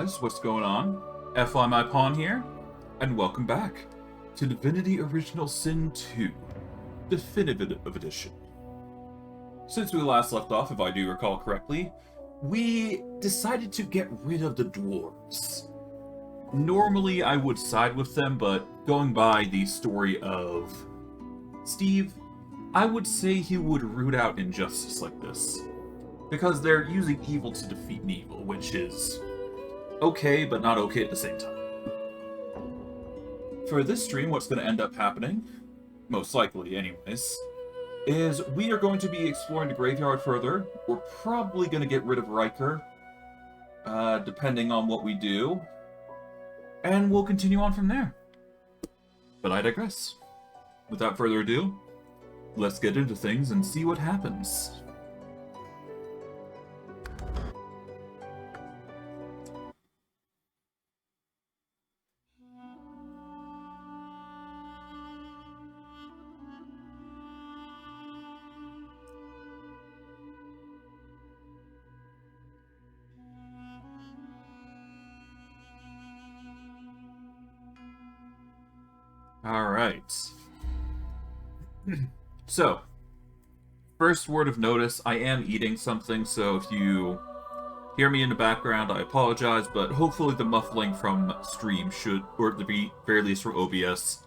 guys, what's going on? FY My Pawn here, and welcome back to Divinity Original Sin II, Definitive Edition. Since we last left off, if I do recall correctly, we decided to get rid of the dwarves. Normally I would side with them, but going by the story of Steve, I would say he would root out injustice like this. Because they're using evil to defeat evil, which is okay, but not okay at the same time. For this stream, what's going to end up happening, most likely anyways, is we are going to be exploring the graveyard further. We're probably going to get rid of Ryker, depending on what we do, and we'll continue on from there. But I digress. Without further ado, let's get into things and see what happens. Alright. So, first word of notice, I am eating something, so if you hear me in the background, I apologize, but hopefully the muffling from stream should, or at the very least from OBS,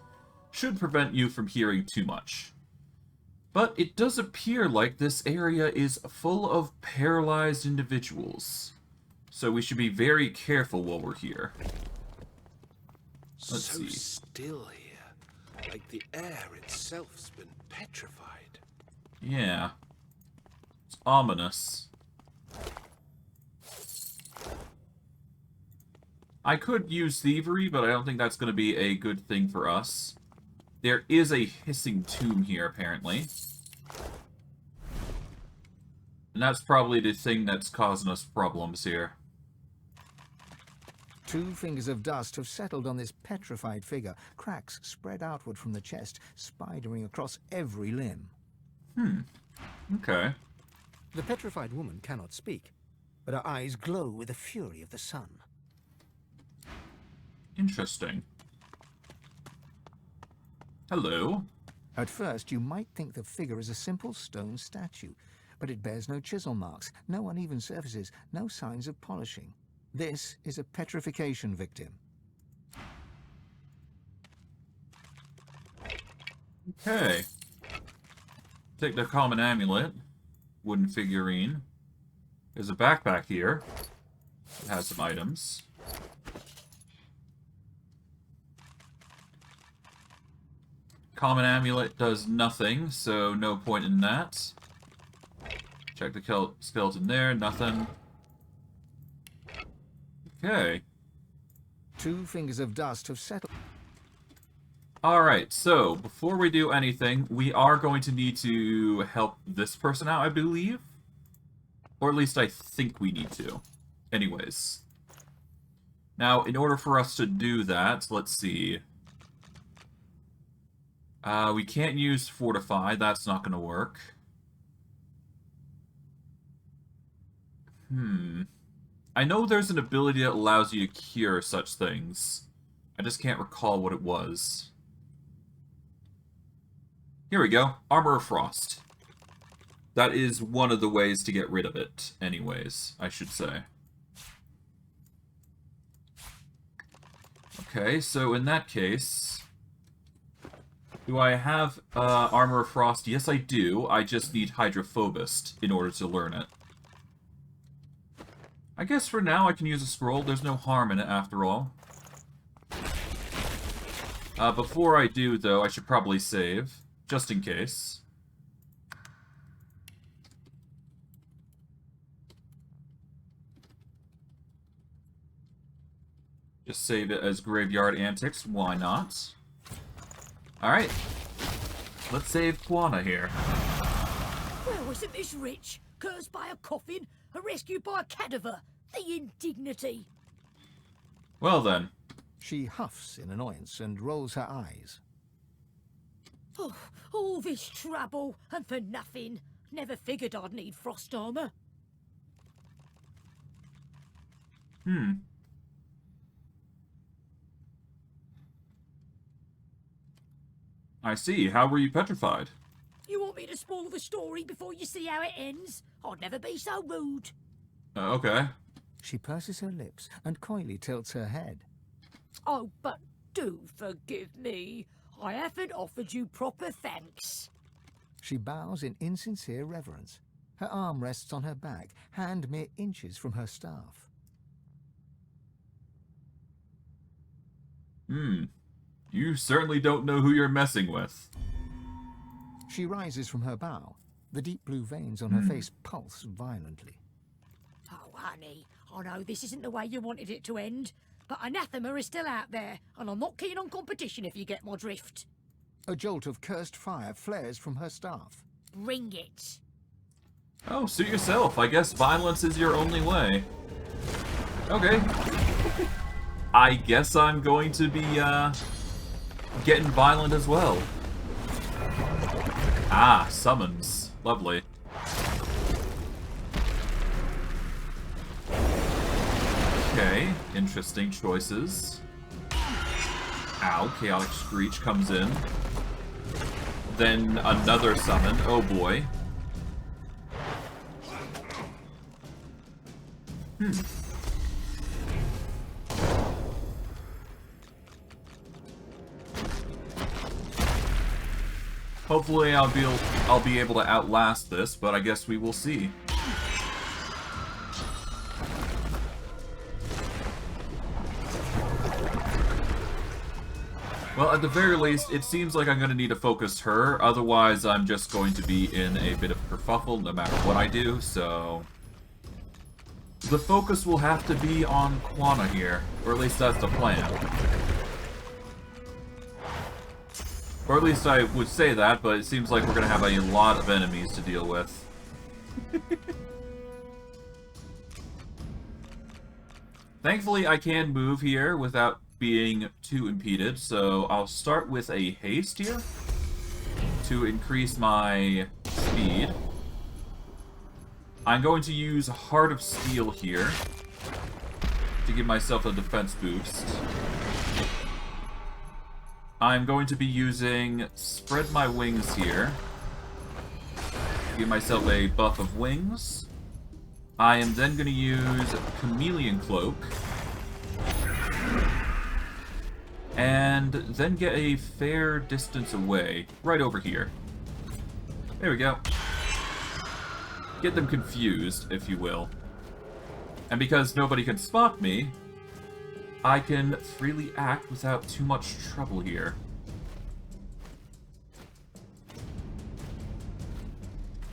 should prevent you from hearing too much. But it does appear like this area is full of paralyzed individuals, so we should be very careful while we're here. Let's see. Still here. Like the air itself's been petrified. Yeah. It's ominous. I could use thievery, but I don't think that's going to be a good thing for us. There is a hissing tomb here, apparently. And that's probably the thing that's causing us problems here. 2 fingers of dust have settled on this petrified figure, cracks spread outward from the chest, spidering across every limb. Okay. The petrified woman cannot speak, but her eyes glow with the fury of the sun. Interesting. Hello. At first, you might think the figure is a simple stone statue, but it bears no chisel marks, no uneven surfaces, no signs of polishing. This is a petrification victim. Okay. Take the common amulet. Wooden figurine. There's a backpack here. It has some items. Common amulet does nothing, so no point in that. Check the skeleton there, nothing. Okay. 2 fingers of dust have settled. Alright, so before we do anything, we are going to need to help this person out, I believe. Or at least I think we need to. Anyways. Now, in order for us to do that, let's see. We can't use Fortify, that's not going to work. I know there's an ability that allows you to cure such things. I just can't recall what it was. Here we go. Armor of Frost. That is one of the ways to get rid of it, anyways, I should say. Okay, so in that case... Do I have Armor of Frost? Yes, I do. I just need Hydrophobist in order to learn it. I guess for now I can use a scroll. There's no harm in it after all. Before I do, though, I should probably save, just in case. Just save it as Graveyard Antics, why not? Alright. Let's save Quana here. Well, isn't this rich? Cursed by a coffin, and rescued by a cadaver. The indignity. Well then. She huffs in annoyance and rolls her eyes. Oh, all this trouble, and for nothing. Never figured I'd need frost armor. I see. How were you petrified? You want me to spoil the story before you see how it ends? I'd never be so rude. Okay. She purses her lips and coyly tilts her head. Oh, but do forgive me. I haven't offered you proper thanks. She bows in insincere reverence. Her arm rests on her back, hand mere inches from her staff. You certainly don't know who you're messing with. She rises from her bow. The deep blue veins on her face pulse violently. Oh, honey, I know this isn't the way you wanted it to end, but anathema is still out there, and I'm not keen on competition if you get my drift. A jolt of cursed fire flares from her staff. Bring it. Oh, suit yourself. I guess violence is your only way. Okay. I guess I'm going to be, getting violent as well. Ah, summons. Lovely. Okay, interesting choices. Ow, Chaotic Screech comes in. Then another summon. Oh boy. Hopefully I'll be able to outlast this, but I guess we will see. Well, at the very least, it seems like I'm going to need to focus her, otherwise I'm just going to be in a bit of kerfuffle no matter what I do, so... The focus will have to be on Quana here, or at least that's the plan. Or at least I would say that, but it seems like we're going to have a lot of enemies to deal with. Thankfully, I can move here without being too impeded, so I'll start with a haste here to increase my speed. I'm going to use Heart of Steel here to give myself a defense boost. I'm going to be using Spread My Wings here to give myself a buff of wings. I am then going to use Chameleon Cloak and then get a fair distance away, right over here. There we go. Get them confused, if you will. And because nobody can spot me, I can freely act without too much trouble here.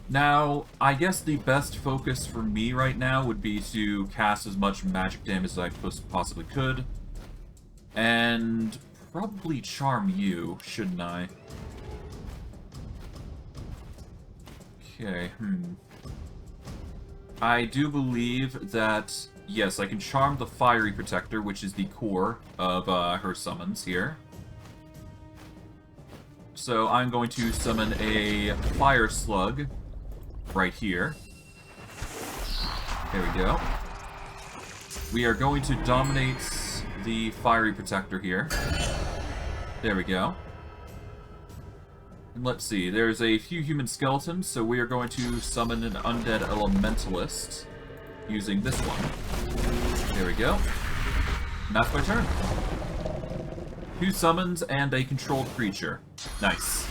Now, I guess the best focus for me right now would be to cast as much magic damage as I possibly could. And probably charm you, shouldn't I? Okay, I do believe that, yes, I can charm the Fiery Protector, which is the core of her summons here. So I'm going to summon a Fire Slug right here. There we go. We are going to dominate the Fiery Protector here. There we go. And let's see, there's a few human skeletons, so we are going to summon an undead elementalist using this one. There we go. And that's my turn. 2 summons and a controlled creature. Nice.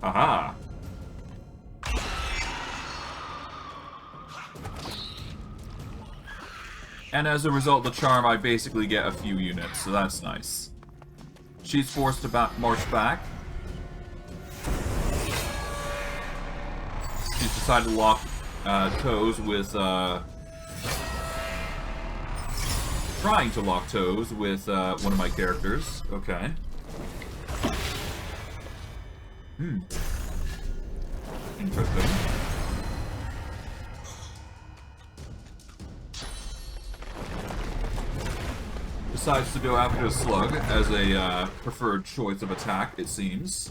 Aha! And as a result of the charm, I basically get a few units, so that's nice. She's forced to march back. She's decided to lock toes with, trying to lock toes with one of my characters. Okay. Interesting. Decides to go after a slug as a preferred choice of attack, it seems.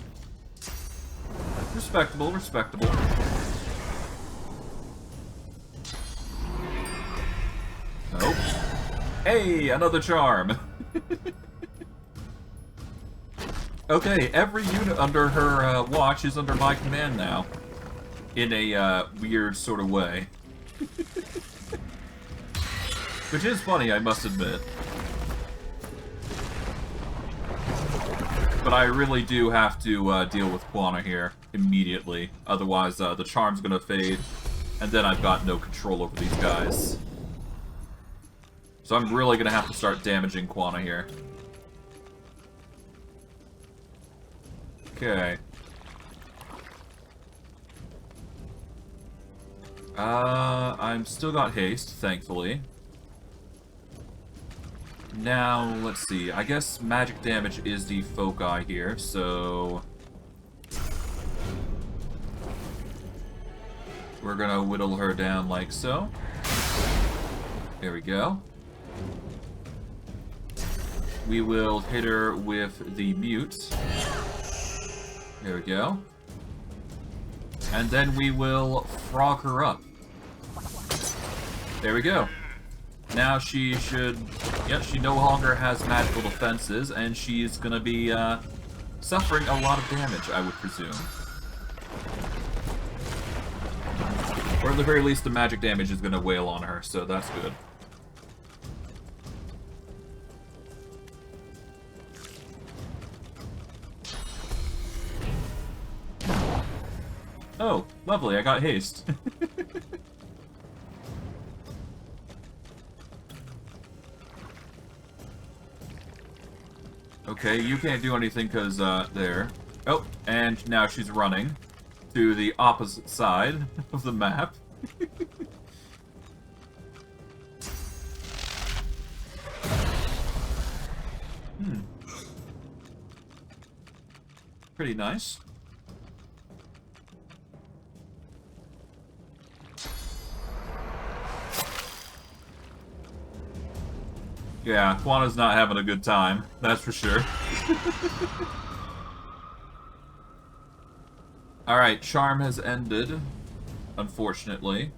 Respectable, respectable. Hey, another charm! Okay, every unit under her watch is under my command now. In a weird sort of way. Which is funny, I must admit. But I really do have to deal with Quana here immediately. Otherwise, the charm's gonna fade, and then I've got no control over these guys. So I'm really gonna have to start damaging Quana here. Okay. I'm still got haste, thankfully. Now, let's see. I guess magic damage is the foci here, so... we're gonna whittle her down like so. There we go. We will hit her with the mute. There we go. And then we will frog her up. There we go. Now she should... yep, she no longer has magical defenses, and she's gonna be, suffering a lot of damage, I would presume. Or at the very least, the magic damage is gonna wail on her, so that's good. Oh, lovely, I got haste. Okay, you can't do anything because, there. Oh, and now she's running to the opposite side of the map. Pretty nice. Yeah, Quana's not having a good time, that's for sure. Alright, charm has ended, unfortunately.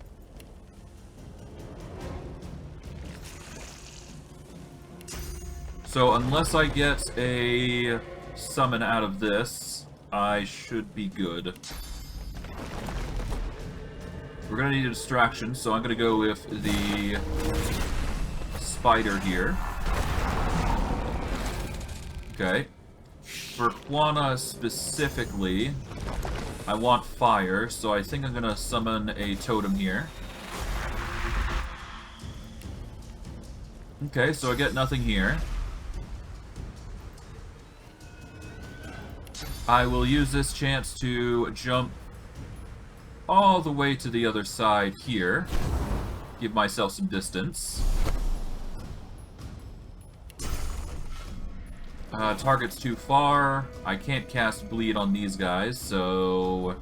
So unless I get a summon out of this, I should be good. We're gonna need a distraction, so I'm gonna go with the spider here. Okay. For Quana specifically, I want fire, so I think I'm gonna summon a totem here. Okay, so I get nothing here. I will use this chance to jump all the way to the other side here. Give myself some distance. Target's too far. I can't cast bleed on these guys, so...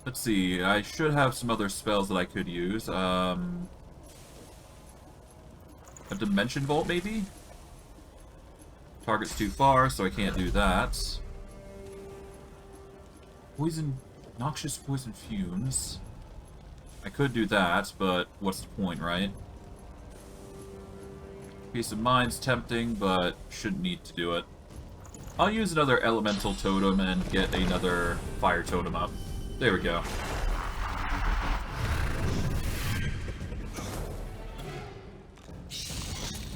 Let's see, I should have some other spells that I could use. A Dimension Bolt, maybe? Target's too far, so I can't do that. Noxious poison fumes. I could do that, but what's the point, right? Peace of Mind's tempting, but shouldn't need to do it. I'll use another elemental totem and get another fire totem up. There we go.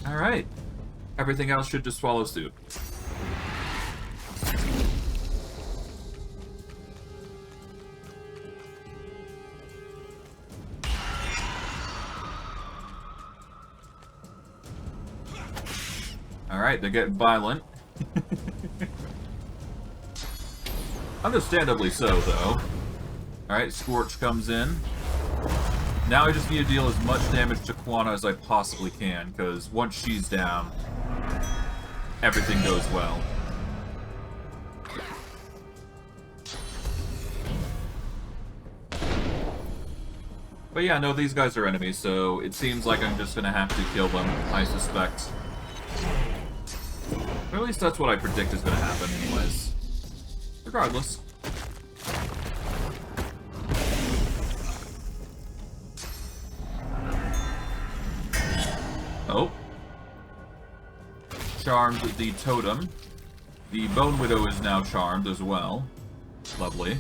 Alright. Everything else should just follow suit. Alright, they're getting violent. Understandably so, though. Alright, Scorch comes in. Now I just need to deal as much damage to Quana as I possibly can, because once she's down, everything goes well. But yeah, no, these guys are enemies, so it seems like I'm just gonna have to kill them, I suspect. Or at least that's what I predict is gonna happen anyways. Regardless. charmed the totem. The Bone Widow is now charmed as well. Lovely.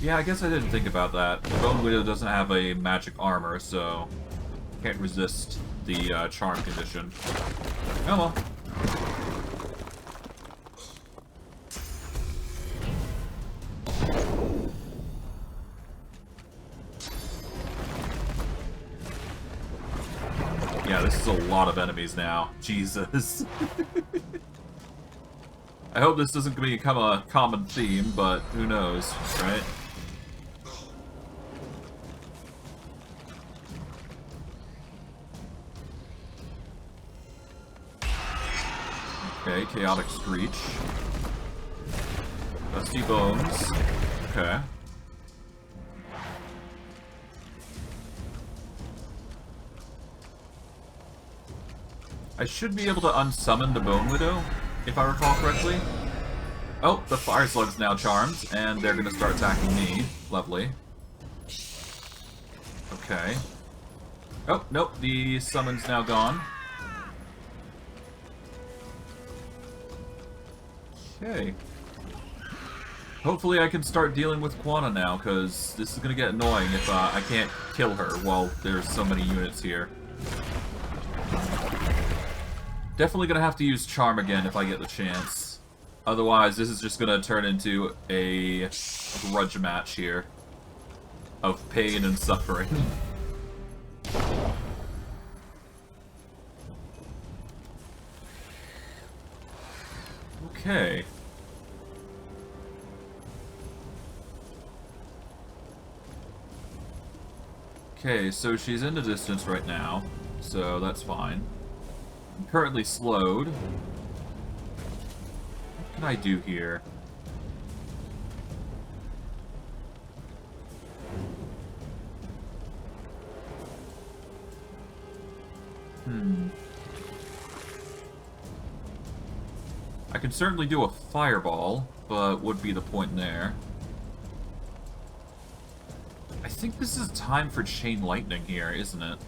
Yeah, I guess I didn't think about that. The Bone Widow doesn't have a magic armor, so can't resist the charm condition. Oh well. Yeah, this is a lot of enemies now. Jesus. I hope this doesn't become a common theme, but who knows, right? Okay, Chaotic Screech. Dusty Bones. Okay. I should be able to unsummon the Bone Widow, if I recall correctly. Oh, the Fire Slug's now charmed, and they're gonna start attacking me. Lovely. Okay. Oh, nope, the summon's now gone. Okay. Hopefully I can start dealing with Quana now, because this is gonna get annoying if I can't kill her while there's so many units here. Definitely gonna have to use Charm again if I get the chance. Otherwise, this is just gonna turn into a grudge match here. Of pain and suffering. Okay. Okay, so she's in the distance right now, so that's fine. I'm currently slowed. What can I do here? I can certainly do a fireball, but would be the point there. I think this is time for Chain Lightning here, isn't it?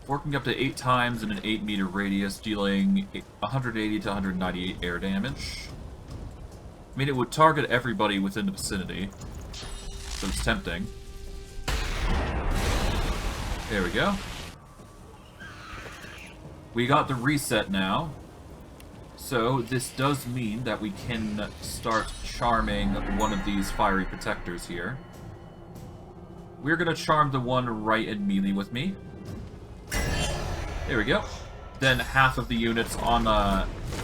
Working up to 8 times in an 8-meter radius, dealing 180 to 198 air damage. I mean, it would target everybody within the vicinity, so it's tempting. There we go. We got the reset now, so this does mean that we can start charming one of these fiery protectors here. We're gonna charm the one right in melee with me. There we go. Then half of the units on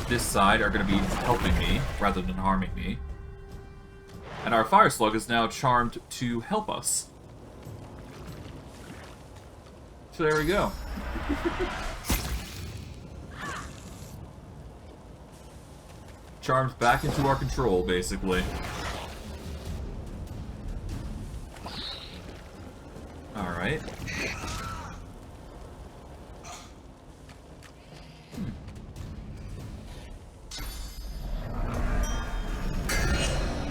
this side are going to be helping me, rather than harming me. And our Fire Slug is now charmed to help us. So there we go. Charmed back into our control, basically. Alright.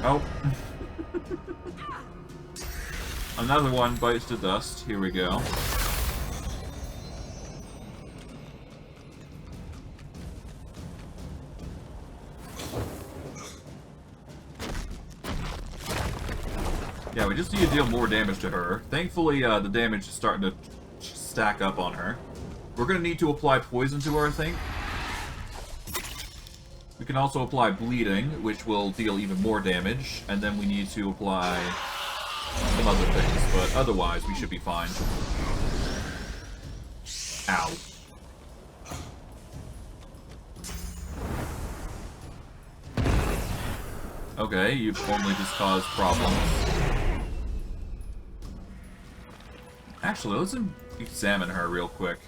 Oh. Another one bites to dust. Here we go. Yeah, we just need to deal more damage to her. Thankfully, the damage is starting to stack up on her. We're going to need to apply poison to her, I think. We can also apply bleeding, which will deal even more damage, and then we need to apply some other things, but otherwise we should be fine. Ow. Okay, you've only just caused problems. Actually, let's examine her real quick.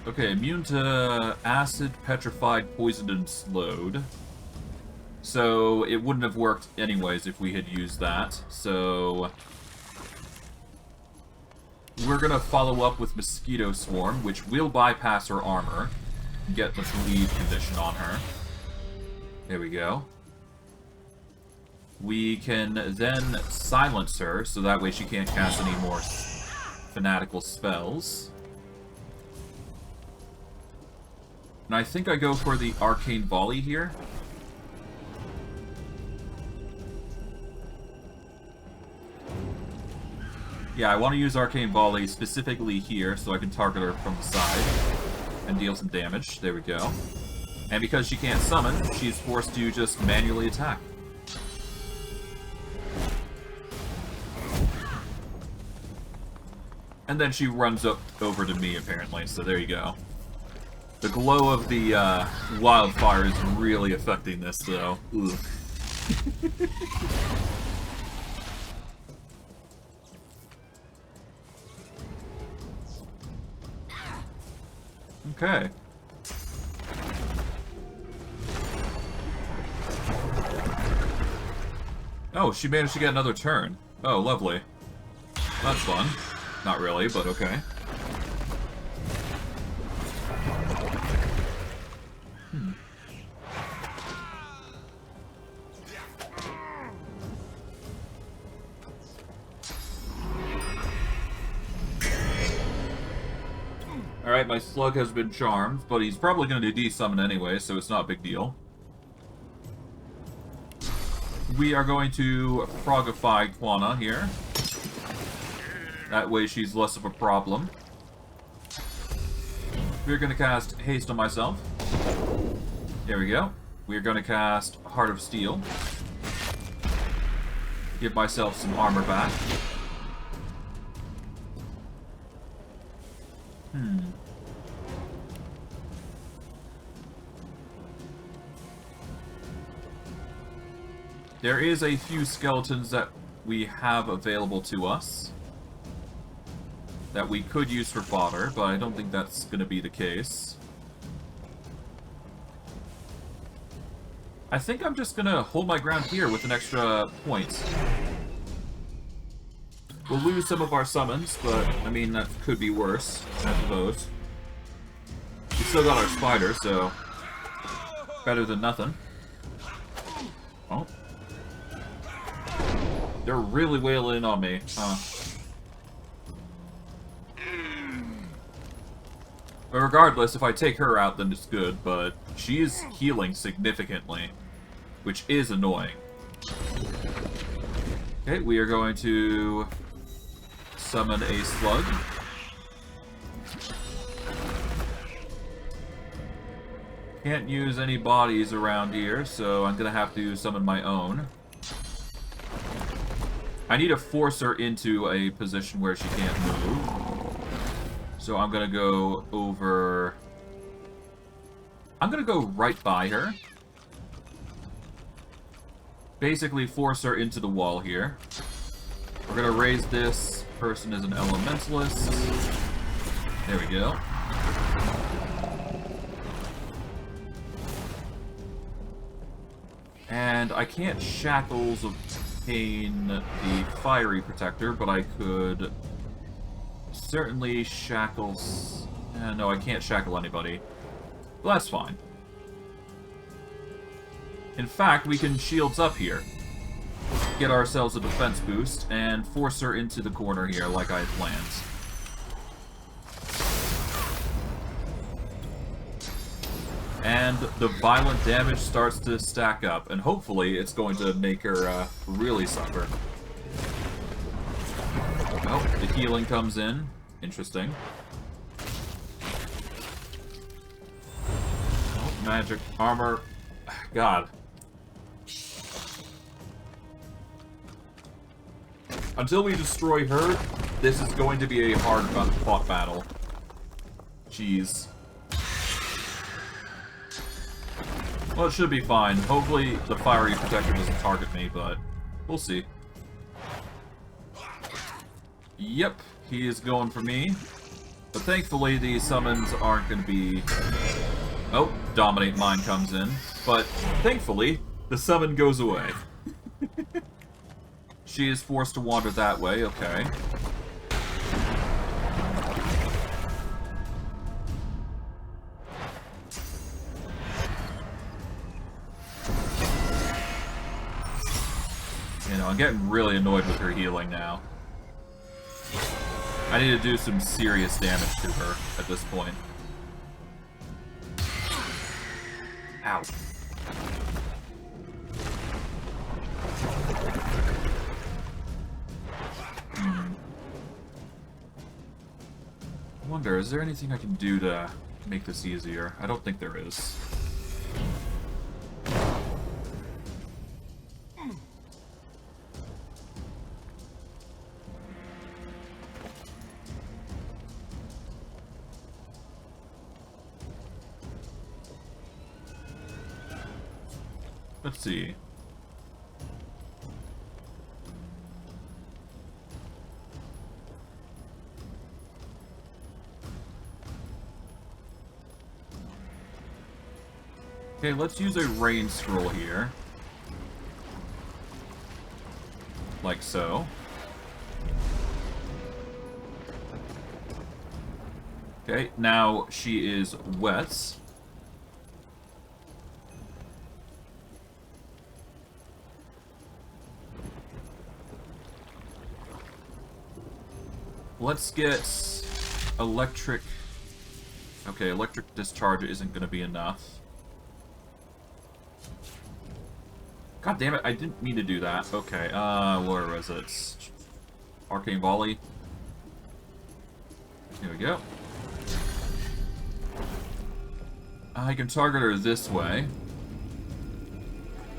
Okay, immune to acid, petrified, poisoned, and slowed. So, it wouldn't have worked anyways if we had used that. So, we're gonna follow up with Mosquito Swarm, which will bypass her armor. Get the bleed condition on her. There we go. We can then silence her, so that way she can't cast any more fanatical spells. And I think I go for the Arcane Volley here. Yeah, I want to use Arcane Volley specifically here, so I can target her from the side and deal some damage. There we go. And because she can't summon, she's forced to just manually attack. And then she runs over to me, apparently, so there you go. The glow of the wildfire is really affecting this, though. Ooh. Okay. Oh, she managed to get another turn. Oh, lovely. That's fun. Not really, but okay. Alright, my slug has been charmed, but he's probably going to de-summon anyway, so it's not a big deal. We are going to frogify Quana here. That way she's less of a problem. We're going to cast Haste on myself. There we go. We're going to cast Heart of Steel. Give myself some armor back. There is a few skeletons that we have available to us that we could use for fodder, but I don't think that's going to be the case. I think I'm just going to hold my ground here with an extra point. We'll lose some of our summons, but, I mean, that could be worse, I suppose. We still got our spider, so better than nothing. Oh. They're really wailing on me, huh? But regardless, if I take her out, then it's good, but she is healing significantly, which is annoying. Okay, we are going to summon a slug. Can't use any bodies around here, so I'm gonna have to summon my own. I need to force her into a position where she can't move. So I'm gonna go over... I'm gonna go right by her. Basically force her into the wall here. We're gonna raise this person as an elementalist. There we go. And I can't Shackles obtain the Fiery Protector, but I could certainly shackles... no, I can't shackle anybody. Well, that's fine. In fact, we can shields up here. Get ourselves a defense boost, and force her into the corner here like I had planned. And the violent damage starts to stack up, and hopefully it's going to make her really suffer. Oh, the healing comes in. Interesting. Oh, magic armor. God. Until we destroy her, this is going to be a hard-fought battle. Jeez. Well, it should be fine. Hopefully the Fiery Protector doesn't target me, but we'll see. Yep, he is going for me. But thankfully, these summons aren't going to be... Oh, Dominate Mind comes in. But thankfully, the summon goes away. She is forced to wander that way, okay. I'm getting really annoyed with her healing now. I need to do some serious damage to her at this point. Ow. I wonder, is there anything I can do to make this easier? I don't think there is. Let's see. Okay, let's use a rain scroll here. Like so. Okay, now she is wet. Let's get electric... Okay, electric discharge isn't going to be enough. God damn it, I didn't mean to do that. Okay, where was it? Arcane Volley. Here we go. I can target her this way,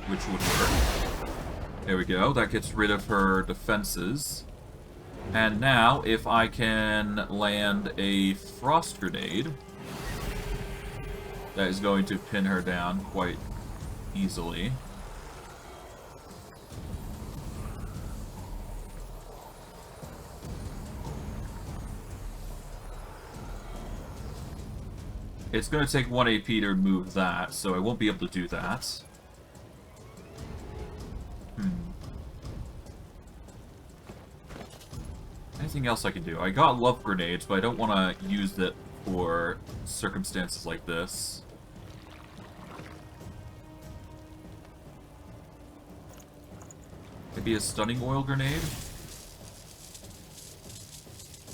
which would work. There we go, that gets rid of her defenses. And now, if I can land a frost grenade, that is going to pin her down quite easily. It's going to take 1 AP to remove that, so I won't be able to do that. Anything else I can do? I got love grenades, but I don't want to use it for circumstances like this. Maybe a stunning oil grenade?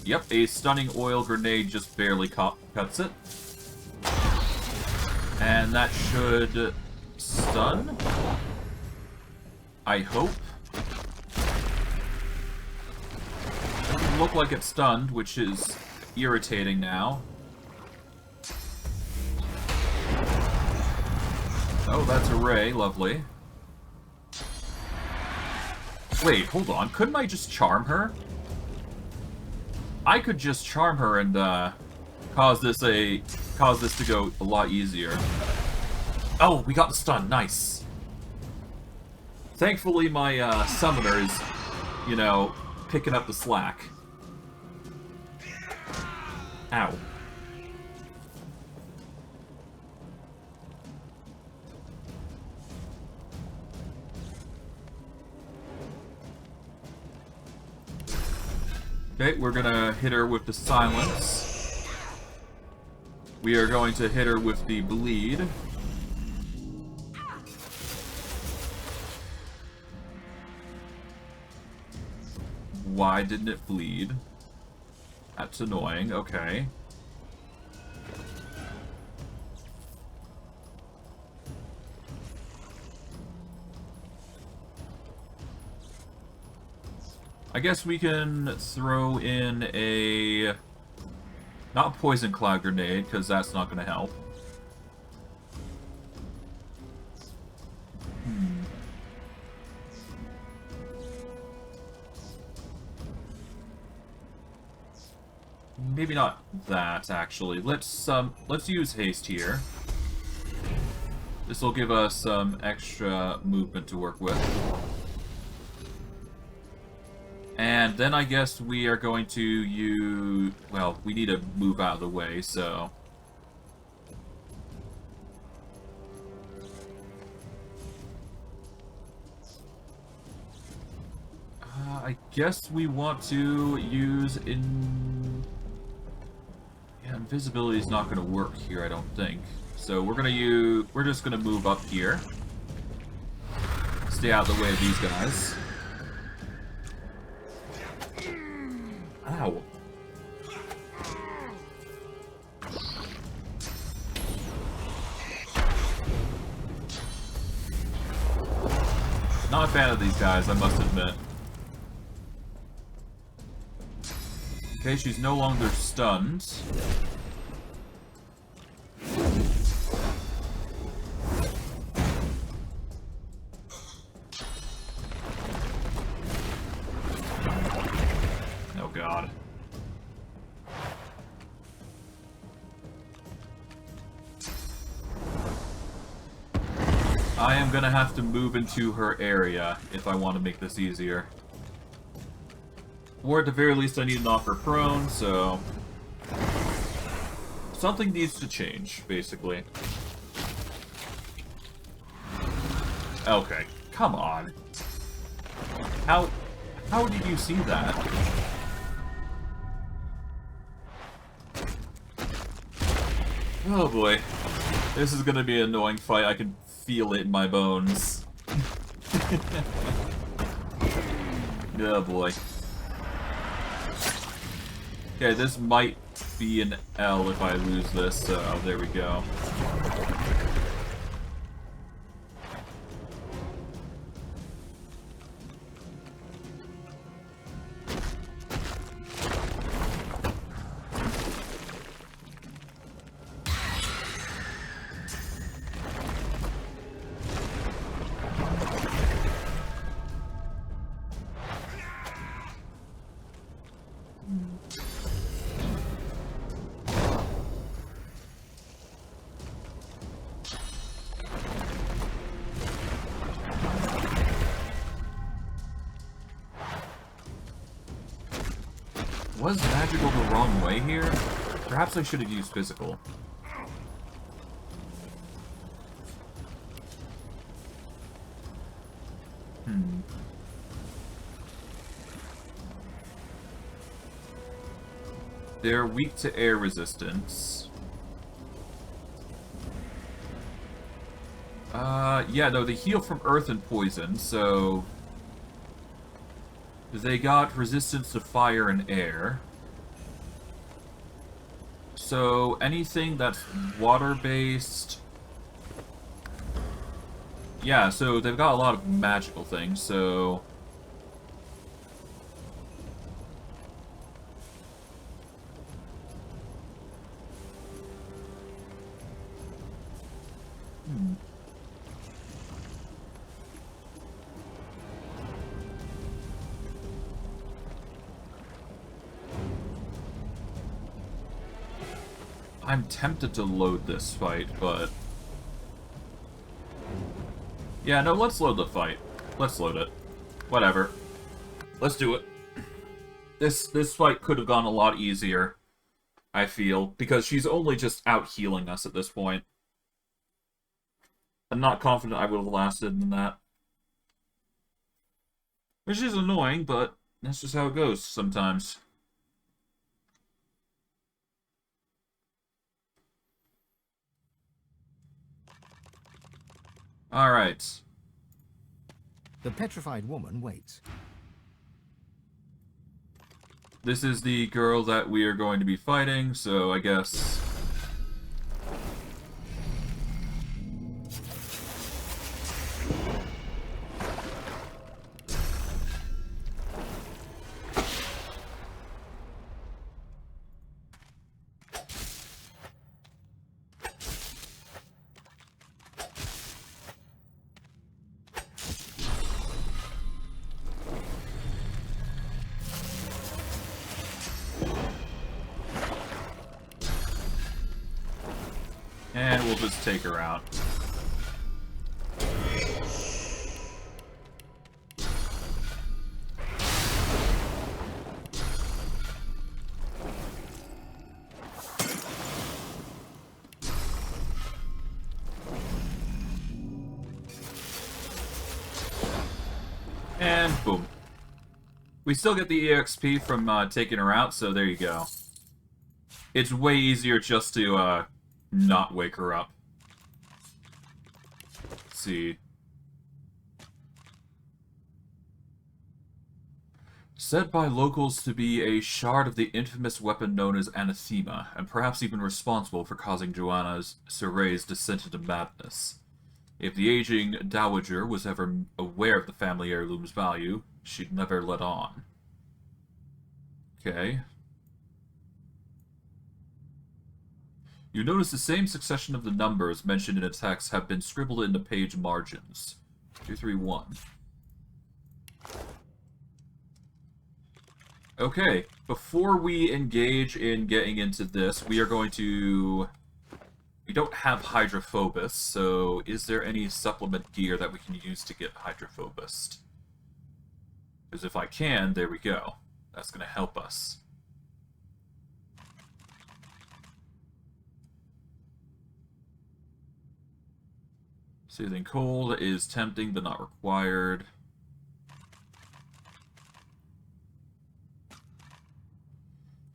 Yep, a stunning oil grenade just barely cuts it. And that should stun? I hope. Doesn't look like it's stunned, which is irritating now. Oh, that's a ray. Lovely. Wait, hold on. Couldn't I just charm her? I could just charm her and, cause this to go a lot easier. Oh, we got the stun. Nice. Thankfully, my summoner is, you know, picking up the slack. Ow. Okay, we're gonna hit her with the silence. We are going to hit her with the bleed. Why didn't it bleed? That's annoying. Okay. I guess we can throw in a... not poison cloud grenade, because that's not going to help. Maybe not that, actually. Let's use haste here. This will give us some extra movement to work with. And then I guess we are going to use... well, we need to move out of the way, so... I guess we want to use Yeah, invisibility is not going to work here, I don't think. So we're just gonna move up here. Stay out of the way of these guys. Not a fan of these guys, I must admit. Okay, she's no longer stunned. Oh god. I am gonna have to move into her area if I want to make this easier. Or at the very least I need to knock her prone, so... something needs to change, basically. Okay, come on. How did you see that? Oh boy. This is gonna be an annoying fight, I can feel it in my bones. Oh boy. Okay, this might be an L if I lose this, so there we go. Was magical the wrong way here? Perhaps I should have used physical. They're weak to air resistance. Yeah, no, they heal from earth and poison, so... they got resistance to fire and air. So, anything that's water-based... yeah, so they've got a lot of magical things, so... I'm tempted to load this fight, but... yeah, no, let's load the fight. Let's load it. Whatever. Let's do it. This fight could have gone a lot easier, I feel, because she's only just out healing us at this point. I'm not confident I would have lasted in that. Which is annoying, but that's just how it goes sometimes. Alright. The petrified woman waits. This is the girl that we are going to be fighting, so I guess... and we'll just take her out. And boom. We still get the EXP from taking her out, so there you go. It's way easier just to not wake her up. Let's see. Said by locals to be a shard of the infamous weapon known as anathema, and perhaps even responsible for causing Joanna Soray's descent into madness. If the aging dowager was ever aware of the family heirloom's value, she'd never let on. Okay. You notice the same succession of the numbers mentioned in a text have been scribbled into page margins. 231. Okay, before we engage in getting into this, we are going to... We don't have Hydrophobus, so is there any supplement gear that we can use to get Hydrophobus? Because if I can, there we go. That's going to help us. Soothing Cold is tempting, but not required.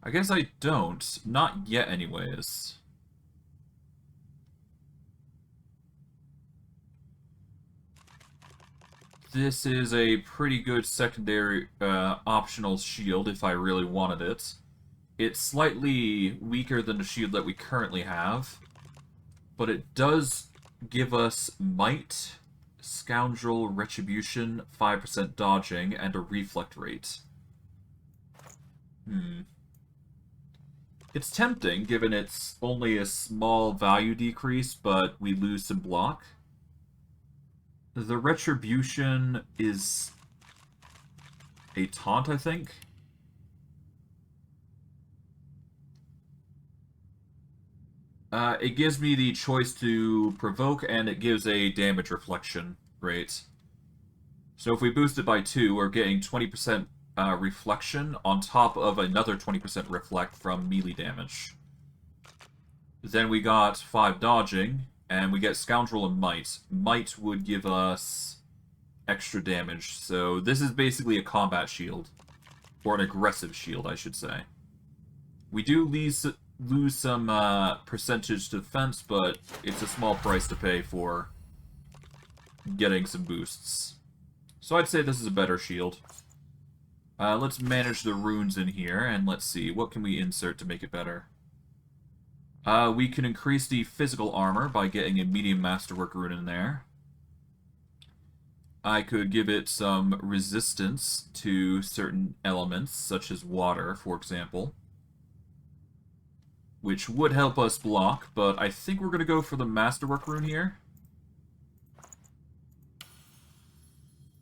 I guess I don't. Not yet, anyways. This is a pretty good secondary optional shield if I really wanted it. It's slightly weaker than the shield that we currently have, but it does give us Might, Scoundrel, Retribution, 5% dodging, and a reflect rate. It's tempting, given it's only a small value decrease, but we lose some block. The Retribution is a taunt, I think. It gives me the choice to provoke, and it gives a damage reflection rate. So if we boost it by 2, we're getting 20% reflection on top of another 20% reflect from melee damage. Then we got 5 dodging, and we get Scoundrel and Might. Might would give us extra damage, so this is basically a combat shield. Or an aggressive shield, I should say. We do lose some percentage to defense, but it's a small price to pay for getting some boosts. So I'd say this is a better shield. Let's manage the runes in here, and let's see, what can we insert to make it better? We can increase the physical armor by getting a medium masterwork rune in there. I could give it some resistance to certain elements, such as water, for example. Which would help us block, but I think we're going to go for the masterwork rune here.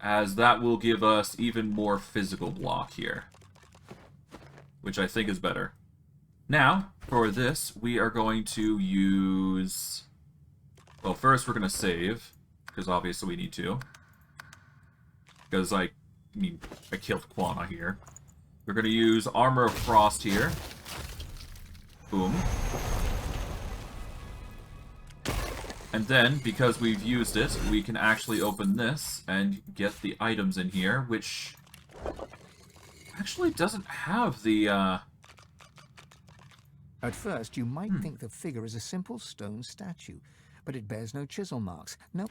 As that will give us even more physical block here. Which I think is better. Now, for this, we are going to use... Well, first we're going to save, because obviously we need to. Because I killed Quana here. We're going to use Armor of Frost here. Boom. And then, because we've used it, we can actually open this and get the items in here, which actually doesn't have the, At first, you might think the figure is a simple stone statue, but it bears no chisel marks. No.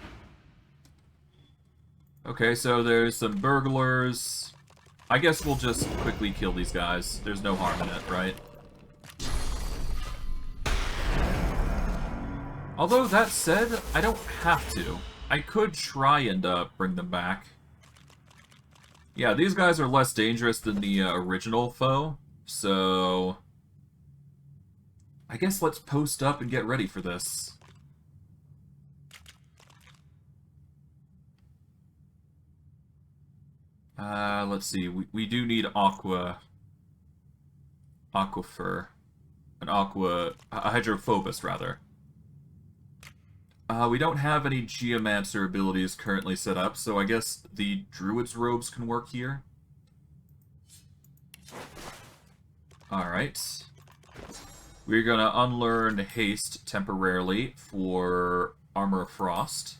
Okay, so there's some burglars. I guess we'll just quickly kill these guys. There's no harm in it, right? Although, that said, I don't have to. I could try and bring them back. Yeah, these guys are less dangerous than the original foe, so... I guess let's post up and get ready for this. Let's see, we do need aquifer. A hydrophobus, rather. We don't have any geomancer abilities currently set up, so I guess the druid's robes can work here. Alright. We're gonna unlearn haste temporarily for Armor of Frost.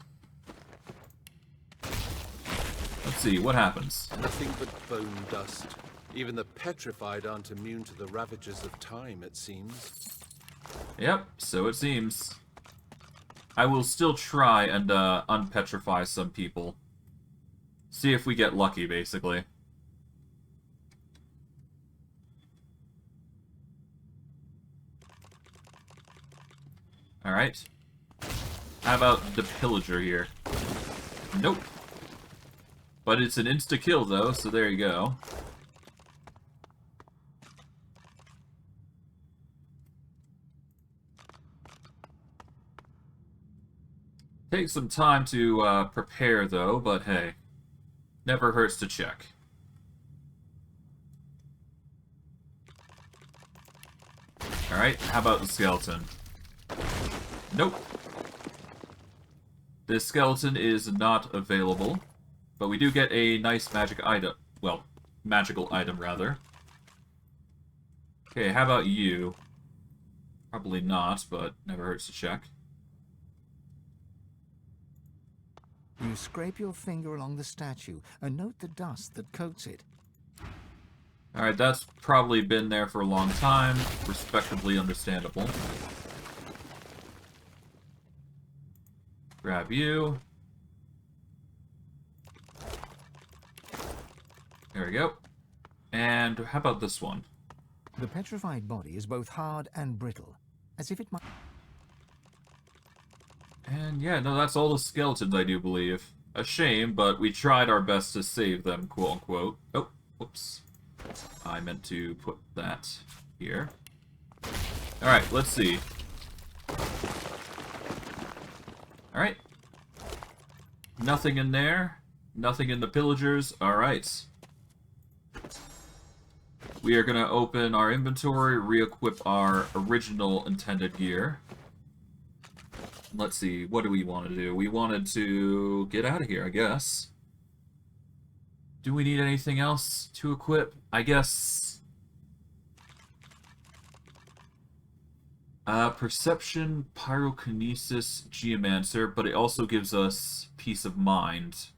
Let's see, what happens? Nothing but bone dust. Even the petrified aren't immune to the ravages of time, it seems. Yep, so it seems. I will still try and unpetrify some people. See if we get lucky, basically. Alright. How about the pillager here? Nope. But it's an insta-kill, though, so there you go. Takes some time to prepare, though, but hey. Never hurts to check. Alright, how about the skeleton? Nope. This skeleton is not available, but we do get a nice magic item. Well, magical item, rather. Okay, how about you? Probably not, but never hurts to check. You scrape your finger along the statue and note the dust that coats it. Alright, that's probably been there for a long time. Respectably understandable. Grab you. There we go. And how about this one? The petrified body is both hard and brittle, as if it might... And yeah, no, that's all the skeletons, I do believe. A shame, but we tried our best to save them, quote-unquote. Oh, whoops. I meant to put that here. Alright, let's see. Alright. Nothing in there. Nothing in the pillagers. Alright. We are going to open our inventory, re-equip our original intended gear. Let's see, what do we want to do? We wanted to get out of here, I guess. Do we need anything else to equip? I guess... Perception, Pyrokinesis, Geomancer, but it also gives us Peace of Mind,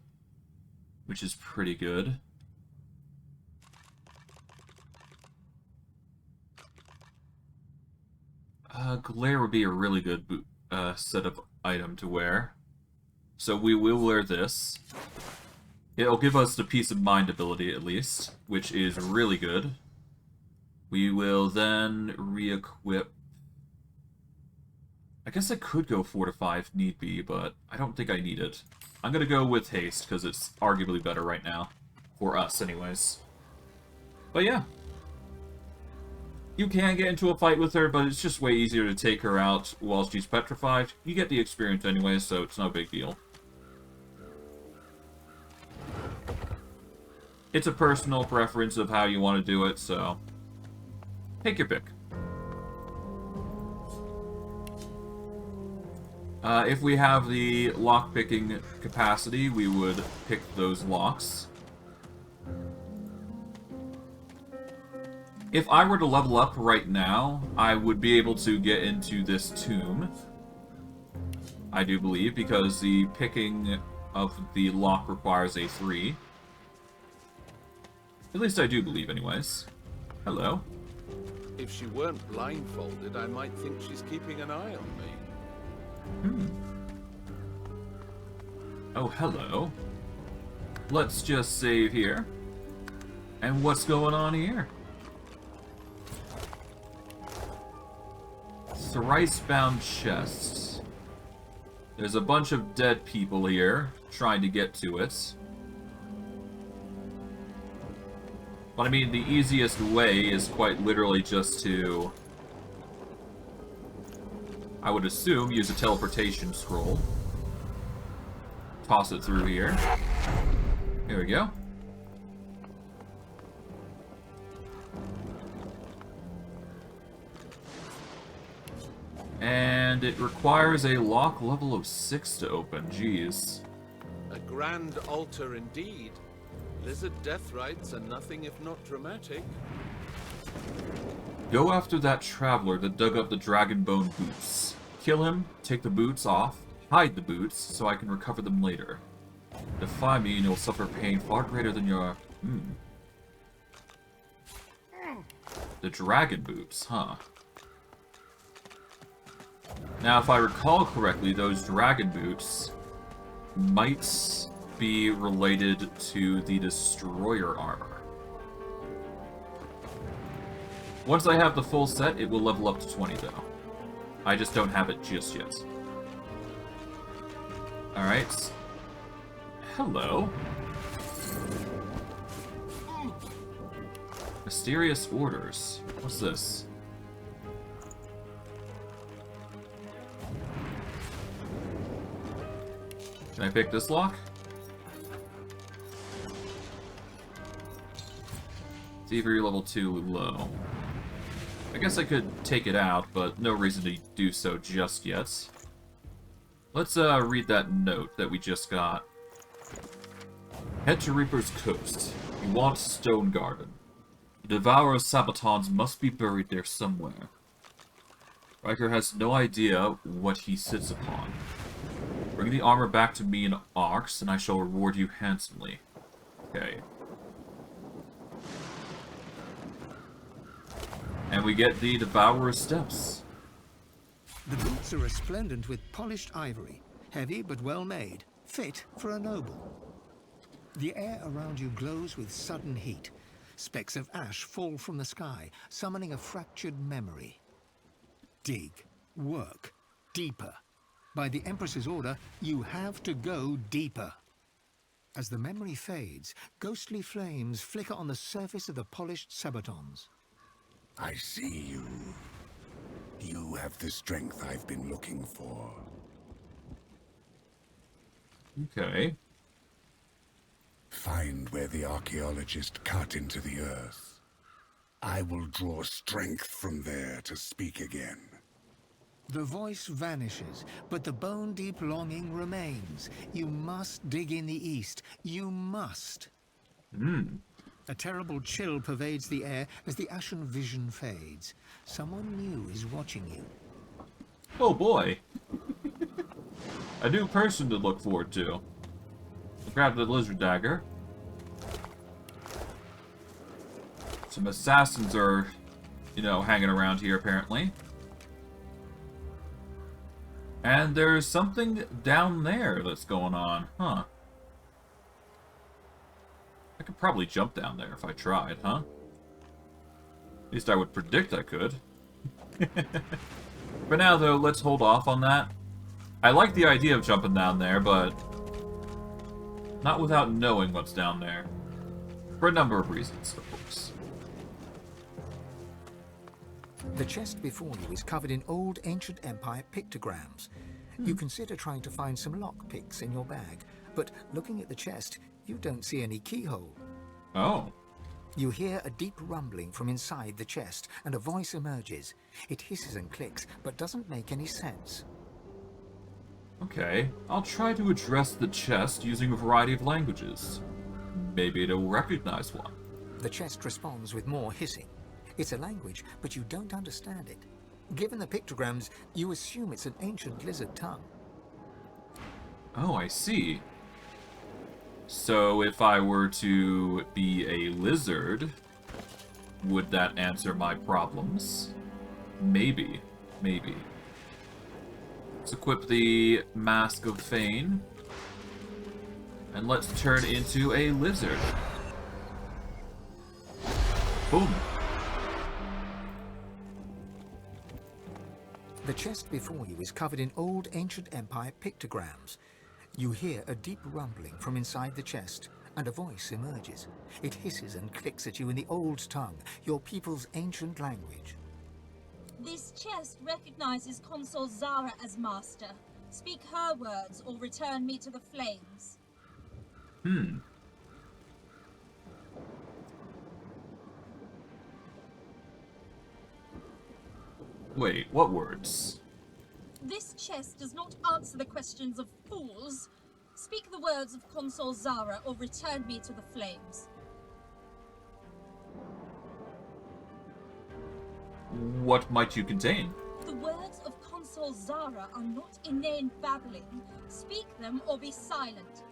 which is pretty good. Glare would be a really good set of item to wear. So we will wear this. It'll give us the Peace of Mind ability, at least, which is really good. We will then re-equip... I guess I could go Fortify if need be, but I don't think I need it. I'm gonna go with Haste, because it's arguably better right now. For us, anyways. But yeah. You can get into a fight with her, but it's just way easier to take her out while she's petrified. You get the experience anyway, so it's no big deal. It's a personal preference of how you want to do it, so... take your pick. If we have the lock-picking capacity, we would pick those locks. If I were to level up right now, I would be able to get into this tomb. I do believe, because the picking of the lock requires a 3. At least I do believe, anyways. Hello. If she weren't blindfolded, I might think she's keeping an eye on me. Oh, hello. Let's just save here. And what's going on here? Thrice-bound chests. There's a bunch of dead people here trying to get to it. But I mean, the easiest way is quite literally just to... I would assume use a teleportation scroll. Toss it through here. Here we go. And it requires a lock level of 6 to open. Jeez. A grand altar indeed. Lizard death rites are nothing if not dramatic. Go after that traveler that dug up the dragon bone boots. Kill him, take the boots off, hide the boots so I can recover them later. Defy me and you'll suffer pain far greater than your... The dragon boots, huh? Now, if I recall correctly, those dragon boots might be related to the destroyer armor. Once I have the full set, it will level up to 20, though. I just don't have it just yet. Alright. Hello. Mysterious orders. What's this? Can I pick this lock? Thievery level 2 low. I guess I could take it out, but no reason to do so just yet. Let's read that note that we just got. Head to Reaper's Coast. You want Stone Garden. The Devourer's Sabatons must be buried there somewhere. Ryker has no idea what he sits upon. Bring the armor back to me in Arx, and I shall reward you handsomely. Okay. And we get the Devourer's Steps. The boots are resplendent with polished ivory, heavy but well made, fit for a noble. The air around you glows with sudden heat. Specks of ash fall from the sky, summoning a fractured memory. Dig, work, deeper. By the Empress's order, you have to go deeper. As the memory fades, ghostly flames flicker on the surface of the polished sabatons. I see you. You have the strength I've been looking for. Okay. Find where the archaeologist cut into the earth. I will draw strength from there to speak again. The voice vanishes, but the bone-deep longing remains. You must dig in the east. You must. A terrible chill pervades the air as the ashen vision fades. Someone new is watching you. Oh boy. A new person to look forward to. Grab the lizard dagger. Some assassins are, you know, hanging around here apparently. And there's something down there that's going on, huh? I could probably jump down there if I tried, huh? At least I would predict I could. For now, though, let's hold off on that. I like the idea of jumping down there, but not without knowing what's down there. For a number of reasons, of course. The chest before you is covered in old ancient empire pictograms. You consider trying to find some lockpicks in your bag, but looking at the chest, you don't see any keyhole. Oh. You hear a deep rumbling from inside the chest, and a voice emerges. It hisses and clicks, but doesn't make any sense. Okay, I'll try to address the chest using a variety of languages. Maybe it'll recognize one. The chest responds with more hissing. It's a language, but you don't understand it. Given the pictograms, you assume it's an ancient lizard tongue. Oh, I see. So if I were to be a lizard, would that answer my problems? Maybe. Maybe. Let's equip the Mask of Fane. And let's turn into a lizard. Boom. The chest before you is covered in old ancient empire pictograms. You hear a deep rumbling from inside the chest, and a voice emerges. It hisses and clicks at you in the old tongue, your people's ancient language. This chest recognizes Consul Zara as master. Speak her words or return me to the flames. Wait, what words? This chest does not answer the questions of fools. Speak the words of Consul Zara or return me to the flames. What might you contain? The words of Consul Zara are not inane babbling. Speak them or be silent.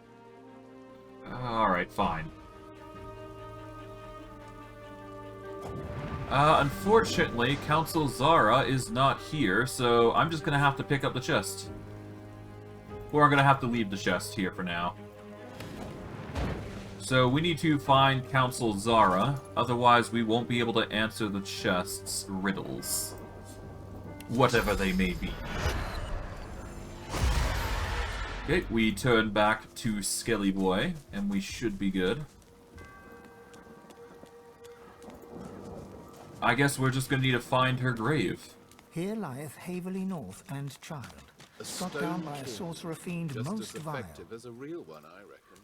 Alright, fine. Unfortunately, Council Zara is not here, so I'm just gonna have to pick up the chest. Or I'm gonna have to leave the chest here for now. So we need to find Council Zara, otherwise we won't be able to answer the chest's riddles. Whatever they may be. Okay, we turn back to Skelly Boy, and we should be good. I guess we're just gonna need to find her grave. Here lieth Haverley North and child, A struck stone down by a king, sorcerer fiend just most as vile. effective as a real one, I reckon.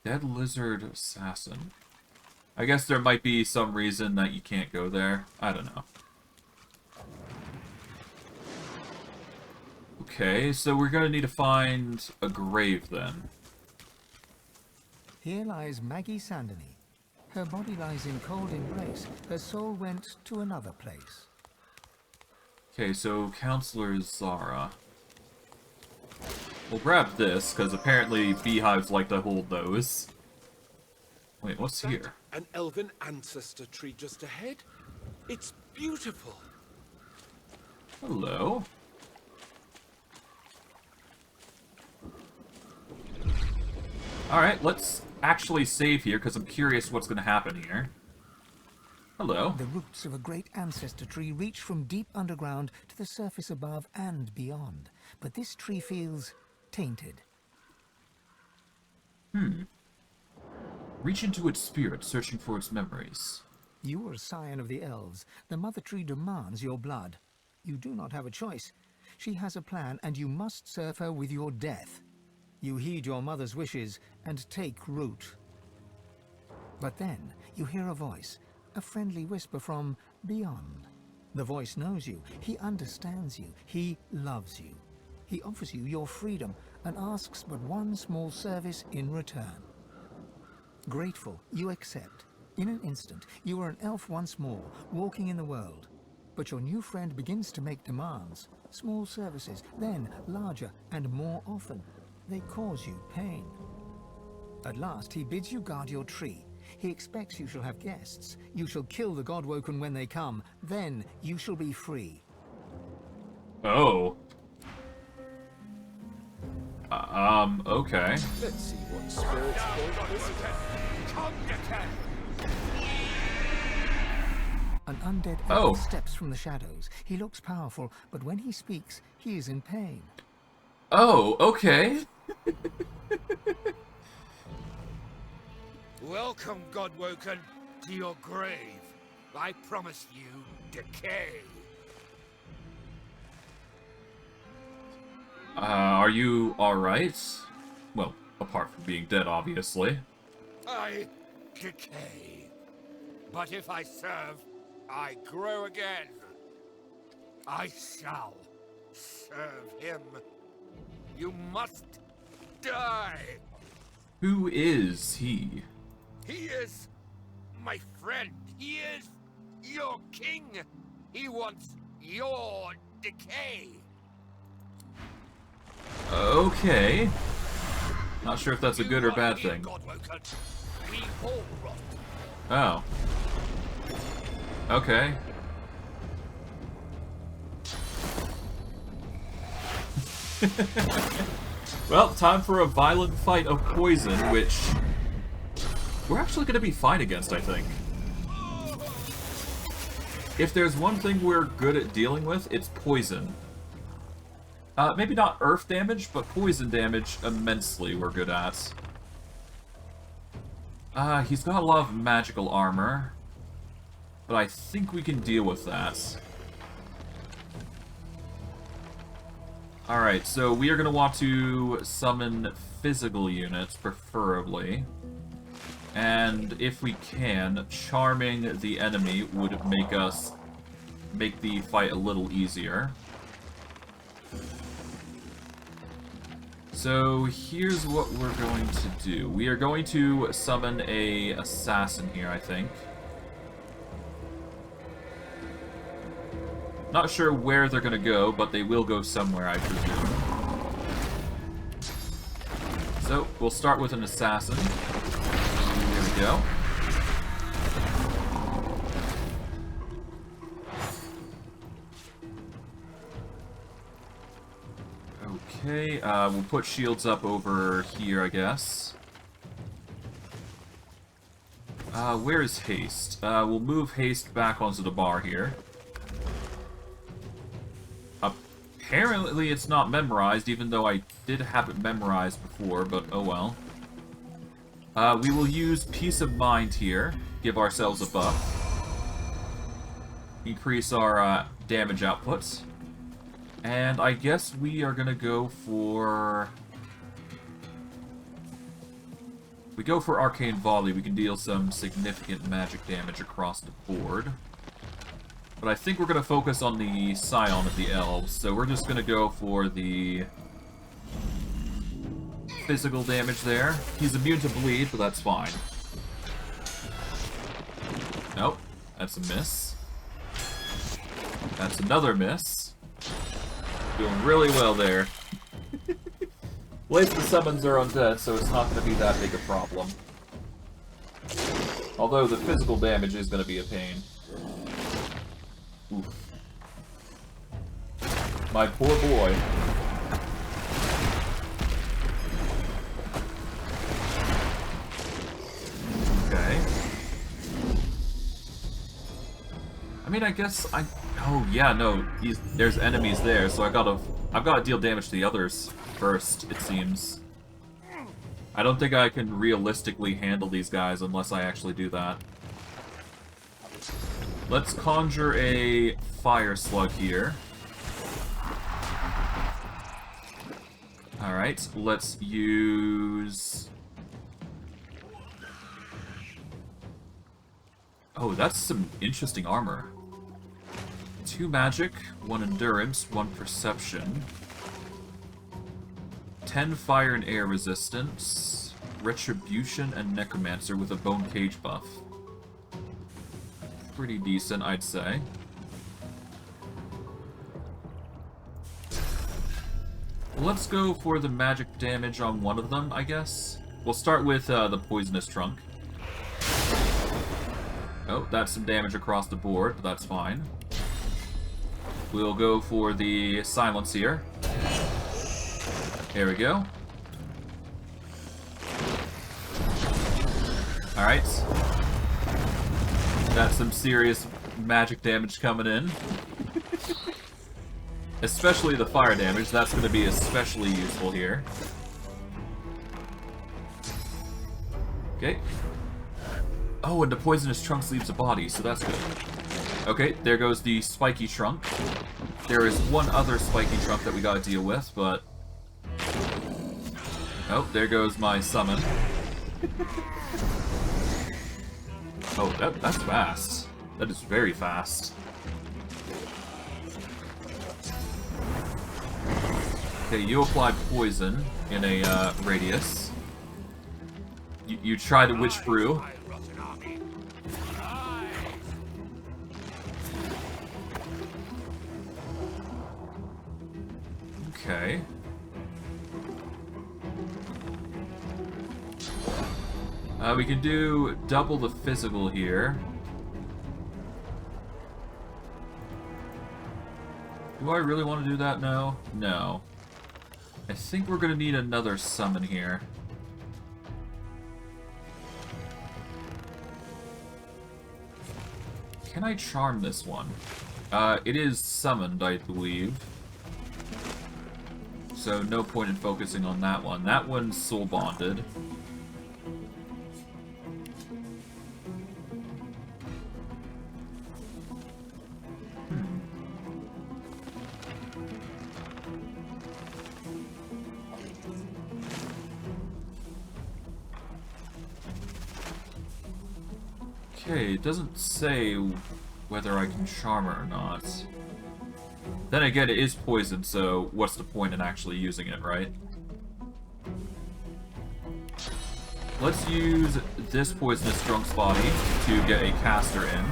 Dead lizard assassin. I guess there might be some reason that you can't go there. I don't know. Okay, so we're gonna need to find a grave then. Here lies Maggie Sandony. Her body lies in cold embrace. Her soul went to another place. Okay, so Counselor Zara. We'll grab this, because apparently beehives like to hold those. Wait, what's here? An elven ancestor tree just ahead. It's beautiful. Hello. Alright, let's actually save here, because I'm curious what's going to happen here. Hello. The roots of a great ancestor tree reach from deep underground to the surface above and beyond. But this tree feels tainted. Reach into its spirit, searching for its memories. You are a scion of the elves. The mother tree demands your blood. You do not have a choice. She has a plan, and you must serve her with your death. You heed your mother's wishes and take root. But then you hear a voice, a friendly whisper from beyond. The voice knows you. He understands you. He loves you. He offers you your freedom and asks but one small service in return. Grateful, you accept. In an instant, you are an elf once more, walking in the world. But your new friend begins to make demands. Small services, then larger and more often. They cause you pain. At last, he bids you guard your tree. He expects you shall have guests. You shall kill the Godwoken when they come. Then you shall be free. Oh. Okay. Let's see what spirits call this. An undead Oh. elf steps from the shadows. He looks powerful, but when he speaks, he is in pain. Oh, okay. Welcome, Godwoken, to your grave. I promise you decay. Are you alright? Well, apart from being dead, obviously. I decay. But if I serve, I grow again. I shall serve him. You must die. Who is he? He is my friend. He is your king. He wants your decay. Okay. Not sure if that's a good or bad thing. We all rot. Oh. Okay. Well, time for a violent fight of poison, which we're actually going to be fine against, I think. If there's one thing we're good at dealing with, it's poison. Maybe not earth damage, but poison damage immensely we're good at. He's got a lot of magical armor, but I think we can deal with that. Alright, so we are going to want to summon physical units, preferably. And if we can, charming the enemy would make the fight a little easier. So here's what we're going to do. We are going to summon a assassin here, I think. Not sure where they're going to go, but they will go somewhere, I presume. So, we'll start with an assassin. Here we go. Okay, we'll put shields up over here, I guess. Where is haste? We'll move haste back onto the bar here. Apparently it's not memorized, even though I did have it memorized before, but oh well. We will use Peace of Mind here, give ourselves a buff. Increase our damage output. And I guess we are gonna go for... If we go for Arcane Volley, we can deal some significant magic damage across the board. But I think we're going to focus on the Scion of the Elves, so we're just going to go for the physical damage there. He's immune to bleed, but that's fine. Nope, that's a miss. That's another miss. Doing really well there. At least the summons are undead, so it's not going to be that big a problem. Although the physical damage is going to be a pain. Oof. My poor boy. Okay. I mean, I guess I... Oh, yeah, no. There's enemies there, so I've got to deal damage to the others first, it seems. I don't think I can realistically handle these guys unless I actually do that. Let's conjure a fire slug here. Alright, let's use... Oh, that's some interesting armor. 2 magic, 1 endurance, 1 perception. 10 fire and air resistance, retribution, and necromancer with a bone cage buff. Pretty decent, I'd say. Let's go for the magic damage on one of them, I guess. We'll start with the poisonous trunk. Oh, that's some damage across the board, but that's fine. We'll go for the silence here. There we go. Alright. That's some serious magic damage coming in. Especially the fire damage, that's going to be especially useful here. Okay. Oh, and the poisonous trunk leaves a body, so that's good. Okay, there goes the spiky trunk. There is one other spiky trunk that we gotta deal with, but... Oh, there goes my summon. Oh, that's fast. That is very fast. Okay, you apply poison in a radius. You try to witch brew. Okay. We can do double the physical here. Do I really want to do that now? No. I think we're going to need another summon here. Can I charm this one? It is summoned, I believe. So no point in focusing on that one. That one's soul bonded. Okay, it doesn't say whether I can charm her or not. Then again, it is poison, so what's the point in actually using it, right? Let's use this poisonous drunk's body to get a caster in.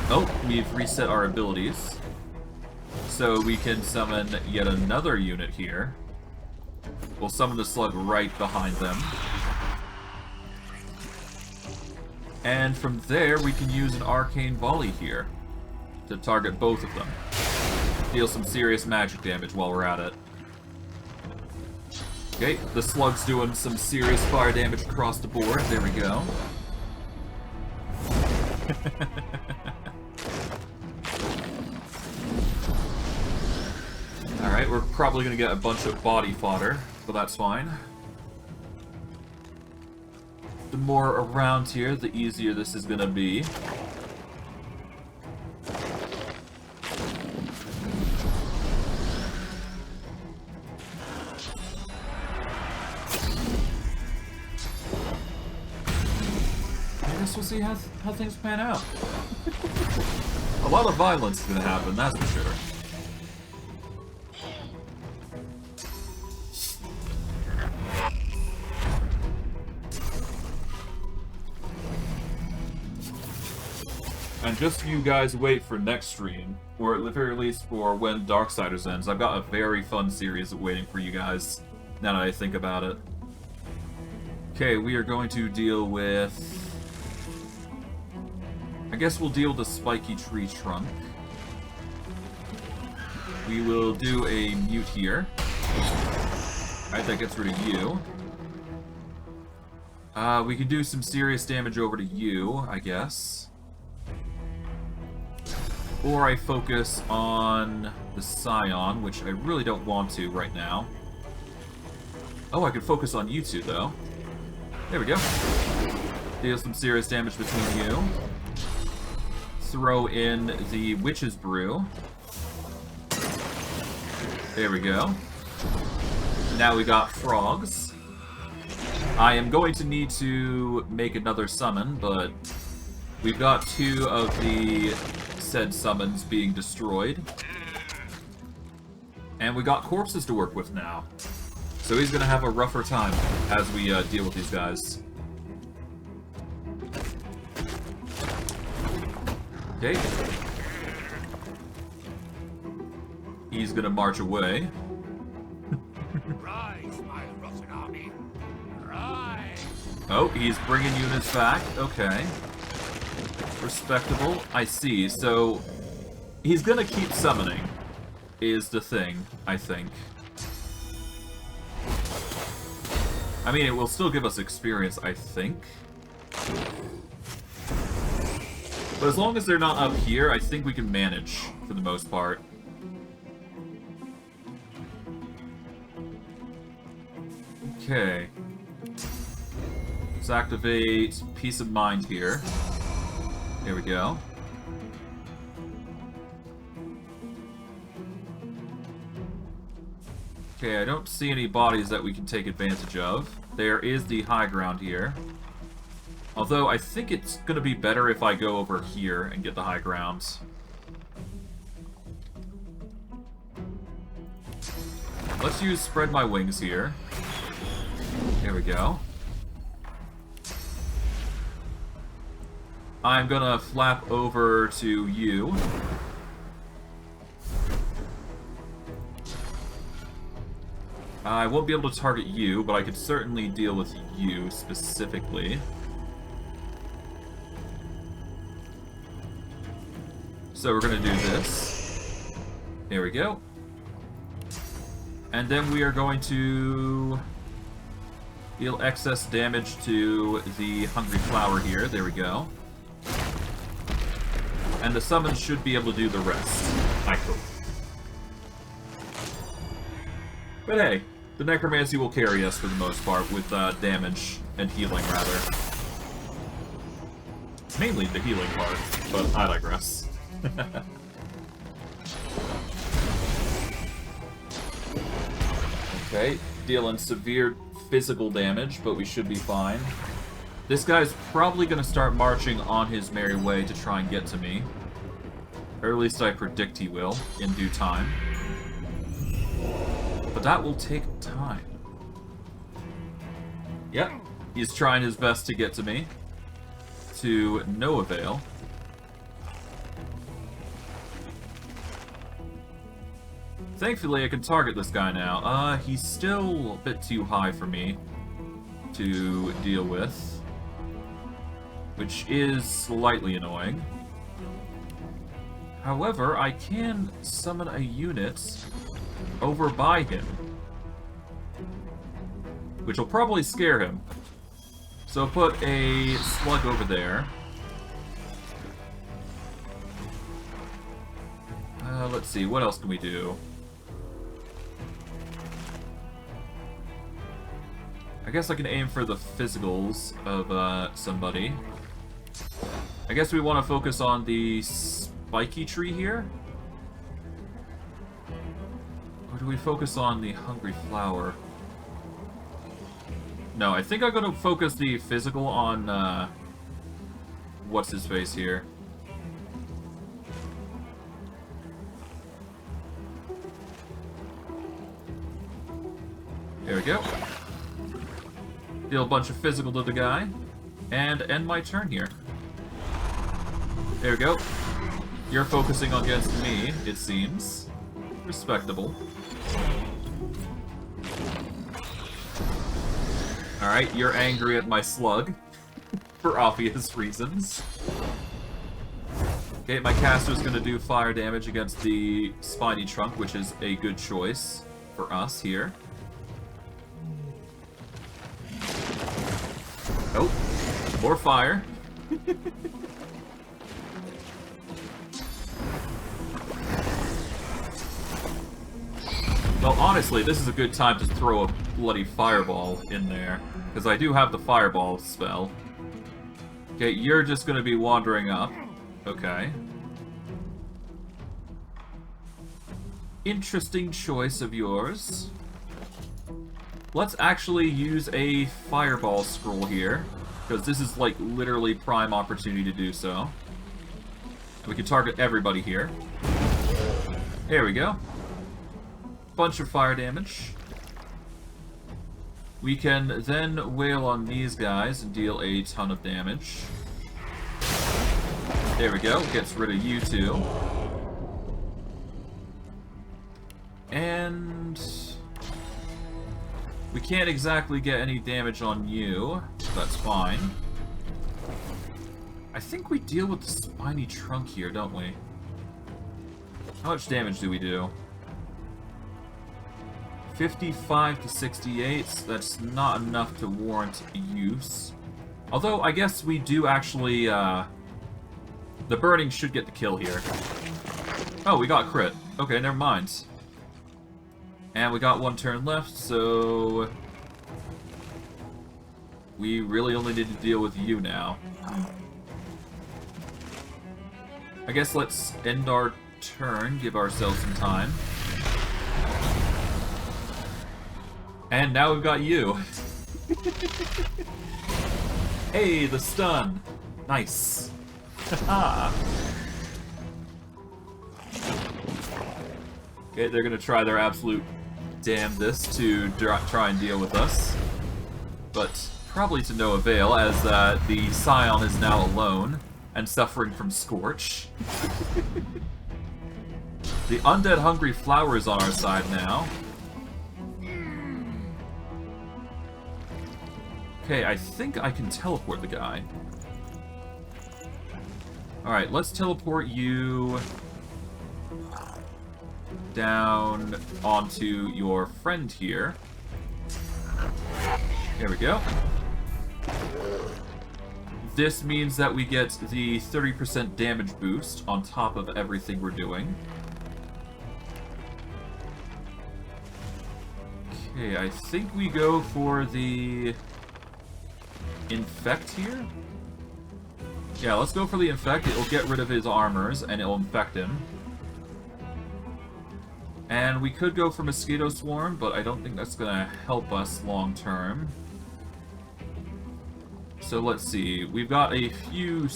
Oh, we've reset our abilities. So we can summon yet another unit here. We'll summon the slug right behind them. And from there, we can use an arcane volley here to target both of them. Deal some serious magic damage while we're at it. Okay, the slug's doing some serious fire damage across the board. There we go. we're probably gonna get a bunch of body fodder, but that's fine. The more around here, the easier this is gonna be. I guess we'll see how things pan out. A lot of violence is gonna happen, that's for sure. And just so you guys wait for next stream, or at the very least for when Darksiders ends, I've got a very fun series waiting for you guys, now that I think about it. Okay, we are going to deal with... I guess we'll deal with the spiky tree trunk. We will do a mute here. Alright, that gets rid of you. We can do some serious damage over to you, I guess. Or I focus on the Scion, which I really don't want to right now. Oh, I could focus on you two, though. There we go. Deal some serious damage between you. Throw in the Witch's Brew. There we go. Now we got frogs. I am going to need to make another summon, but we've got 2 of the said summons being destroyed. And we got corpses to work with now. So he's gonna have a rougher time as we deal with these guys. Okay. He's gonna march away. Rise, my rotten army. Rise. Oh, he's bringing units back. Okay. Respectable. I see. So, he's gonna keep summoning, is the thing, I think. I mean, it will still give us experience, I think. But as long as they're not up here, I think we can manage, for the most part. Okay. Let's activate Peace of Mind here. There we go. Okay, I don't see any bodies that we can take advantage of. There is the high ground here. Although, I think it's going to be better if I go over here and get the high ground. Let's use Spread My Wings here. There we go. I'm gonna flap over to you. I won't be able to target you, but I could certainly deal with you specifically. So we're gonna do this. There we go. And then we are going to deal excess damage to the Hungry Flower here. There we go. And the summons should be able to do the rest, I hope. But hey, the Necromancy will carry us for the most part with damage and healing, rather. Mainly the healing part, but I digress. Okay, dealing severe physical damage, but we should be fine. This guy's probably going to start marching on his merry way to try and get to me. Or at least I predict he will, in due time. But that will take time. Yep, he's trying his best to get to me. To no avail. Thankfully, I can target this guy now. He's still a bit too high for me to deal with. Which is slightly annoying. However, I can summon a unit over by him. Which will probably scare him. So I'll put a slug over there. Let's see, what else can we do? I guess I can aim for the physicals of somebody. I guess we want to focus on the spiky tree here? Or do we focus on the hungry flower? No, I think I'm going to focus the physical on, what's his face here? There we go. Deal a bunch of physical to the guy. And end my turn here. There we go. You're focusing against me, it seems. Respectable. Alright, you're angry at my slug. For obvious reasons. Okay, my caster's gonna do fire damage against the spiny trunk, which is a good choice for us here. Oh, more fire. Well, honestly, this is a good time to throw a bloody fireball in there, because I do have the fireball spell. Okay, you're just going to be wandering up. Okay. Interesting choice of yours. Let's actually use a fireball scroll here, because this is like literally prime opportunity to do so. We can target everybody here. There we go. Bunch of fire damage. We can then wail on these guys and deal a ton of damage. There we go, gets rid of you two. And we can't exactly get any damage on you. That's fine. I think we deal with the spiny trunk here, don't we? How much damage do we do? 55 to 68, that's not enough to warrant use. Although, I guess we do actually, the burning should get the kill here. Oh, we got crit. Okay, never mind. And we got one turn left, so we really only need to deal with you now. I guess let's end our turn, give ourselves some time. And now we've got you. Hey, the stun. Nice. Okay, they're gonna try their absolute damnedest to try and deal with us. But probably to no avail, as the Scion is now alone and suffering from Scorch. The undead hungry flower is on our side now. Okay, I think I can teleport the guy. Alright, let's teleport you down onto your friend here. There we go. This means that we get the 30% damage boost on top of everything we're doing. Okay, I think we go for the infect here? Yeah, let's go for the infect. It'll get rid of his armors and it'll infect him. And we could go for Mosquito Swarm, but I don't think that's gonna help us long term. So let's see. We've got a few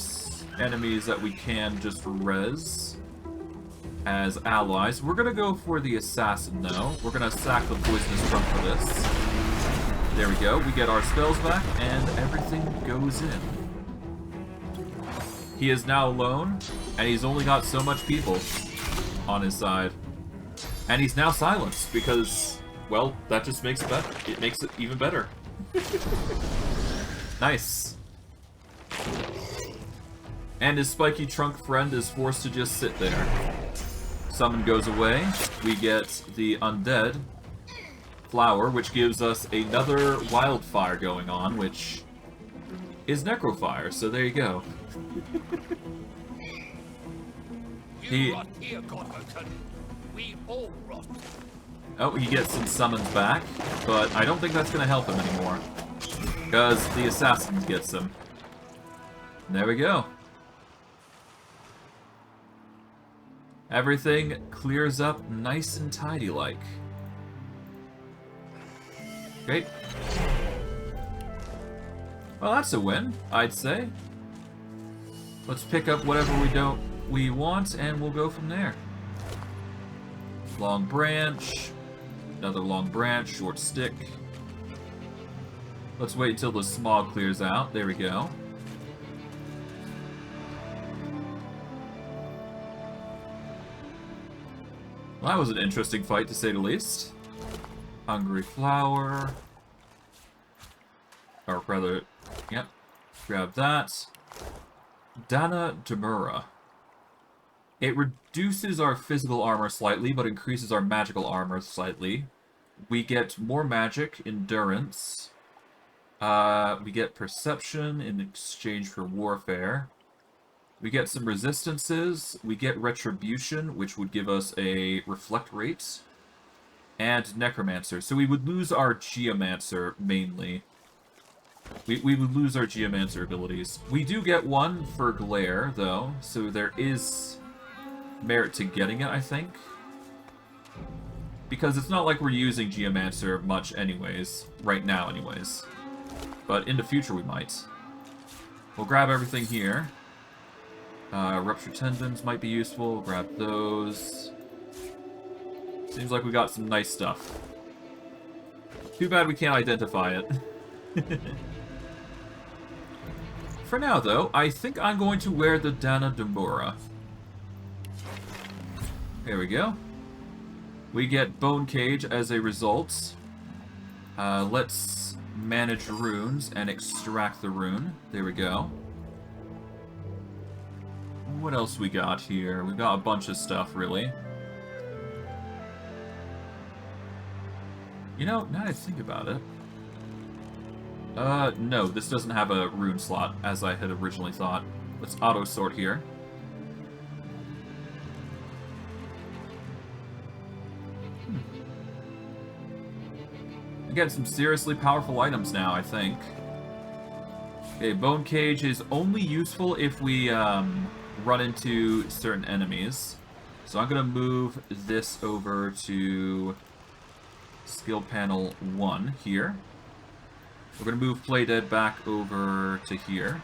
enemies that we can just res as allies. We're gonna go for the assassin though. We're gonna sack the poisonous trunk for this. There we go. We get our spells back and everything goes in. He is now alone, and he's only got so much people on his side. And he's now silenced because, well, that just makes it better. It makes it even better. Nice. And his spiky trunk friend is forced to just sit there. Summon goes away. We get the undead flower, which gives us another wildfire going on, which is necrofire, so there you go. You rot here, Godberton. We all rot. Oh, he gets some summons back, but I don't think that's going to help him anymore. Because the assassin gets them. There we go. Everything clears up nice and tidy-like. Great. Well, that's a win, I'd say. Let's pick up whatever we want, and we'll go from there. Long branch. Another long branch, short stick. Let's wait until the smog clears out. There we go. Well, that was an interesting fight, to say the least. Hungry flower. Or rather, yep. Grab that. Dana Demura. It reduces our physical armor slightly, but increases our magical armor slightly. We get more magic, endurance. We get perception in exchange for warfare. We get some resistances. We get retribution, which would give us a reflect rate. And necromancer. So we would lose our geomancer, mainly. We would lose our geomancer abilities. We do get one for glare, though, so there is merit to getting it, I think. Because it's not like we're using geomancer much anyways. Right now, anyways. But in the future, we might. We'll grab everything here. Ruptured tendons might be useful. Grab those. Seems like we got some nice stuff. Too bad we can't identify it. For now, though, I think I'm going to wear the Dana Demura. There we go. We get Bone Cage as a result. Let's manage runes and extract the rune. There we go. What else we got here? We've got a bunch of stuff, really. You know, now that I think about it... no, this doesn't have a rune slot, as I had originally thought. Let's auto-sort here. Again, some seriously powerful items now, I think. Okay, Bone Cage is only useful if we, run into certain enemies. So I'm gonna move this over to skill panel 1 here. We're going to move Play Dead back over to here.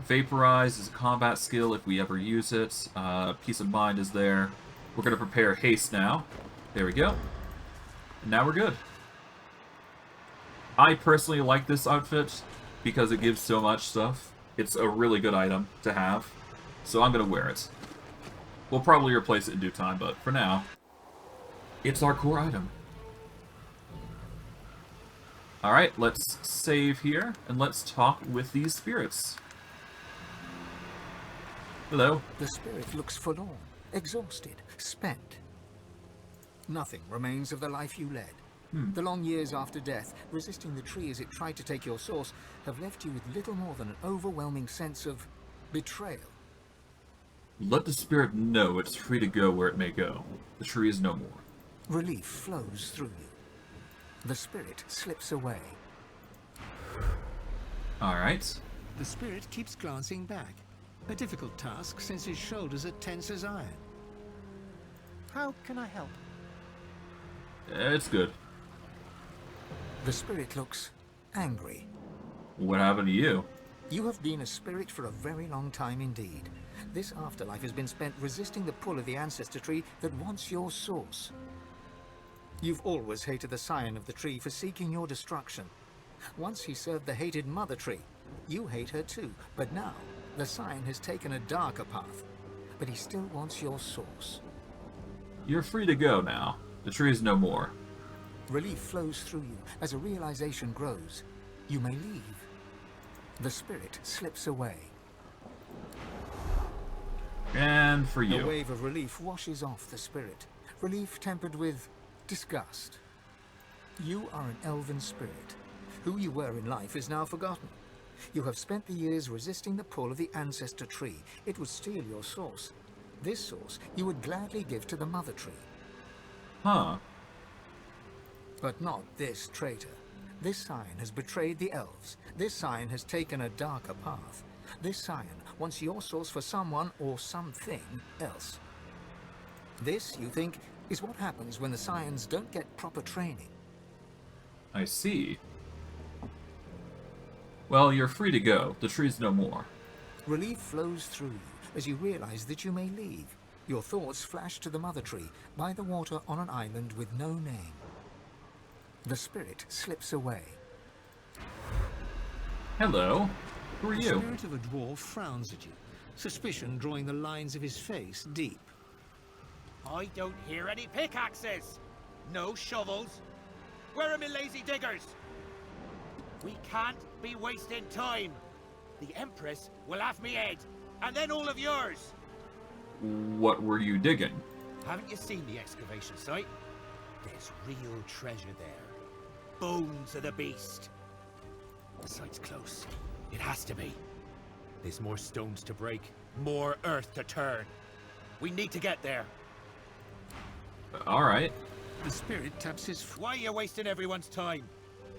Vaporize is a combat skill if we ever use it. Peace of Mind is there. We're going to prepare Haste now. There we go. And now we're good. I personally like this outfit because it gives so much stuff. It's a really good item to have. So I'm going to wear it. We'll probably replace it in due time, but for now, it's our core item. Alright, let's save here, and let's talk with these spirits. Hello. The spirit looks forlorn, exhausted, spent. Nothing remains of the life you led. The long years after death, resisting the tree as it tried to take your source, have left you with little more than an overwhelming sense of betrayal. Let the spirit know it's free to go where it may go. The tree is no more. Relief flows through you. The spirit slips away. Alright. The spirit keeps glancing back. A difficult task since his shoulders are tense as iron. How can I help? It's good. The spirit looks angry. What happened to you? You have been a spirit for a very long time indeed. This afterlife has been spent resisting the pull of the ancestor tree that wants your source. You've always hated the scion of the tree for seeking your destruction. Once he served the hated mother tree. You hate her too, but now the scion has taken a darker path. But he still wants your source. You're free to go now. The tree is no more. Relief flows through you as a realization grows. You may leave. The spirit slips away. And for you. A wave of relief washes off the spirit. Relief tempered with disgust. You are an elven spirit. Who you were in life is now forgotten. You have spent the years resisting the pull of the ancestor tree. It would steal your source. This source you would gladly give to the mother tree. Huh. But not this traitor. This scion has betrayed the elves. This scion has taken a darker path. This scion wants your source for someone or something else. This, you think, is what happens when the scions don't get proper training. I see. Well, you're free to go. The tree's no more. Relief flows through you as you realize that you may leave. Your thoughts flash to the mother tree by the water on an island with no name. The spirit slips away. Hello. Who are The you? spirit of a dwarf frowns at you, suspicion drawing the lines of his face deep. I don't hear any pickaxes. No shovels. Where are my lazy diggers? We can't be wasting time. The Empress will have me head, and then all of yours. What were you digging? Haven't you seen the excavation site? There's real treasure there. Bones of the beast. The site's close. It has to be. There's more stones to break, more earth to turn. We need to get there. Alright. The spirit taps his Why are you wasting everyone's time?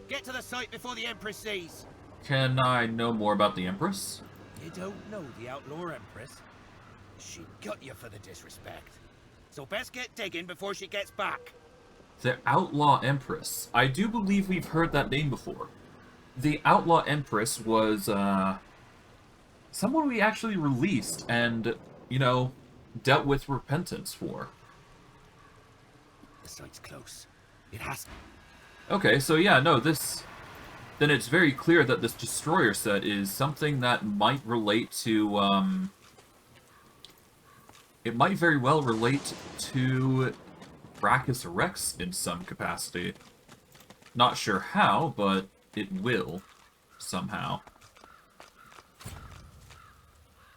Get to the site before the Empress sees. Can I know more about the Empress? You don't know the Outlaw Empress? She got you for the disrespect. So best get digging before she gets back. The Outlaw Empress. I do believe we've heard that name before. The Outlaw Empress was, someone we actually released and, you know, dealt with repentance for. The site's close. It has... Okay, so yeah, no, this... Then it's very clear that this Destroyer set is something that might relate to, it might very well relate to Brachus Rex in some capacity. Not sure how, but it will, somehow.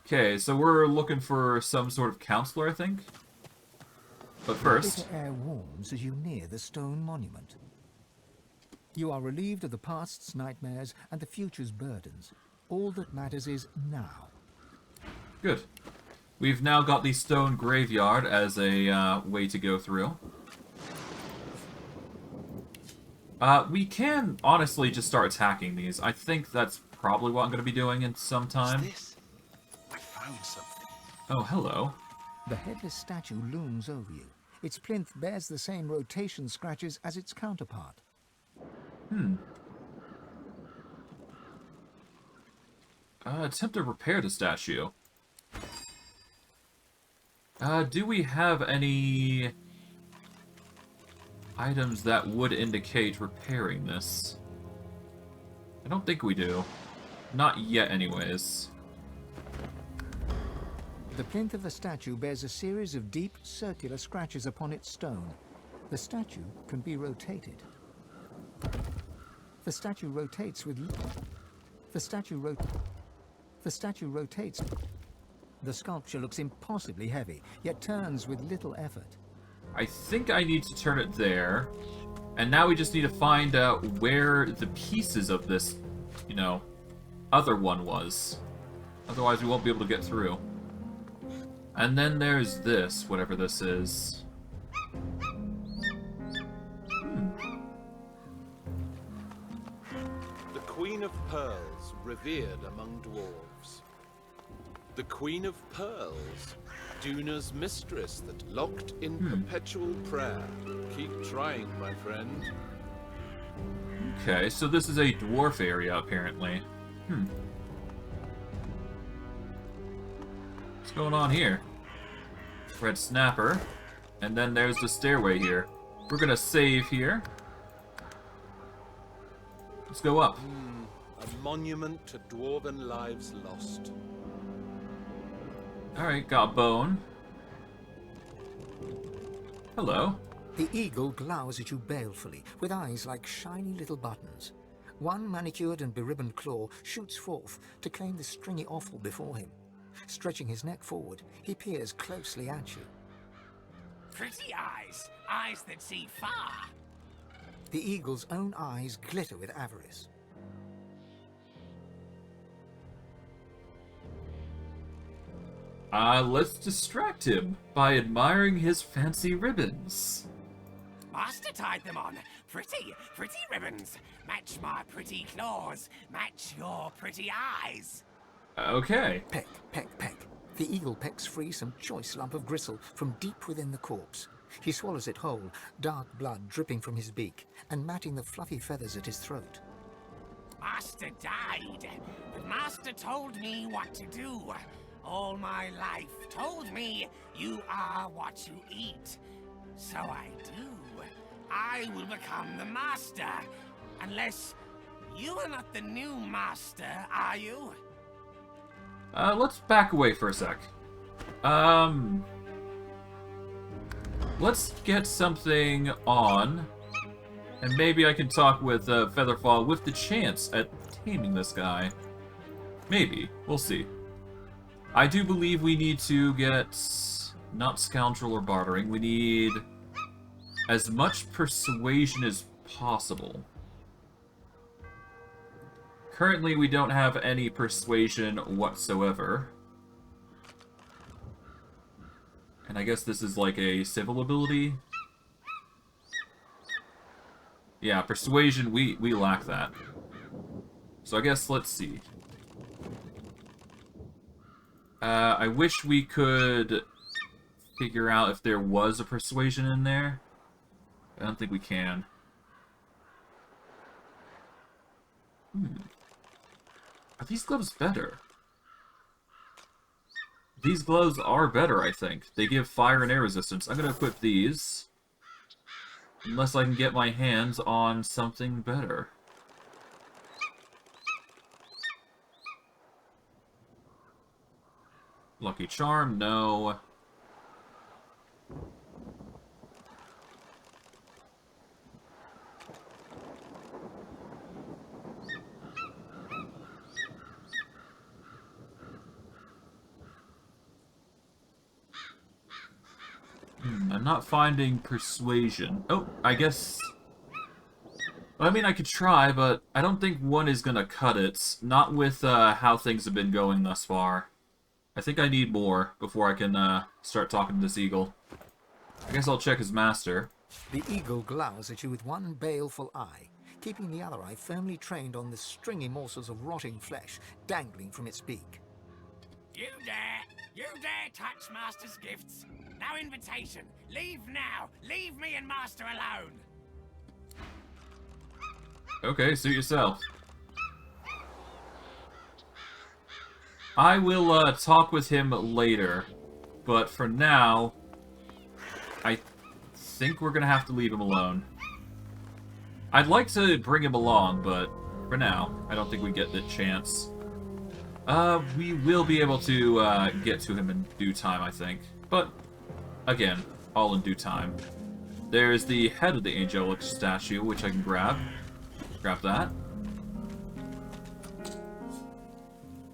Okay, so we're looking for some sort of counselor, I think. But first... The bitter air warms as you near the stone monument. You are relieved of the past's nightmares and the future's burdens. All that matters is now. Good. We've now got the stone graveyard as a way to go through. We can honestly just start attacking these. I think that's probably what I'm going to be doing in some time. This? I found something. Oh, hello. The headless statue looms over you. Its plinth bears the same rotation scratches as its counterpart. Attempt to repair the statue. Do we have any items that would indicate repairing this? I don't think we do. Not yet, anyways. The plinth of the statue bears a series of deep, circular scratches upon its stone. The statue can be rotated. The statue rotates with... The statue rotates... The sculpture looks impossibly heavy, yet turns with little effort. I think I need to turn it there. And now we just need to find out where the pieces of this, you know, other one was. Otherwise we won't be able to get through. And then there's this, whatever this is. The Queen of Pearls, revered among dwarves. The Queen of Pearls, Duna's mistress that locked in perpetual prayer. Keep trying, my friend. Okay, so this is a dwarf area, apparently. What's going on here? Red Snapper. And then there's the stairway here. We're gonna save here. Let's go up. A monument to dwarven lives lost. Alright, got a bone. Hello. The eagle glowers at you balefully, with eyes like shiny little buttons. One manicured and beribboned claw shoots forth to claim the stringy offal before him. Stretching his neck forward, he peers closely at you. Pretty eyes. Eyes that see far. The eagle's own eyes glitter with avarice. Let's distract him by admiring his fancy ribbons. Master tied them on. Pretty ribbons. Match my pretty claws. Match your pretty eyes. Okay. Peck, peck, peck. The eagle pecks free some choice lump of gristle from deep within the corpse. He swallows it whole, dark blood dripping from his beak and matting the fluffy feathers at his throat. Master died, but Master told me what to do. All my life told me you are what you eat. So I do. I will become the Master. Unless you are not the new Master, are you? Let's back away for a sec. Let's get something on, and maybe I can talk with Featherfall with the chance at taming this guy. Maybe. We'll see. I do believe we need to get not scoundrel or bartering. We need as much persuasion as possible. Currently, we don't have any persuasion whatsoever. And I guess this is like a civil ability. Yeah, persuasion, we lack that. So I guess, let's see. I wish we could figure out if there was a persuasion in there. I don't think we can. Are these gloves better? These gloves are better, I think. They give fire and air resistance. I'm gonna equip these. Unless I can get my hands on something better. Lucky Charm, no. I'm not finding persuasion. Oh, I guess... Well, I mean, I could try, but I don't think one is gonna cut it. Not with how things have been going thus far. I think I need more before I can start talking to this eagle. I guess I'll check his master. The eagle glowers at you with one baleful eye, keeping the other eye firmly trained on the stringy morsels of rotting flesh dangling from its beak. You dare touch Master's gifts. No invitation. Leave now. Leave me and Master alone. Okay, suit yourself. I will talk with him later, but for now, I think we're gonna have to leave him alone. I'd like to bring him along, but for now, I don't think we get the chance. We will be able to get to him in due time, I think. But, again, all in due time. There's the head of the angelic statue, which I can grab. Grab that.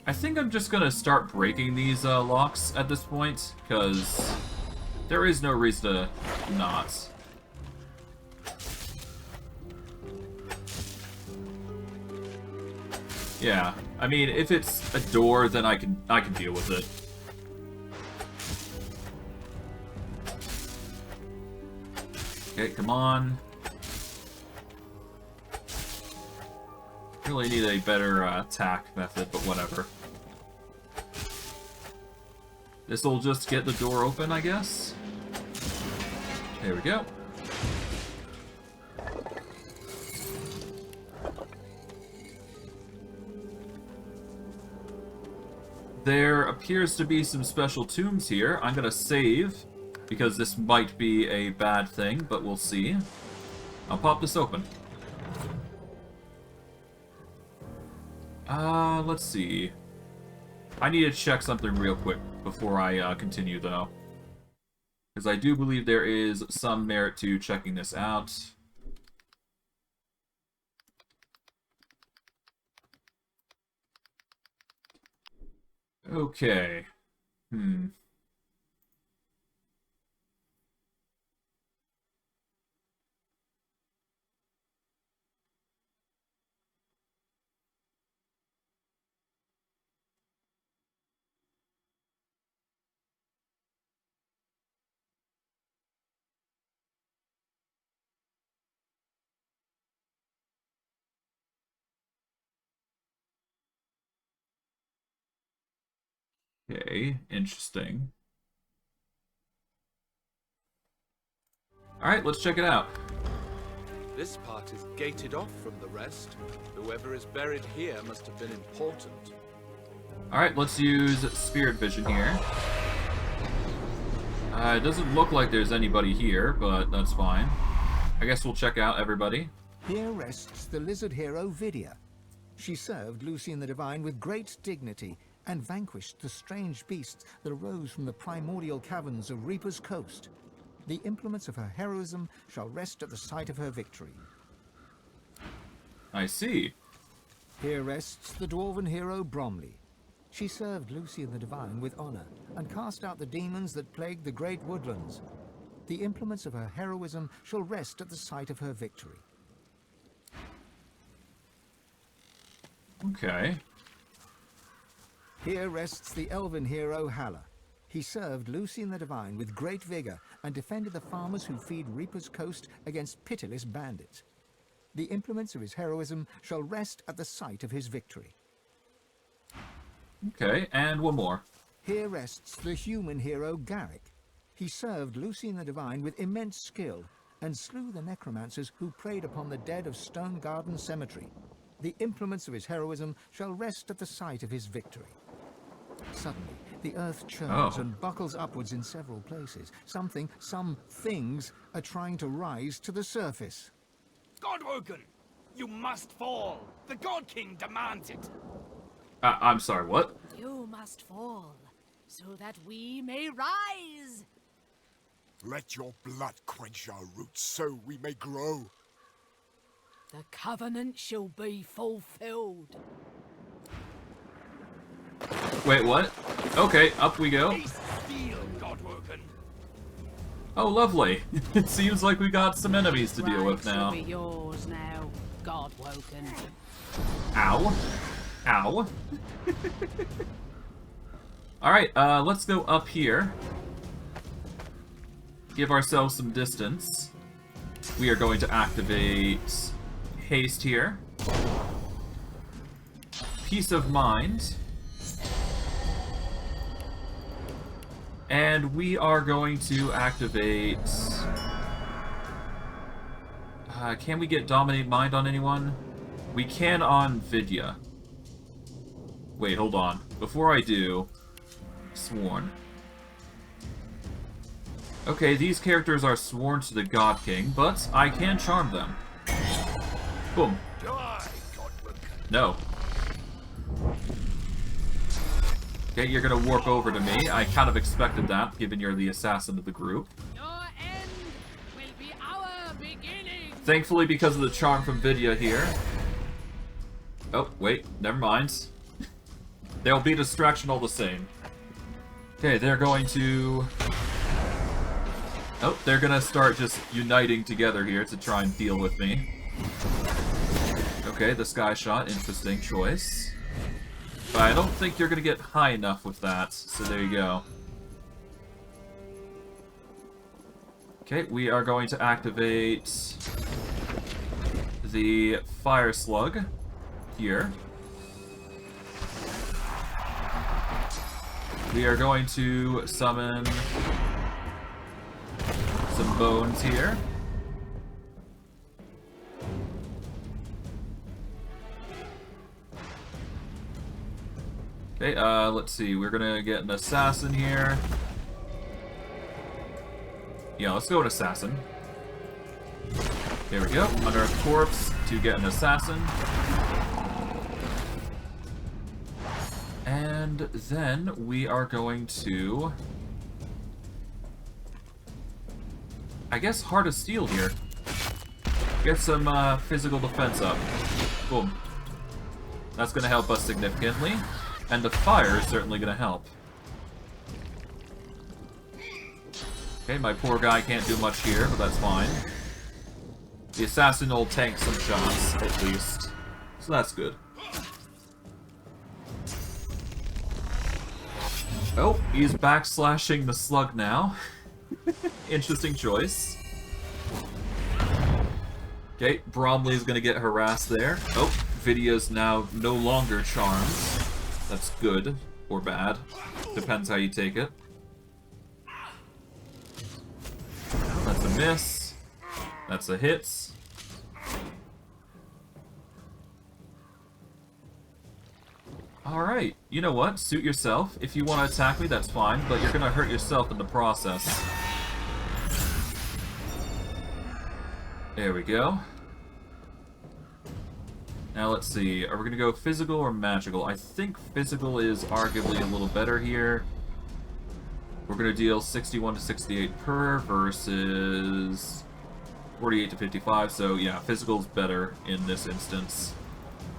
I think I'm just gonna start breaking these locks at this point, because there is no reason to not. Yeah, I mean, if it's a door, then I can deal with it. Okay, come on. Really need a better attack method, but whatever. This'll just get the door open, I guess. There we go. There appears to be some special tombs here. I'm gonna save, because this might be a bad thing, but we'll see. I'll pop this open. Let's see. I need to check something real quick before I continue, though. Because I do believe there is some merit to checking this out. Okay. Okay, interesting. Alright, let's check it out. This part is gated off from the rest. Whoever is buried here must have been important. Alright, let's use spirit vision here. It doesn't look like there's anybody here, but that's fine. I guess we'll check out everybody. Here rests the lizard hero Vidya. She served Lucian the Divine with great dignity and vanquished the strange beasts that arose from the primordial caverns of Reaper's Coast. The implements of her heroism shall rest at the site of her victory. I see. Here rests the dwarven hero Bromley. She served Lucian the Divine with honor and cast out the demons that plagued the great woodlands. The implements of her heroism shall rest at the site of her victory. Okay. Here rests the elven hero Halla. He served Lucian the Divine with great vigor and defended the farmers who feed Reaper's Coast against pitiless bandits. The implements of his heroism shall rest at the site of his victory. Okay, and one more. Here rests the human hero Garrick. He served Lucian the Divine with immense skill and slew the necromancers who preyed upon the dead of Stone Garden Cemetery. The implements of his heroism shall rest at the site of his victory. Suddenly, the earth churns and buckles upwards in several places. Some things are trying to rise to the surface. Godwoken! You must fall! The God King demands it! I'm sorry, what? You must fall, so that we may rise! Let your blood quench our roots, so we may grow. The covenant shall be fulfilled. Wait, what? Okay, up we go. Steel, Godwoken. Oh, lovely. It seems like we got some enemies to deal with now. Be yours now, Godwoken. Ow. Ow. Alright, let's go up here. Give ourselves some distance. We are going to activate haste here. Peace of mind. And we are going to activate... can we get Dominate Mind on anyone? We can on Vidya. Wait, hold on. Before I do... Sworn. Okay, these characters are sworn to the God King, but I can charm them. Boom. No. Okay, you're gonna warp over to me. I kind of expected that, given you're the assassin of the group. Your end will be our beginning. Thankfully, because of the charm from Vidya here. Oh, wait, never mind. There'll be distraction all the same. Okay, they're going to... Oh, they're gonna start just uniting together here to try and deal with me. Okay, the Sky Shot, interesting choice. But I don't think you're gonna get high enough with that, so there you go. Okay, we are going to activate the Fire Slug here. We are going to summon some bones here. Okay, let's see. We're gonna get an assassin here. Yeah, let's go with assassin. There we go. Unearth corpse to get an assassin. And then we are going to... I guess Heart of Steel here. Get some physical defense up. Boom. That's going to help us significantly. And the fire is certainly going to help. Okay, my poor guy can't do much here, but that's fine. The assassin will tank some shots, at least. So that's good. Oh, he's backslashing the slug now. Interesting choice. Okay, Bromley's gonna get harassed there. Oh, Vidya's now no longer charmed. That's good. Or bad. Depends how you take it. That's a miss. That's a hit. Alright, you know what? Suit yourself. If you want to attack me, that's fine, but you're gonna hurt yourself in the process. There we go. Now let's see, are we gonna go physical or magical? I think physical is arguably a little better here. We're gonna deal 61 to 68 per versus 48 to 55, so yeah, physical's better in this instance.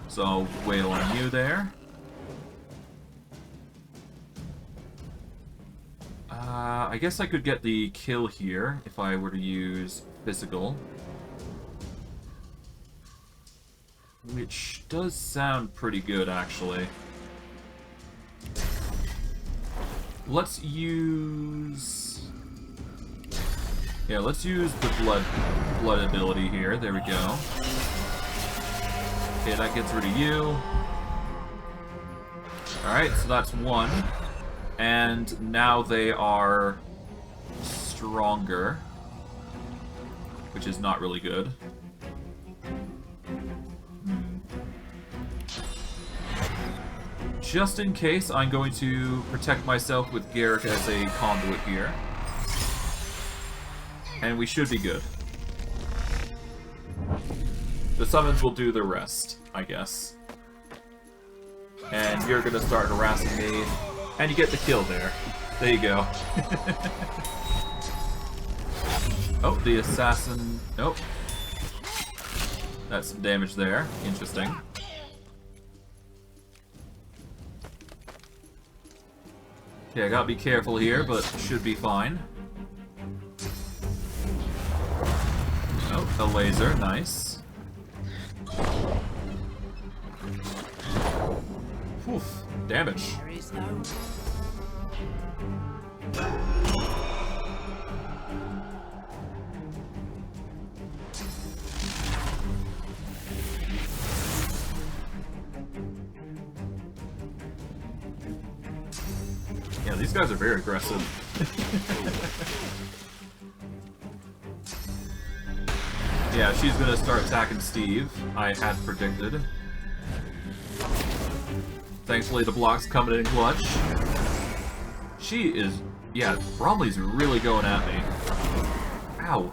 So I'll wail on you there. I guess I could get the kill here if I were to use physical. Which does sound pretty good, actually. Let's use... Yeah, let's use the blood ability here. There we go. Okay, that gets rid of you. Alright, so that's one. And now they are stronger, which is not really good. Just in case, I'm going to protect myself with Garrick as a conduit here. And we should be good. The summons will do the rest, I guess. And you're gonna start harassing me. And you get the kill there. There you go. Oh, the assassin... Nope. That's some damage there. Interesting. Okay, I gotta be careful here, but should be fine. Oh, a laser. Nice. Oof. Damage. Yeah, these guys are very aggressive. Yeah, she's gonna start attacking Steve. I had predicted. Thankfully, the block's coming in clutch. She is... Yeah, Bromley's really going at me. Ow.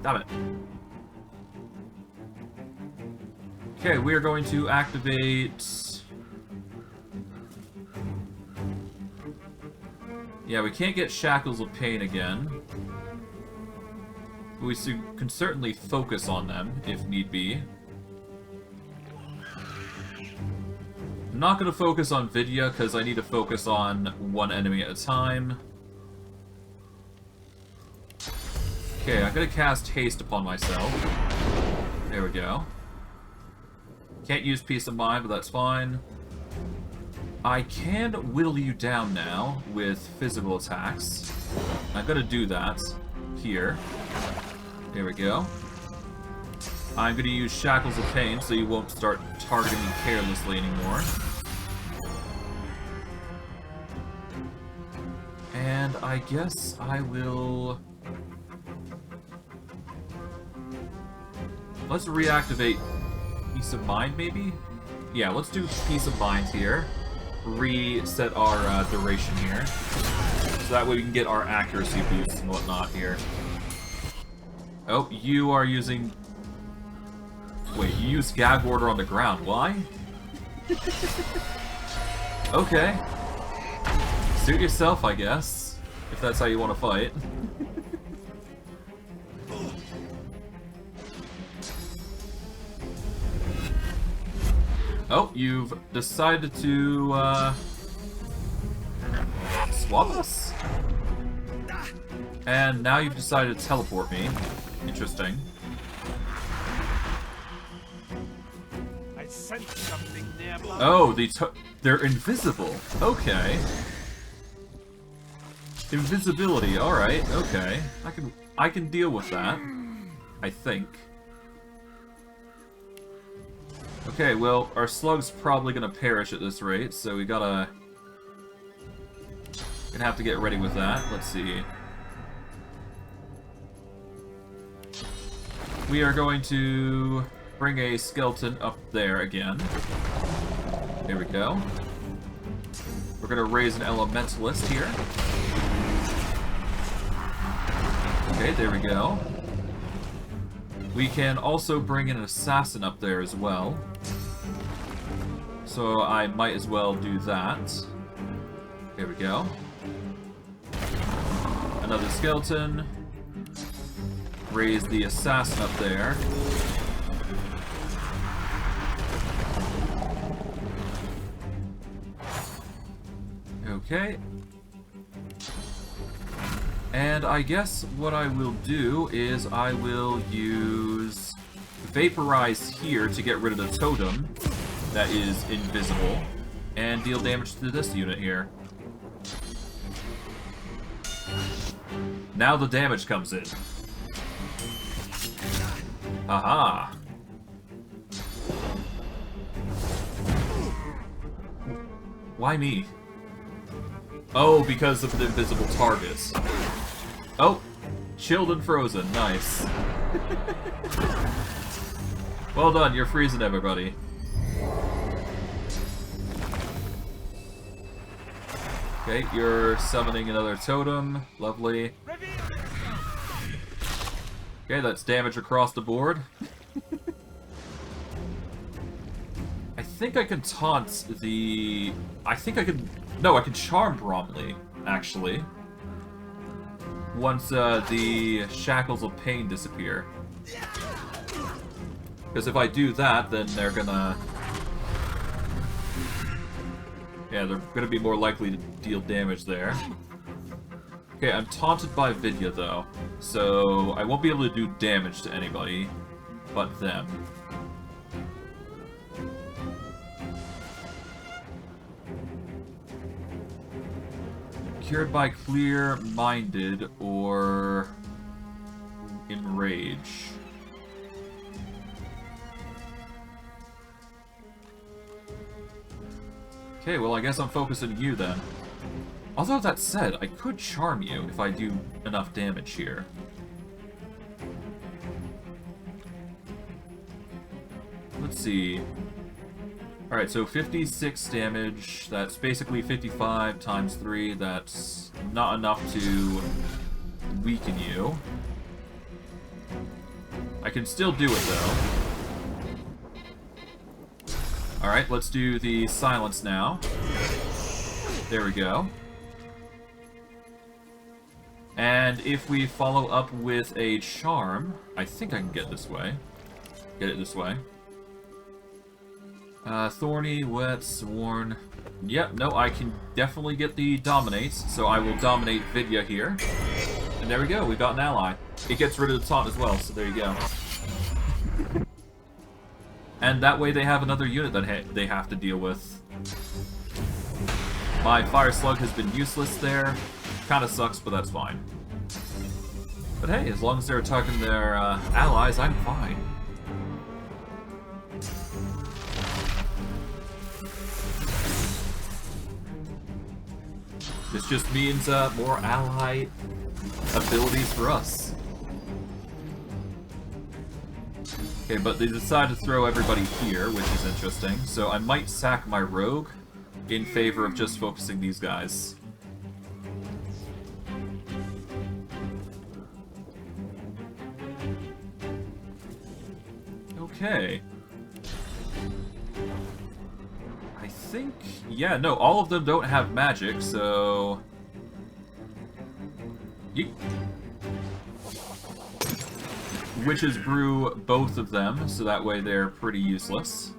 Damn it. Okay, we are going to activate... Yeah, we can't get Shackles of Pain again. But we can certainly focus on them, if need be. I'm not going to focus on Vidya, because I need to focus on one enemy at a time. Okay, I'm going to cast Haste upon myself. There we go. Can't use Peace of Mind, but that's fine. I can whittle you down now with physical attacks. I'm going to do that here. There we go. I'm going to use Shackles of Pain so you won't start targeting me carelessly anymore. And I guess I will... Let's reactivate Peace of Mind, maybe? Yeah, let's do Peace of Mind here. Reset our duration here. So that way we can get our accuracy boosts and whatnot here. Oh, you are using... Wait, you use Gag Order on the ground. Why? Okay. Suit yourself, I guess. If that's how you want to fight. Oh, you've decided to, swap us? And now you've decided to teleport me. Interesting. I sense something nearby. Oh, they're invisible. Okay. Invisibility, alright, okay. I can deal with that. I think. Okay, well, our slug's probably gonna perish at this rate, so we gotta Gonna have to get ready with that. Let's see. We are going to bring a skeleton up there again. There we go. We're gonna raise an elementalist here. Okay, there we go. We can also bring an assassin up there as well. So I might as well do that. There we go. Another skeleton. Raise the assassin up there. Okay. And I guess what I will do is I will use Vaporize here to get rid of the totem that is invisible and deal damage to this unit here. Now the damage comes in. Aha! Why me? Oh, because of the invisible targets. Oh! Chilled and frozen. Nice. Well done, you're freezing everybody. Okay, you're summoning another totem. Lovely. Okay, that's damage across the board. I think I can taunt the... I think I can... No, I can charm Bromley, actually. Once the Shackles of Pain disappear. Because if I do that, then they're gonna... Yeah, they're gonna be more likely to deal damage there. Okay, I'm taunted by Vidya, though. So I won't be able to do damage to anybody but them. Cured by clear-minded or enrage. Okay, well I guess I'm focusing you then. Although that said, I could charm you if I do enough damage here. Let's see. Alright, so 56 damage, that's basically 55 times 3, that's not enough to weaken you. I can still do it though. Alright, let's do the silence now. There we go. And if we follow up with a charm, I think I can get this way. Get it this way. Thorny, wet, sworn. Yep, no, I can definitely get the dominates, so I will dominate Vidya here. And there we go, we got an ally. It gets rid of the taunt as well, so there you go. And that way they have another unit that they have to deal with. My Fire Slug has been useless there. Kinda sucks, but that's fine. But hey, as long as they're attacking their allies, I'm fine. This just means more ally abilities for us. Okay, but they decided to throw everybody here, which is interesting. So I might sack my rogue in favor of just focusing these guys. Okay. I think... Yeah, no, all of them don't have magic, so... Witches brew both of them, so that way they're pretty useless.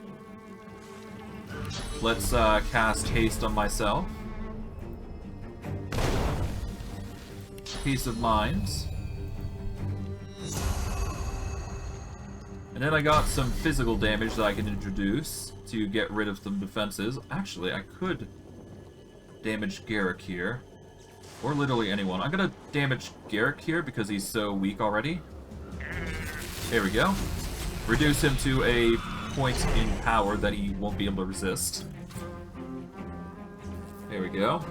Let's cast haste on myself. Peace of mind. And then I got some physical damage that I can introduce to get rid of some defenses. Actually, I could damage Garrick here. Or literally anyone. I'm gonna damage Garrick here because he's so weak already. There we go. Reduce him to a point in power that he won't be able to resist. There we go.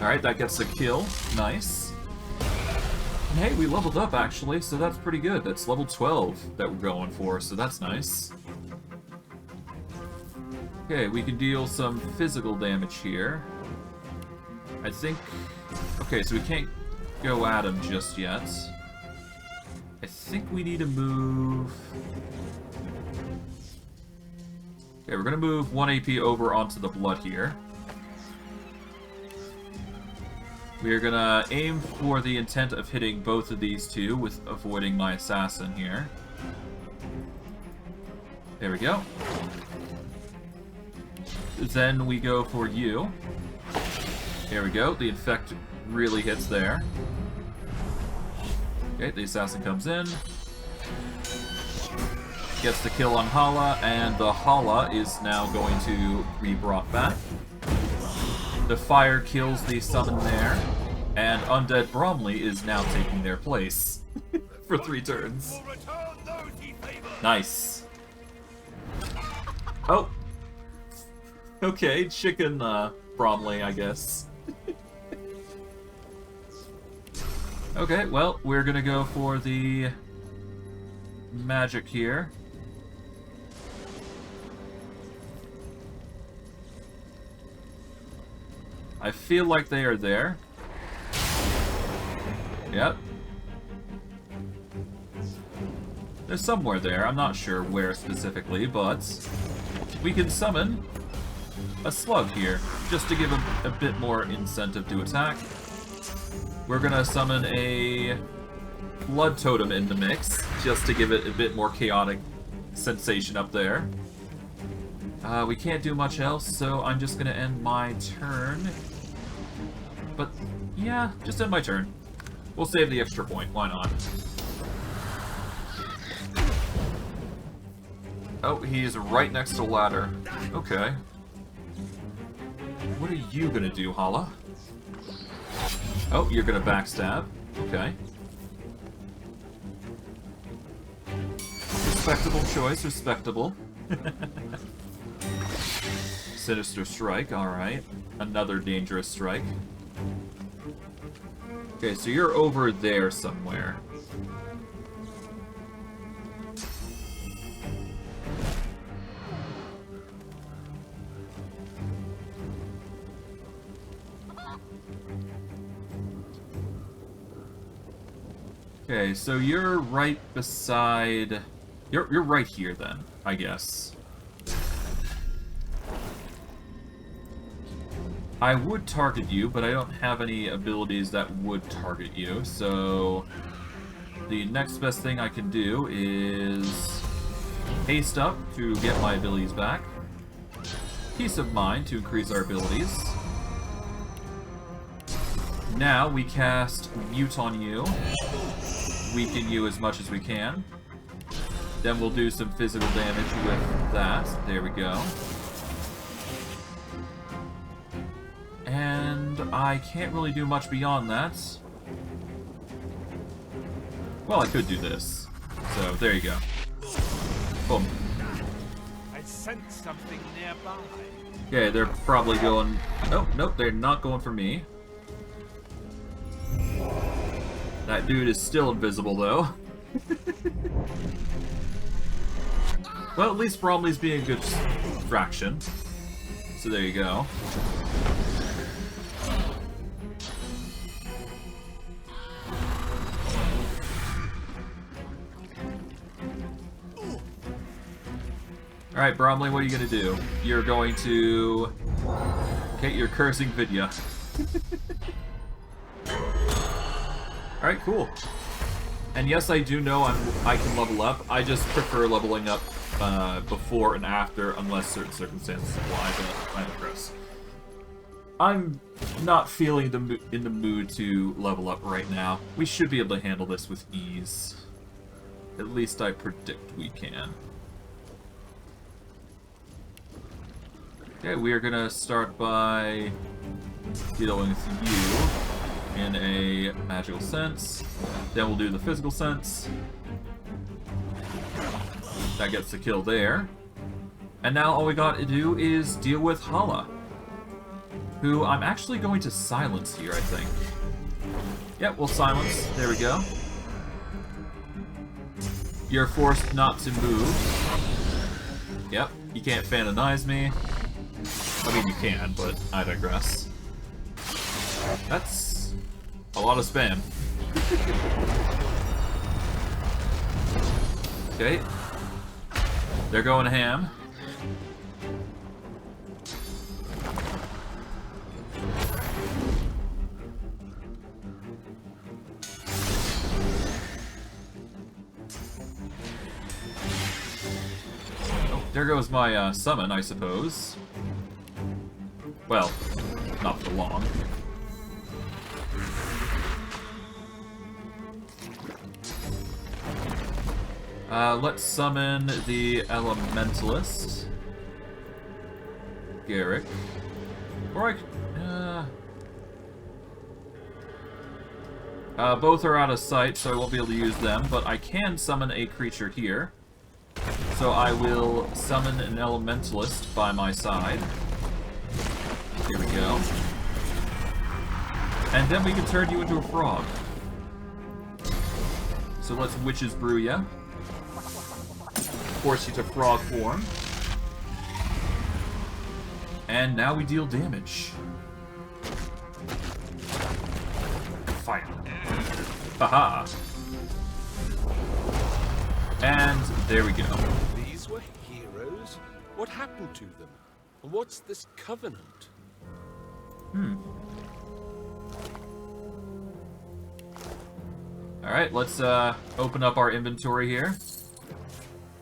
Alright, that gets the kill. Nice. And hey, we leveled up actually, so that's pretty good. That's level 12 that we're going for, so that's nice. Okay, we can deal some physical damage here. I think... Okay, so we can't go at him just yet. I think we need to move... Okay, we're gonna move 1 AP over onto the blood here. We are gonna aim for the intent of hitting both of these two with avoiding my assassin here. There we go. Then we go for you. There we go. The infect really hits there. Okay, the assassin comes in. Gets the kill on Hala, and the Hala is now going to be brought back. The fire kills the summon there, and undead Bromley is now taking their place for 3 turns. Nice. Oh. Okay, chicken Bromley, I guess. Okay, well, we're gonna go for the magic here. I feel like they are there. Yep. They're somewhere there. I'm not sure where specifically, but we can summon a slug here, just to give him a bit more incentive to attack. We're gonna summon a blood totem in the mix, just to give it a bit more chaotic sensation up there. We can't do much else, so I'm just gonna end my turn. But, yeah, just end my turn. We'll save the extra point, why not? Oh, he's right next to ladder. Okay. What are you gonna do, Hala? Oh, you're gonna backstab. Okay. Respectable choice, respectable. Sinister strike, alright. Another dangerous strike. Okay, so you're over there somewhere. Okay, so you're right beside... You're right here then, I guess. I would target you, but I don't have any abilities that would target you, so... The next best thing I can do is... haste up to get my abilities back. Peace of mind to increase our abilities. Now we cast Mute on you. Weaken you as much as we can. Then we'll do some physical damage with that. There we go. And I can't really do much beyond that. Well, I could do this. So, there you go. Boom. I sense something nearby. Okay, they're probably going... Oh, nope, they're not going for me. That dude is still invisible, though. Well, at least Bromley's being a good distraction. So there you go. Alright, Bromley, what are you gonna do? You're going to... Okay, you're cursing Vidya. Alright, cool. And yes, I do know I can level up. I just prefer leveling up before and after, unless certain circumstances apply, but I digress. I'm not feeling in the mood to level up right now. We should be able to handle this with ease. At least I predict we can. Okay, we are gonna start by dealing with you in a magical sense. Then we'll do the physical sense. That gets the kill there. And now all we got to do is deal with Hala. who I'm actually going to silence here, I think. Yep, we'll silence. There we go. You're forced not to move. Yep, you can't fanonize me. I mean, you can, but I digress. That's a lot of spam. Okay. They're going ham. Oh, there goes my summon, I suppose. Well, not for long. Let's summon the Elementalist. Garrick. Or both are out of sight, so I won't be able to use them, but I can summon a creature here. So I will summon an Elementalist by my side. Here we go. And then we can turn you into a frog. So let's Witch's Brew ya. Force you to frog form. And now we deal damage. Fire. Haha. And there we go. These were heroes? What happened to them? And what's this covenant? Alright, let's open up our inventory here.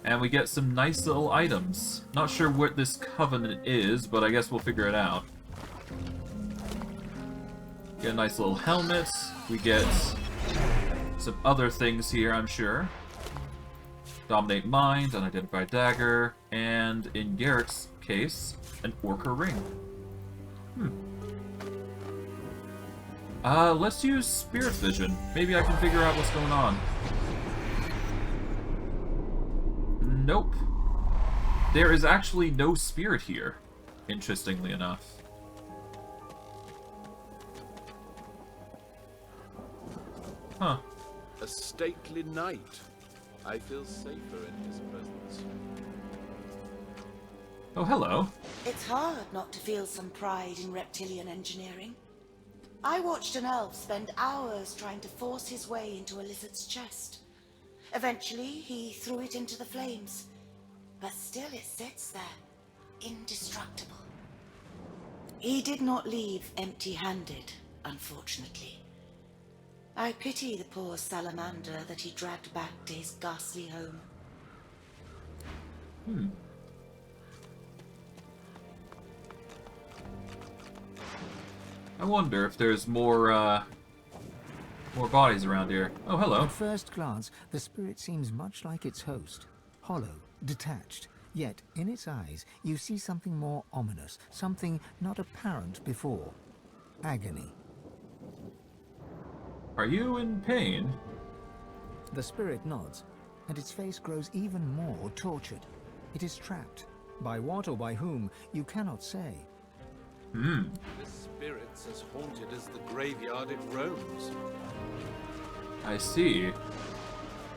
And we get some nice little items. Not sure what this covenant is, but I guess we'll figure it out. Get a nice little helmet. We get some other things here, I'm sure. Dominate Mind, Unidentified Dagger, and in Garrick's case, an Orca Ring. Let's use Spirit Vision. Maybe I can figure out what's going on. Nope. There is actually no spirit here, interestingly enough. Huh. A stately knight. I feel safer in his presence. Oh, hello. It's hard not to feel some pride in reptilian engineering. I watched an elf spend hours trying to force his way into a lizard's chest. Eventually, he threw it into the flames. But still it sits there, indestructible. He did not leave empty-handed, unfortunately. I pity the poor salamander that he dragged back to his ghastly home. I wonder if there's more bodies around here. Oh, hello. At first glance, the spirit seems much like its host. Hollow, detached. Yet, in its eyes, you see something more ominous, something not apparent before. Agony. Are you in pain? The spirit nods, and its face grows even more tortured. It is trapped. By what or by whom, you cannot say. This spirit's as haunted as the graveyard it roams. I see.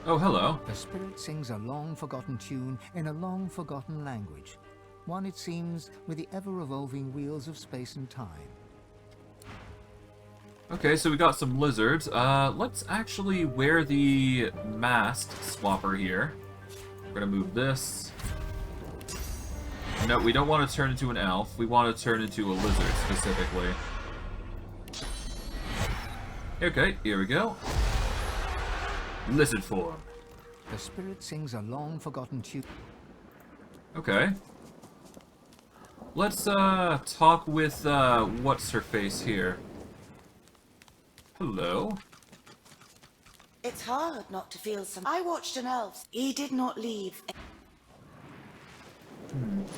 Oh, hello. The spirit sings a long-forgotten tune in a long-forgotten language. One, it seems, with the ever-revolving wheels of space and time. Okay, so we got some lizards. Let's actually wear the mask swapper here. We're gonna move this. No, we don't want to turn into an elf. We want to turn into a lizard, specifically. Okay, here we go. Lizard form. The spirit sings a long-forgotten tune. Okay. Let's, talk with, what's-her-face here. Hello? It's hard not to feel some... I watched an elf. He did not leave...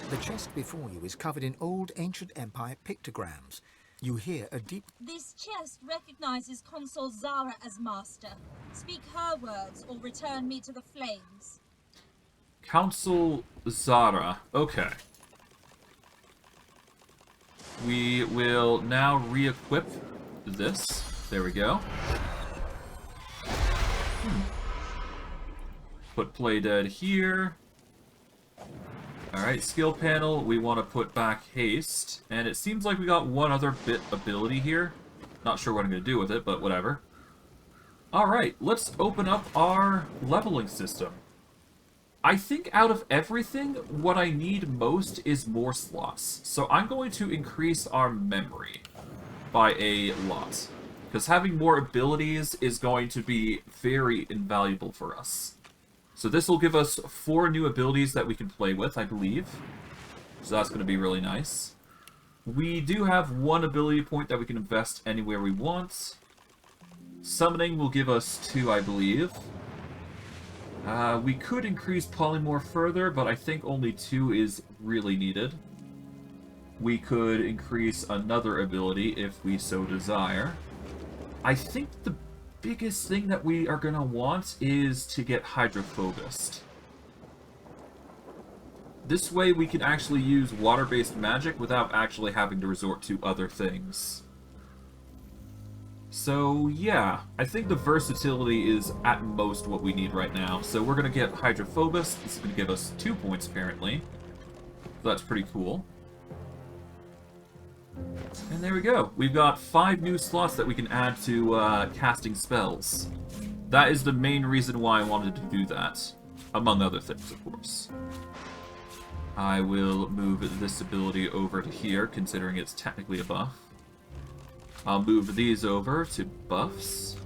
The chest before you is covered in old ancient empire pictograms. You hear a deep... This chest recognizes Consul Zara as master. Speak her words or return me to the flames. Council Zara. Okay. We will now re-equip this. There we go. Put play dead here. Alright, skill panel, we want to put back haste. And it seems like we got one other bit ability here. Not sure what I'm going to do with it, but whatever. Alright, let's open up our leveling system. I think out of everything, what I need most is more slots. So I'm going to increase our memory by a lot. Because having more abilities is going to be very invaluable for us. So this will give us 4 new abilities that we can play with, I believe. So that's going to be really nice. We do have 1 ability point that we can invest anywhere we want. Summoning will give us 2, I believe. We could increase polymorph further, but I think only 2 is really needed. We could increase another ability if we so desire. I think the biggest thing that we are going to want is to get hydrophobist. This way we can actually use water-based magic without actually having to resort to other things. So, yeah, I think the versatility is at most what we need right now. So we're going to get Hydrophobus. This is going to give us 2 points, apparently. So that's pretty cool. And there we go. We've got 5 new slots that we can add to casting spells. That is the main reason why I wanted to do that. Among other things, of course. I will move this ability over to here, considering it's technically a buff. I'll move these over to buffs.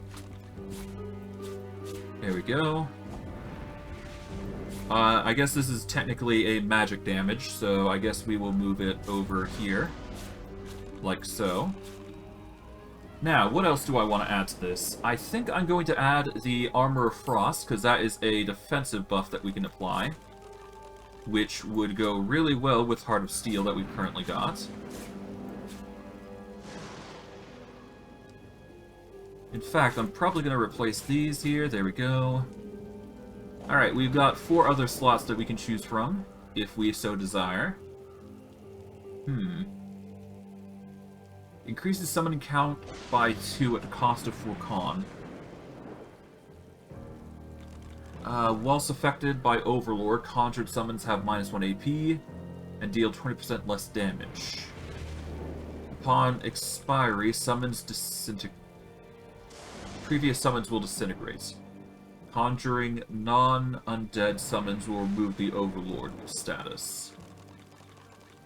There we go. I guess this is technically a magic damage, so I guess we will move it over here. Like so. Now, what else do I want to add to this? I think I'm going to add the Armor of Frost, because that is a defensive buff that we can apply. Which would go really well with Heart of Steel that we've currently got. In fact, I'm probably going to replace these here. There we go. Alright, we've got 4 other slots that we can choose from, if we so desire. Increases summoning count by 2 at the cost of 4 con. Whilst affected by Overlord, conjured summons have -1 AP, and deal 20% less damage. Upon expiry, summons disintegrate. Previous summons will disintegrate. Conjuring non-undead summons will remove the Overlord status.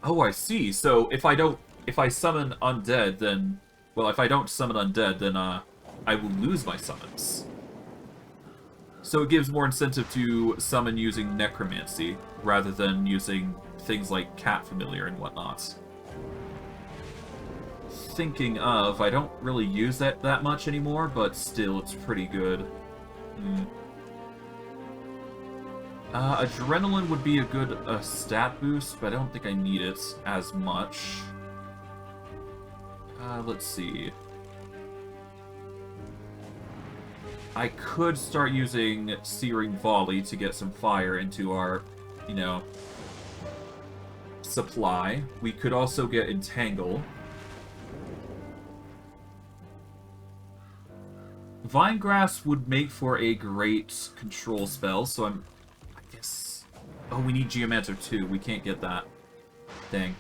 Oh, I see. So if I summon undead, then... Well, if I don't summon undead, then I will lose my summons. So it gives more incentive to summon using necromancy, rather than using things like cat familiar and whatnot. Thinking of, I don't really use that much anymore, but still, it's pretty good. Adrenaline would be a good stat boost, but I don't think I need it as much. Let's see. I could start using Searing Volley to get some fire into our, you know, supply. We could also get Entangle. Vinegrass would make for a great control spell, so I guess... Oh, we need Geomancer too. We can't get that. Dang.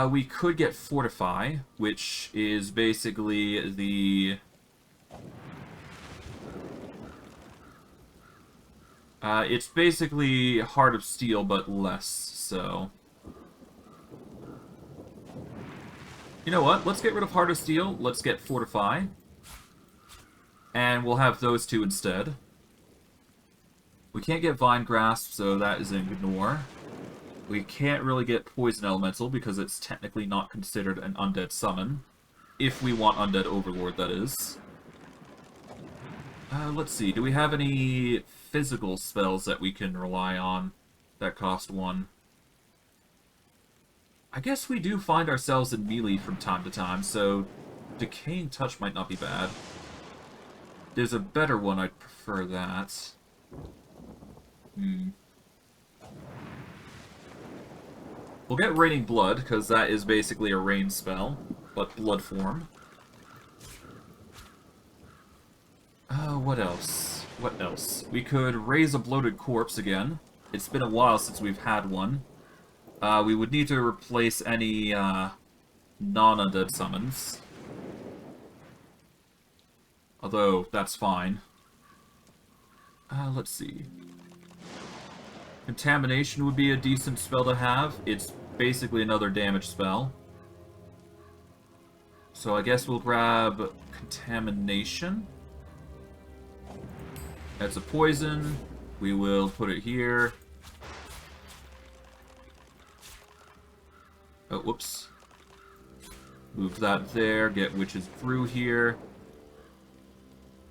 We could get Fortify, which is basically the... it's basically Heart of Steel, but less, so... You know what? Let's get rid of Heart of Steel. Let's get Fortify. And we'll have those 2 instead. We can't get Vine Grasp, so that is an ignore. We can't really get Poison Elemental, because it's technically not considered an undead summon. If we want Undead Overlord, that is. Let's see, do we have any physical spells that we can rely on that cost 1? I guess we do find ourselves in melee from time to time, so Decaying Touch might not be bad. There's a better one, I'd prefer that. We'll get Raining Blood, because that is basically a rain spell, but blood form. What else? What else? We could raise a bloated corpse again. It's been a while since we've had one. We would need to replace any non-undead summons. Although, that's fine. Let's see. Contamination would be a decent spell to have. It's basically another damage spell. So I guess we'll grab Contamination. That's a poison. We will put it here. Oh, whoops. Move that there. Get Witch's Brew here.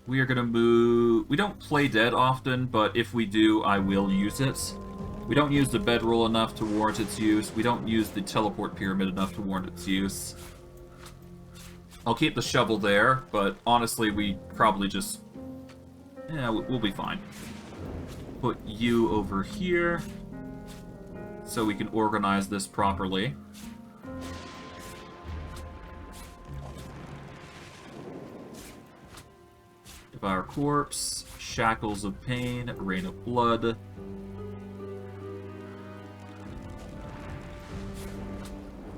We are gonna move... We don't play dead often, but if we do, I will use it. We don't use the bedroll enough to warrant its use. We don't use the teleport pyramid enough to warrant its use. I'll keep the shovel there, but honestly, we probably just... Yeah, we'll be fine. Put you over here, so we can organize this properly. Devour Corpse, Shackles of Pain, Rain of Blood.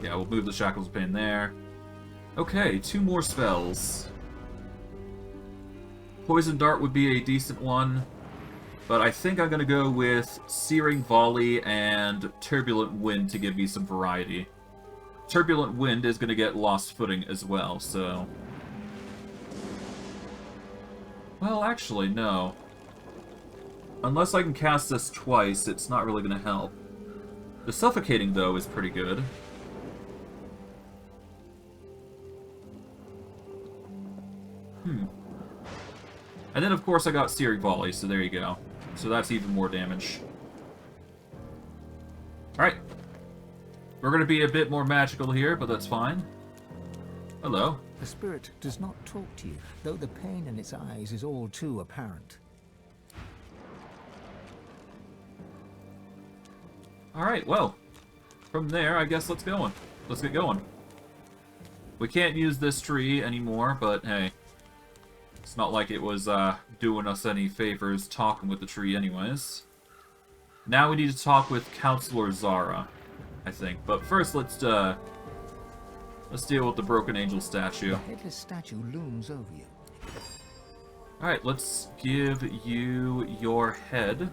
Yeah, we'll move the Shackles of Pain there. Okay, 2 more spells. Poison Dart would be a decent one, but I think I'm going to go with Searing Volley and Turbulent Wind to give me some variety. Turbulent Wind is going to get Lost Footing as well, so... Well, actually, no. Unless I can cast this twice, it's not really going to help. The Suffocating, though, is pretty good. And then, of course, I got Searing Volley, so there you go. So that's even more damage. Alright. We're going to be a bit more magical here, but that's fine. Hello. The spirit does not talk to you, though the pain in its eyes is all too apparent. Alright, well. From there, I guess let's go on. Let's get going. We can't use this tree anymore, but hey. It's not like it was doing us any favors talking with the tree anyways. Now we need to talk with Counselor Zara, I think. But first, let's deal with the Broken Angel statue. The headless statue looms over you. Alright, let's give you your head.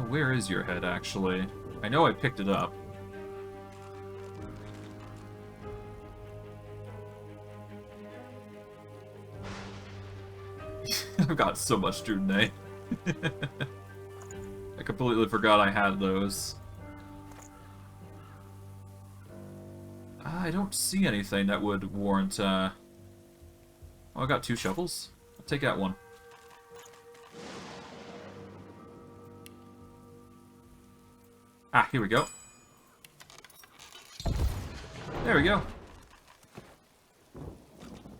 Where is your head, actually? I know I picked it up. I've got so much Drudene. I completely forgot I had those. I don't see anything that would warrant, Oh, I got 2 shovels? I'll take out one. Ah, here we go. There we go.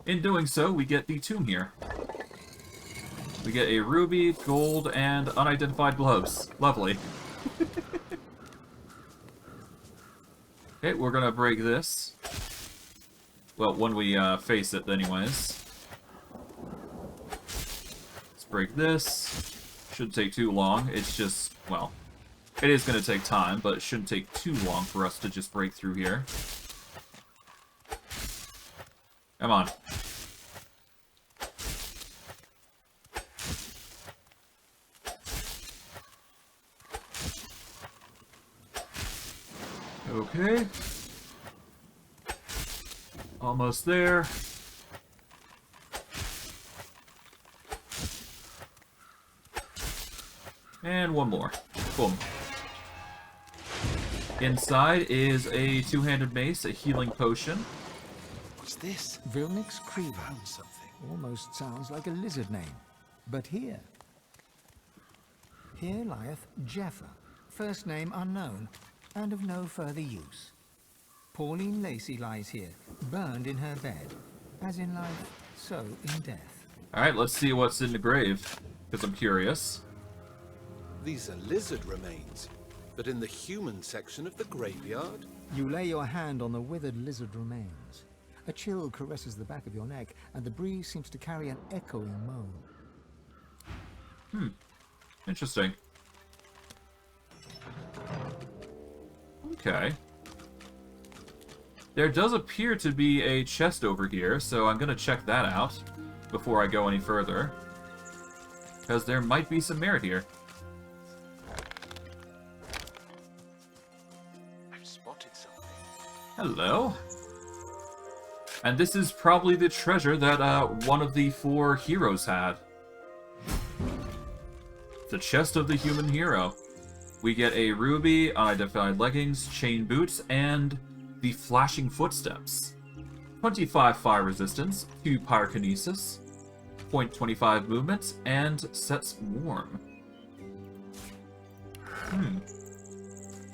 In doing so, we get the tomb here. We get a ruby, gold, and unidentified gloves. Lovely. Okay, we're gonna break this. Well, when we face it anyways. Let's break this. Shouldn't take too long. It's just, well... It is going to take time, but it shouldn't take too long for us to just break through here. Come on. Okay. Almost there. And one more. Boom. Inside is a 2-handed mace, a healing potion. What's this? Vilnix Creever. Found something. Almost sounds like a lizard name. But here lieth Jeffa, first name unknown, and of no further use. Pauline Lacey lies here, burned in her bed, as in life, so in death. Alright, let's see what's in the grave, because I'm curious. These are lizard remains, but in the human section of the graveyard? You lay your hand on the withered lizard remains. A chill caresses the back of your neck, and the breeze seems to carry an echoing moan. Interesting. Okay. There does appear to be a chest over here, so I'm gonna check that out before I go any further. Because there might be some merit here. I've spotted something. Hello. And this is probably the treasure that one of the 4 heroes had. The chest of the human hero. We get a ruby, unidentified leggings, chain boots, and the flashing footsteps. 25 fire resistance, 2 pyrokinesis, 0.25 movement, and sets warm.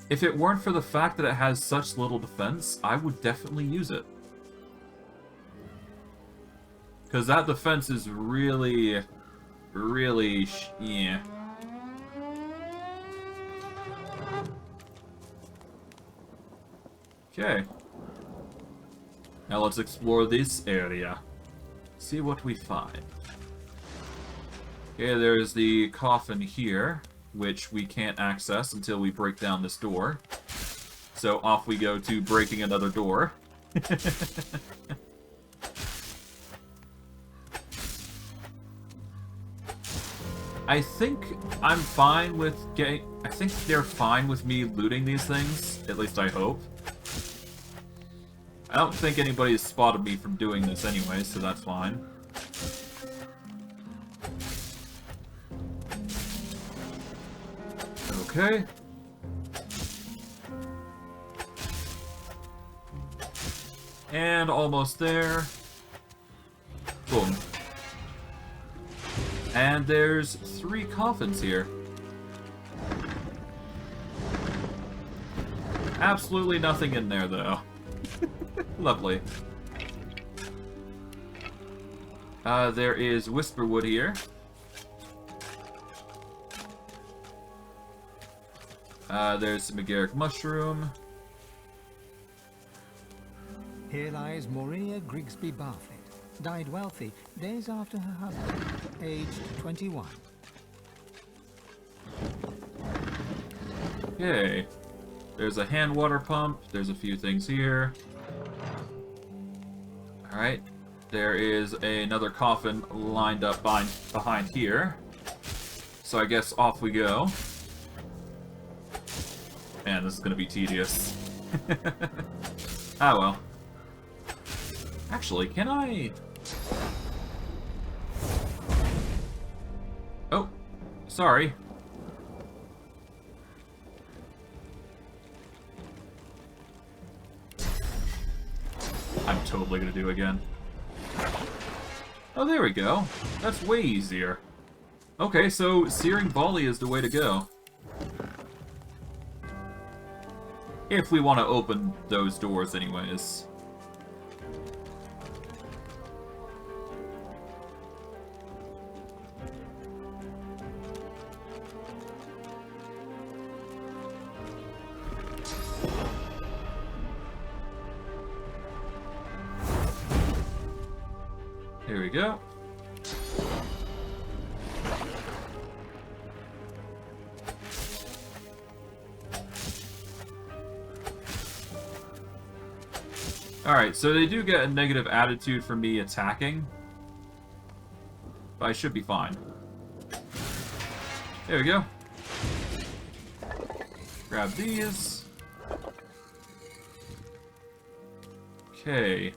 If it weren't for the fact that it has such little defense, I would definitely use it. Because that defense is really, yeah. Okay. Now let's explore this area. See what we find. Okay, there's the coffin here, which we can't access until we break down this door. So off we go to breaking another door. I think I'm fine with getting... I think they're fine with me looting these things. At least I hope. I don't think anybody's spotted me from doing this anyway, so that's fine. Okay. And almost there. Boom. And there's 3 coffins here. Absolutely nothing in there, though. Lovely. There is Whisperwood here. There's some agaric mushroom. Here lies Maria Grigsby Barflett. Died wealthy days after her husband, aged 21. Okay. There's a hand water pump. There's a few things here. Alright. There is another coffin lined up behind here. So I guess off we go. Man, this is gonna be tedious. Ah, well. Actually, can I... Oh, sorry. I'm totally gonna do again. Oh, there we go. That's way easier. Okay, so Searing Volley is the way to go. If we want to open those doors anyways. Here we go. Alright, so they do get a negative attitude for me attacking. But I should be fine. There we go. Grab these. Okay.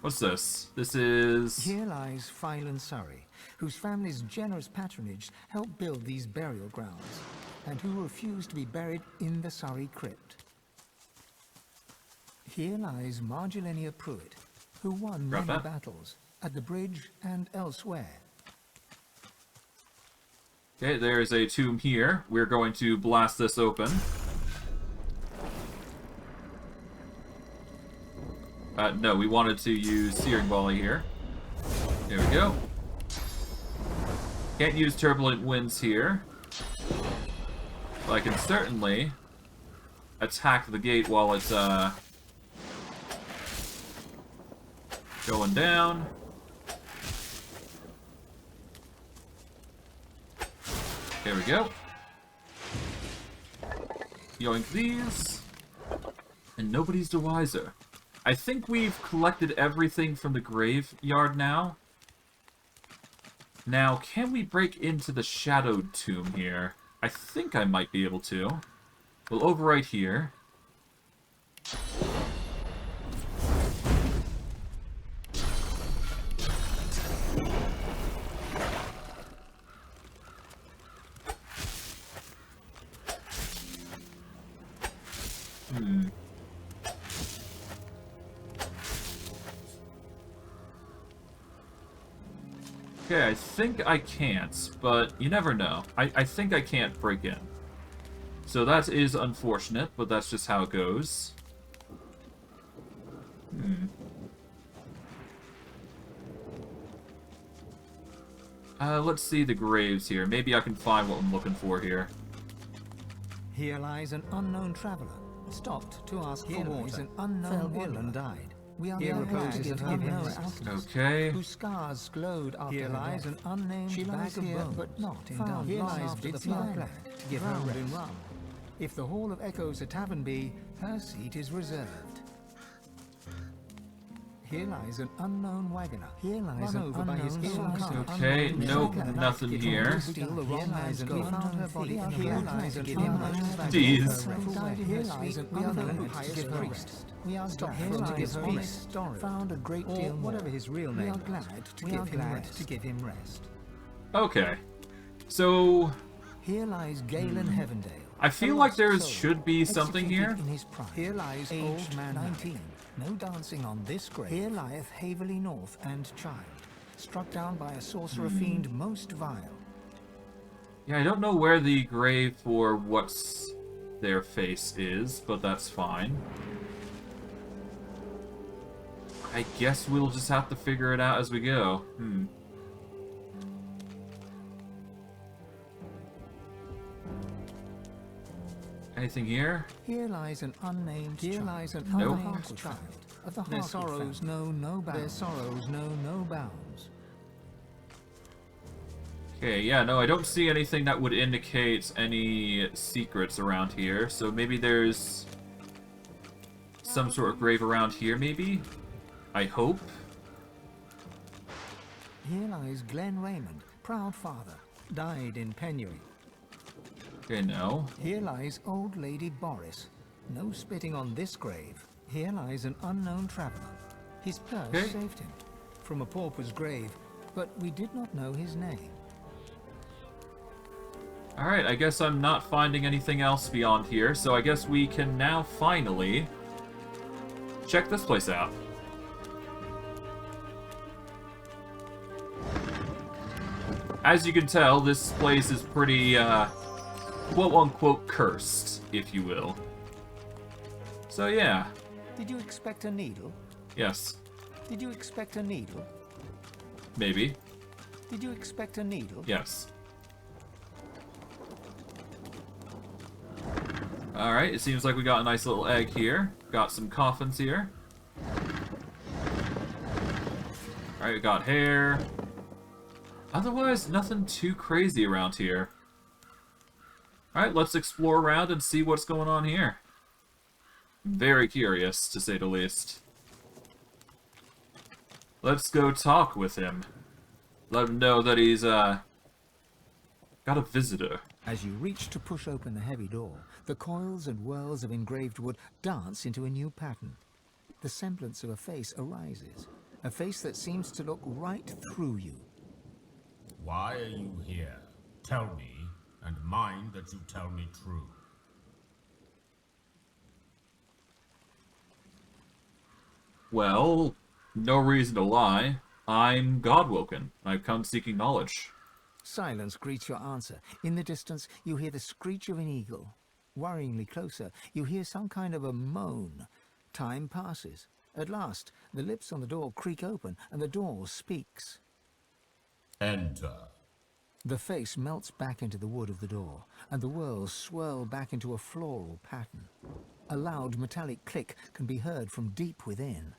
What's this? This is... Here lies Phylan Surrey, whose family's generous patronage helped build these burial grounds, and who refused to be buried in the Surrey crypt. Here lies Marjolenia Pruitt, who won many battles, at the bridge and elsewhere. Okay, there's a tomb here. We're going to blast this open. No, we wanted to use Searing Volley here. There we go. Can't use turbulent winds here. But I can certainly attack the gate while it's going down. There we go. Yoink these. And nobody's the wiser. I think we've collected everything from the graveyard now. Now, can we break into the shadowed tomb here? I think I might be able to. We'll overwrite here. Okay, I think I can't, but you never know. I think I can't break in. So that is unfortunate, but that's just how it goes. Let's see the graves here. Maybe I can find what I'm looking for here. Here lies an unknown traveler, stopped to ask for water, an unknown ill and died. We are here reposes an unknown alchemist, whose scars glowed after here lies an unnamed she lies bag of bones, but not in found here lies after the fire glad to give her rest. If the Hall of Echoes a tavern be, her seat is reserved. Here lies an unknown wagoner. Here lies an over by his okay, nope, nothing here. Jeez. Here lies an unknown pious priest. We are stopped here to give peace. Found a great deal more. Whatever his real name. We are glad to give him rest. Okay, so here lies Galen Heavendale. I feel like there should be something here. Here lies old man 19. No dancing on this grave. Here lieth Haverley North and child, struck down by a sorcerer fiend most vile. Yeah, I don't know where the grave for what's their face is, but that's fine. I guess we'll just have to figure it out as we go. Anything here? Here lies an unnamed child. Here lies an nope. unnamed child. Of the their sorrows know no bounds. Their sorrows know no bounds. Okay, yeah, no, I don't see anything that would indicate any secrets around here. So maybe there's some sort of grave around here, maybe? I hope. Here lies Glenn Raymond, proud father, died in penury. Okay, no. Here lies old lady Boris. No spitting on this grave. Here lies an unknown traveler. His purse saved him from a pauper's grave, but we did not know his name. Alright, I guess I'm not finding anything else beyond here, so I guess we can now finally check this place out. As you can tell, this place is pretty, quote-unquote cursed, if you will. So yeah. Did you expect a needle? Yes. Did you expect a needle? Maybe. Did you expect a needle? Yes. Alright, it seems like we got a nice little egg here. Got some coffins here. Alright, we got hair. Otherwise, nothing too crazy around here. Alright, let's explore around and see what's going on here. Very curious, to say the least. Let's go talk with him. Let him know that he's, got a visitor. As you reach to push open the heavy door, the coils and whirls of engraved wood dance into a new pattern. The semblance of a face arises. A face that seems to look right through you. Why are you here? Tell me, and mind that you tell me true. Well, no reason to lie. I'm Godwoken. I've come seeking knowledge. Silence greets your answer. In the distance, you hear the screech of an eagle. Worryingly closer, you hear some kind of a moan. Time passes. At last, the lips on the door creak open, and the door speaks. Enter. The face melts back into the wood of the door, and the whirls swirl back into a floral pattern. A loud metallic click can be heard from deep within.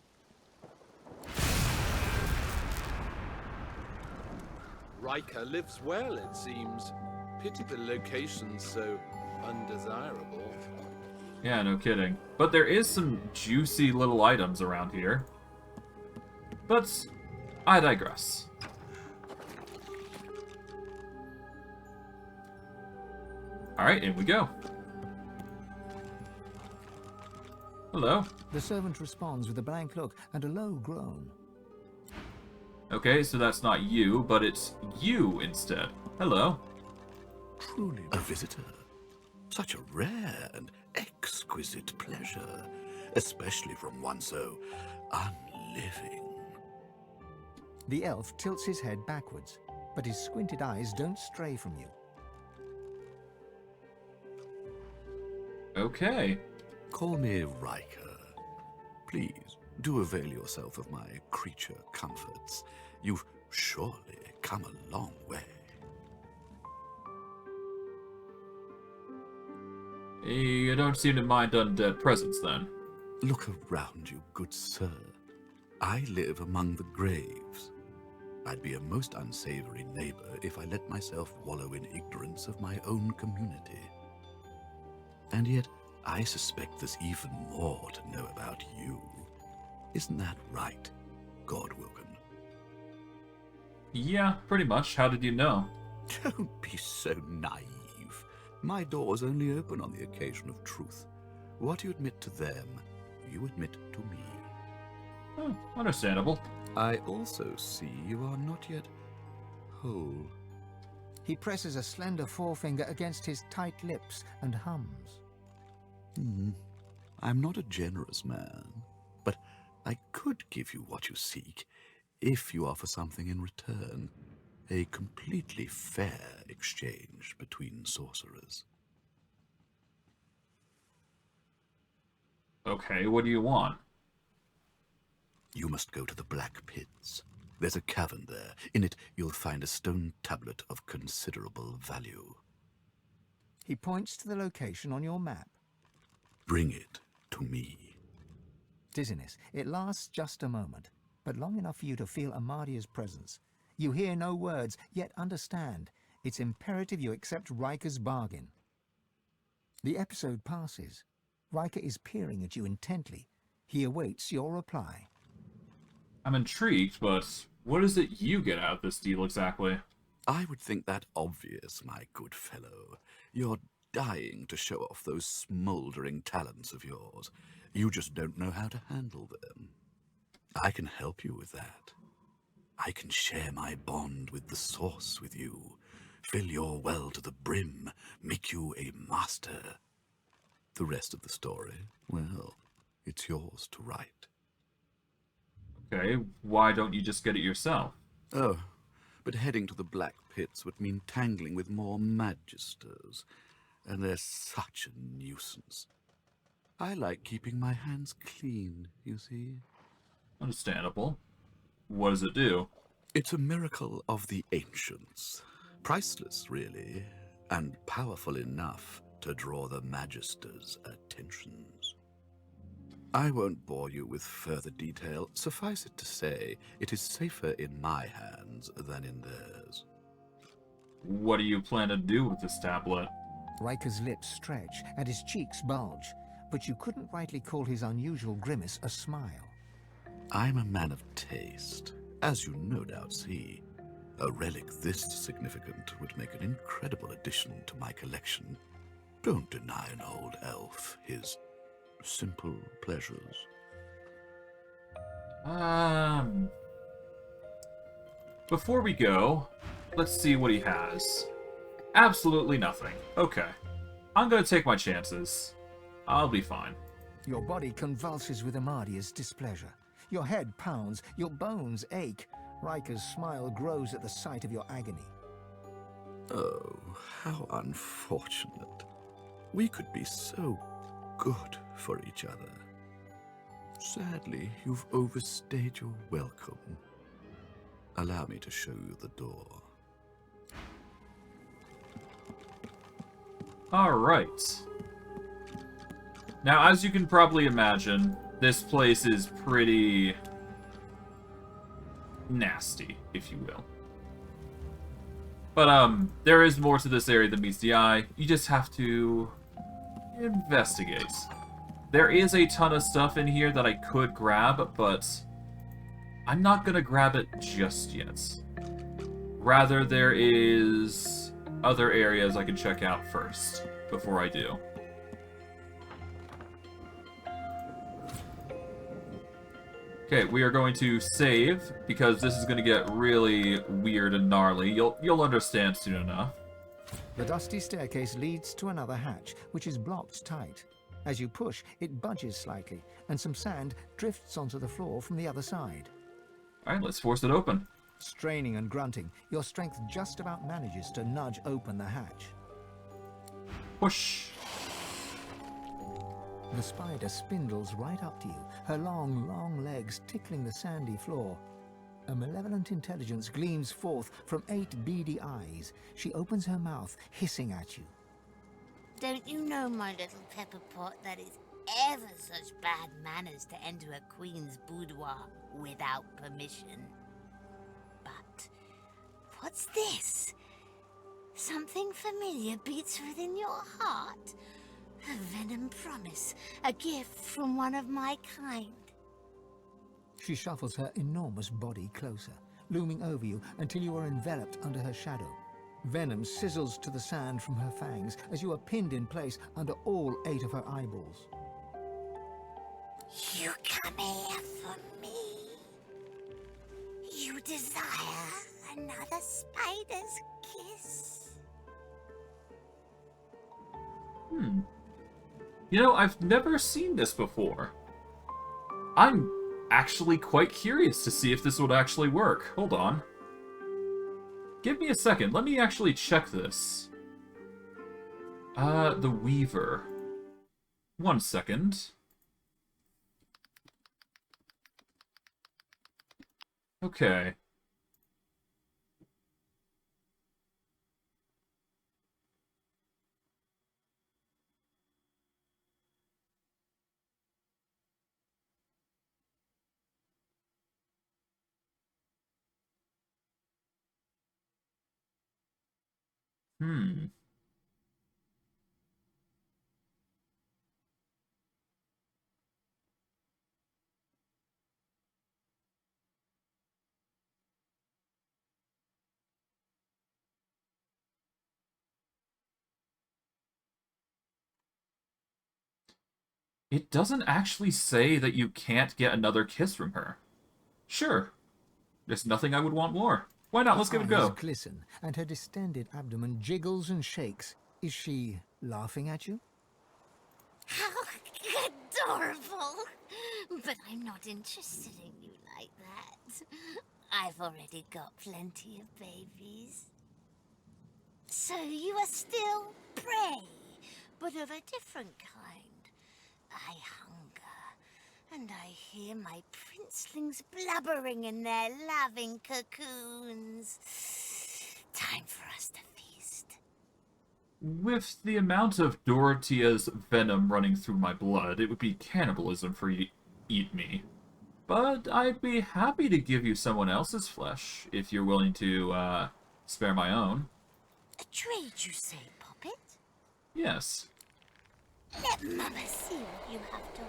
Ryker lives well, it seems. Pity the location's so undesirable. Yeah, no kidding. But there is some juicy little items around here. But I digress. Alright, in we go. Hello. The servant responds with a blank look and a low groan. Okay, so that's not you, but it's you instead. Hello. Truly a visitor. Such a rare and exquisite pleasure, especially from one so unliving. The elf tilts his head backwards, but his squinted eyes don't stray from you. Okay. Call me Ryker. Please, do avail yourself of my creature comforts. You've surely come a long way. You don't seem to mind undead presence, then. Look around you, good sir. I live among the graves. I'd be a most unsavory neighbor if I let myself wallow in ignorance of my own community. And yet, I suspect there's even more to know about you. Isn't that right, Godwilken? Yeah, pretty much. How did you know? Don't be so naive. My doors only open on the occasion of truth. What you admit to them, you admit to me. Oh, understandable. I also see you are not yet whole. He presses a slender forefinger against his tight lips and hums. I'm not a generous man, but I could give you what you seek if you offer something in return. A completely fair exchange between sorcerers. Okay, what do you want? You must go to the Black Pits. There's a cavern there. In it, you'll find a stone tablet of considerable value. He points to the location on your map. Bring it to me. Dizziness. It lasts just a moment, but long enough for you to feel Amadia's presence. You hear no words, yet understand. It's imperative you accept Ryker's bargain. The episode passes. Ryker is peering at you intently. He awaits your reply. I'm intrigued, but what is it you get out of this deal exactly? I would think that obvious, my good fellow. You're dying to show off those smoldering talents of yours. You just don't know how to handle them. I can help you with that. I can share my bond with the source with you, fill your well to the brim, make you a master. The rest of the story, well, it's yours to write. Okay, why don't you just get it yourself? Oh, but heading to the Black Pits would mean tangling with more magisters, and they're such a nuisance. I like keeping my hands clean, you see. Understandable. What does it do? It's a miracle of the ancients. Priceless, really, and powerful enough to draw the Magister's attentions. I won't bore you with further detail. Suffice it to say, it is safer in my hands than in theirs. What do you plan to do with this tablet? Ryker's lips stretch and his cheeks bulge, but you couldn't rightly call his unusual grimace a smile. I'm a man of taste, as you no doubt see. A relic this significant would make an incredible addition to my collection. Don't deny an old elf his simple pleasures. Before we go, let's see what he has. Absolutely nothing. Okay. I'm gonna take my chances. I'll be fine. Your body convulses with Amadia's displeasure. Your head pounds, your bones ache. Ryker's smile grows at the sight of your agony. Oh, how unfortunate. We could be so good for each other. Sadly, you've overstayed your welcome. Allow me to show you the door. Alright. Now, as you can probably imagine, this place is pretty nasty, if you will. But, there is more to this area than meets the eye. You just have to investigate. There is a ton of stuff in here that I could grab, but I'm not gonna grab it just yet. Rather, there is other areas I can check out first, before I do. Okay, we are going to save, because this is going to get really weird and gnarly. You'll understand soon enough. The dusty staircase leads to another hatch, which is blocked tight. As you push, it budges slightly, and some sand drifts onto the floor from the other side. Alright, let's force it open. Straining and grunting, your strength just about manages to nudge open the hatch. Push. The spider spindles right up to you, her long, long legs tickling the sandy floor. A malevolent intelligence gleams forth from 8 beady eyes. She opens her mouth, hissing at you. Don't you know, my little pepper pot, that it's ever such bad manners to enter a queen's boudoir without permission? But what's this? Something familiar beats within your heart. A venom promise, a gift from one of my kind. She shuffles her enormous body closer, looming over you until you are enveloped under her shadow. Venom sizzles to the sand from her fangs as you are pinned in place under all 8 of her eyeballs. You come here for me. You desire another spider's kiss. You know, I've never seen this before. I'm actually quite curious to see if this would actually work. Hold on. Give me a second. Let me actually check this. The Weaver. 1 second. Okay. It doesn't actually say that you can't get another kiss from her. Sure. There's nothing I would want more. Why not? Let's give it a go. Her eyes glisten, and her distended abdomen jiggles and shakes. Is she laughing at you? How adorable! But I'm not interested in you like that. I've already got plenty of babies. So you are still prey, but of a different kind. I hunger, and I hear my princelings blubbering in their loving cocoons. Time for us to feast. With the amount of Dorothea's venom running through my blood, it would be cannibalism for you to eat me. But I'd be happy to give you someone else's flesh, if you're willing to, spare my own. A trade, you say, Poppet? Yes. Let Mama see what you have to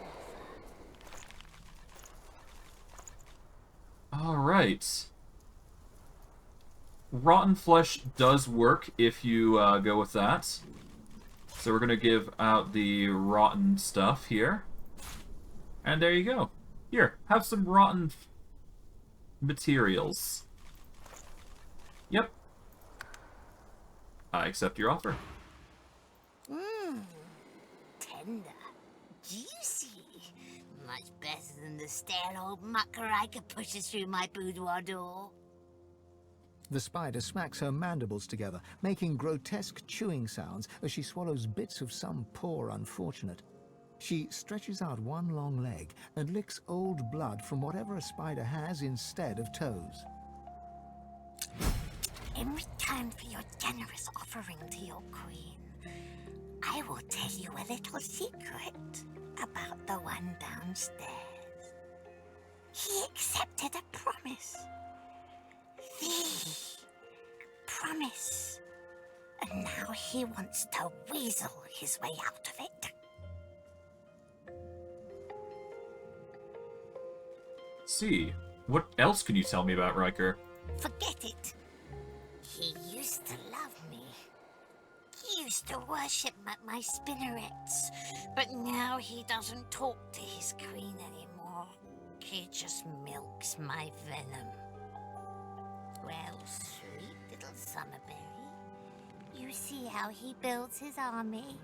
offer. Alright. Rotten flesh does work if you go with that. So we're going to give out the rotten stuff here. And there you go. Here, have some rotten materials. Yep. I accept your offer. Tender. Juicy. Much better than the stale old mucker Ryker pushes through my boudoir door. The spider smacks her mandibles together, making grotesque chewing sounds as she swallows bits of some poor unfortunate. She stretches out one long leg and licks old blood from whatever a spider has instead of toes. In return for your generous offering to your queen, I will tell you a little secret about the one downstairs. He accepted a promise. The promise. And now he wants to weasel his way out of it. See, what else can you tell me about Ryker? Forget it. He used to love me. He used to worship at my spinnerets. But now he doesn't talk to his queen anymore. He just milks my venom. Well, sweet little Summerberry, you see how he builds his army?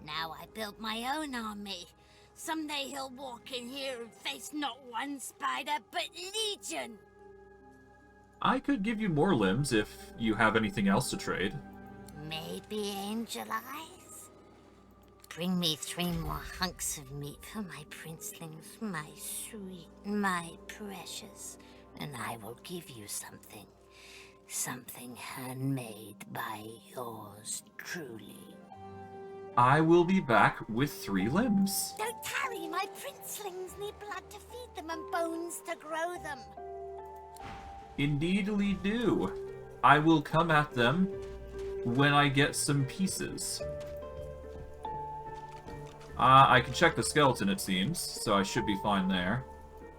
Now I build my own army. Someday he'll walk in here and face not one spider, but legion. I could give you more limbs if you have anything else to trade. Maybe angel eyes? Bring me 3 more hunks of meat for my princelings, my sweet, my precious, and I will give you something. Something handmade by yours truly. I will be back with 3 limbs. Don't tarry, my princelings need blood to feed them and bones to grow them. Indeedly do. I will come at them when I get some pieces. I can check the skeleton, it seems, so I should be fine there.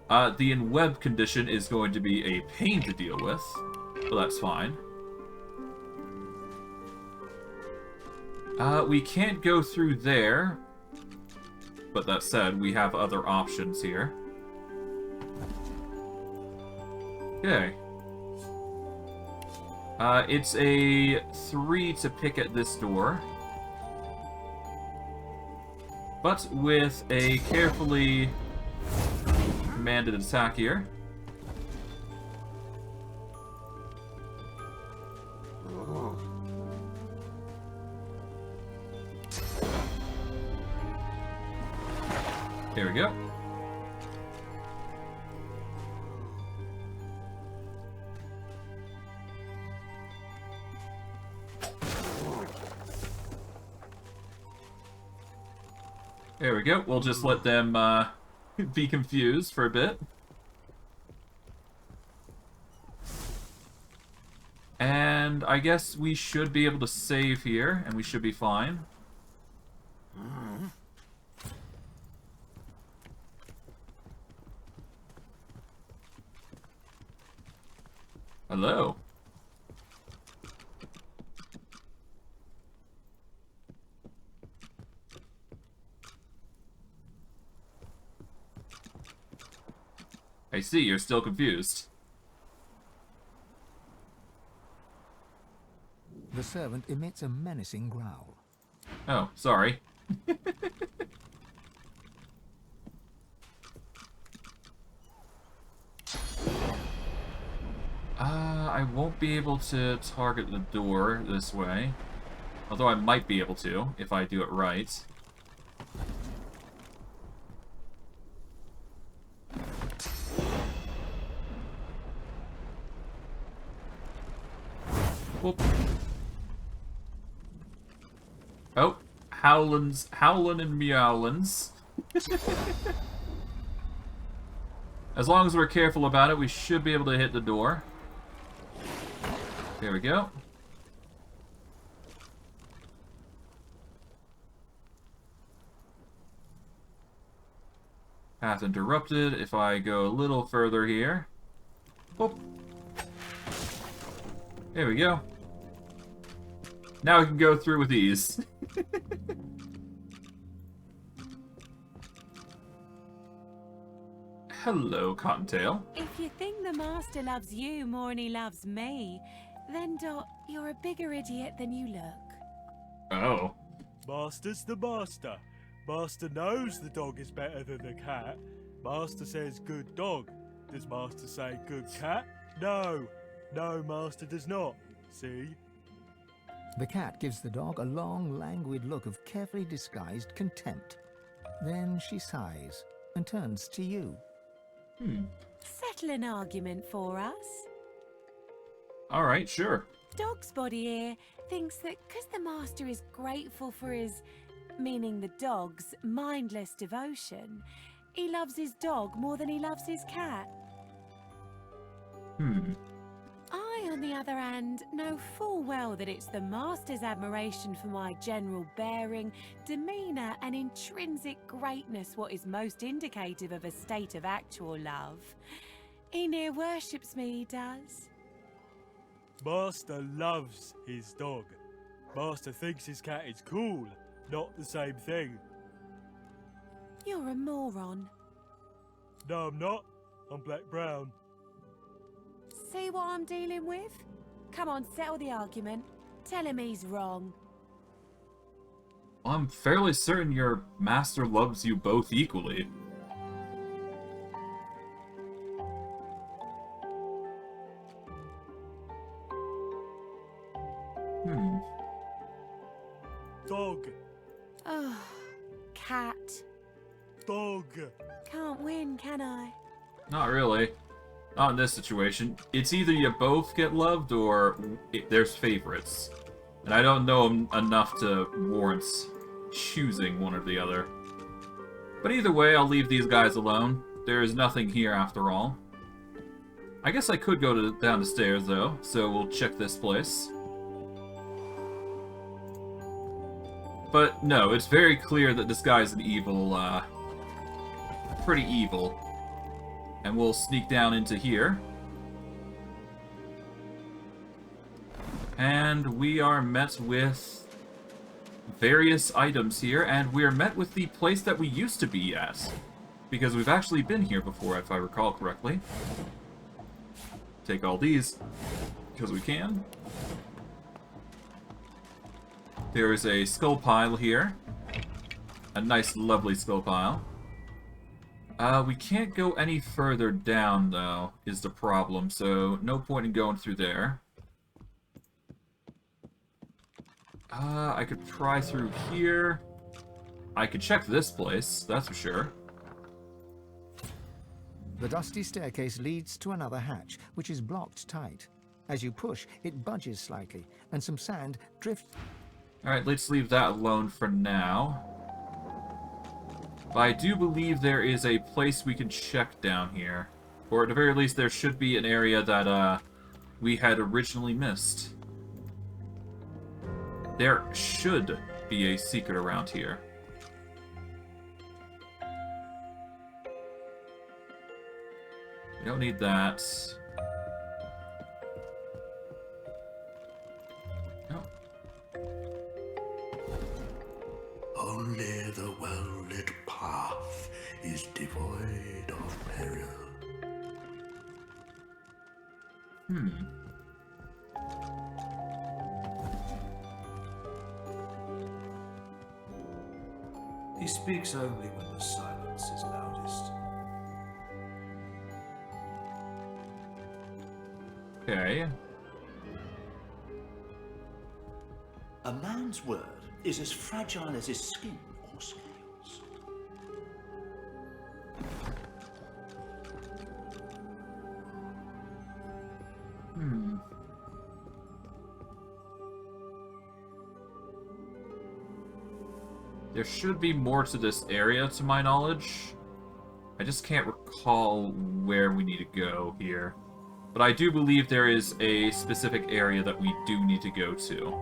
The in-web condition is going to be a pain to deal with, but that's fine. We can't go through there, but that said, we have other options here. Okay. It's a 3 to pick at this door. But with a carefully commanded attack here. There we go. There we go. We'll just let them be confused for a bit. And I guess we should be able to save here, and we should be fine. Hello. I see, you're still confused. The servant emits a menacing growl. Oh, sorry. I won't be able to target the door this way. Although I might be able to, if I do it right. Whoop. Oh, howlin' and meowlins. As long as we're careful about it, we should be able to hit the door. There we go. Path interrupted. If I go a little further here. Whoop. There we go. Now we can go through with ease. Hello, Cottontail. If you think the master loves you more than he loves me, then Dot, you're a bigger idiot than you look. Oh. Master's the master. Master knows the dog is better than the cat. Master says good dog. Does Master say good cat? No. No, Master does not. See? The cat gives the dog a long, languid look of carefully disguised contempt. Then she sighs and turns to you. Settle an argument for us. Alright, sure. Dog's body here thinks that because the master is grateful for his, meaning the dog's, mindless devotion, he loves his dog more than he loves his cat. I, on the other hand, know full well that it's the master's admiration for my general bearing, demeanour and intrinsic greatness what is most indicative of a state of actual love. He near worships me, he does. Master loves his dog. Master thinks his cat is cool, not the same thing. You're a moron. No, I'm not. I'm black-brown. See what I'm dealing with? Come on, settle the argument. Tell him he's wrong. I'm fairly certain your master loves you both equally. Dog. Oh, cat. Dog. Can't win, can I? Not really. Not in this situation. It's either you both get loved or there's favorites. And I don't know enough to warrant choosing one or the other. But either way, I'll leave these guys alone. There is nothing here after all. I guess I could go down the stairs though, so we'll check this place. But no, it's very clear that this guy's an evil, pretty evil. And we'll sneak down into here. And we are met with various items here, and we're met with the place that we used to be at. Because we've actually been here before, if I recall correctly. Take all these, because we can. There is a skull pile here. A nice, lovely skull pile. We can't go any further down, though, is the problem, so no point in going through there. I could try through here. I could check this place, that's for sure. The dusty staircase leads to another hatch, which is blocked tight. As you push, it budges slightly, and some sand drifts... Alright, let's leave that alone for now. But I do believe there is a place we can check down here. Or at the very least, there should be an area that we had originally missed. There should be a secret around here. We don't need that. No. Only the well-lit path is devoid of peril. He speaks only when the silence is loudest. Okay. A man's word is as fragile as his skin or scales. There should be more to this area, to my knowledge. I just can't recall where we need to go here. But I do believe there is a specific area that we do need to go to.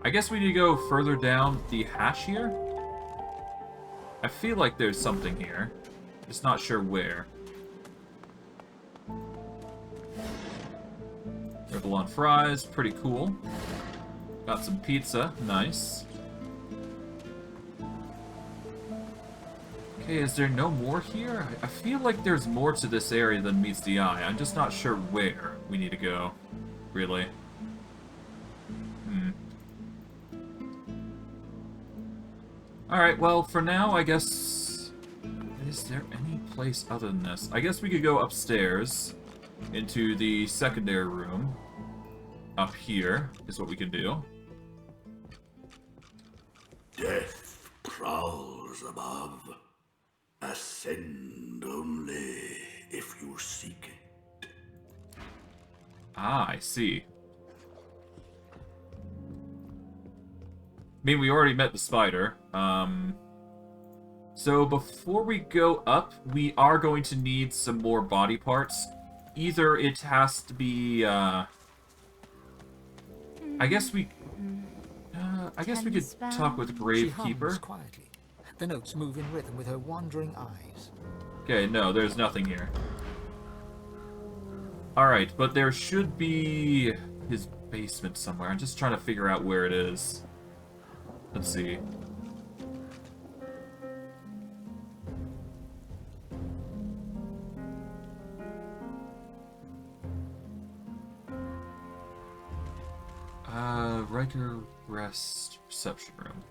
I guess we need to go further down the hatch here? I feel like there's something here. Just not sure where. Ribble fries, pretty cool. Got some pizza, nice. Okay, is there no more here? I feel like there's more to this area than meets the eye. I'm just not sure where we need to go, really. Alright, well, for now, I guess... Is there any place other than this? I guess we could go upstairs into the secondary room. Up here is what we can do. Death prowls above. Ascend only if you seek it. Ah, I see. I mean, we already met the spider. So before we go up, we are going to need some more body parts. Either it has to be, I guess we could talk with She hums Gravekeeper. quietly. The notes move in rhythm with her wandering eyes. Okay, no, there's nothing here. Alright, but there should be his basement somewhere. I'm just trying to figure out where it is. Let's see. Ryker Rest Reception Room.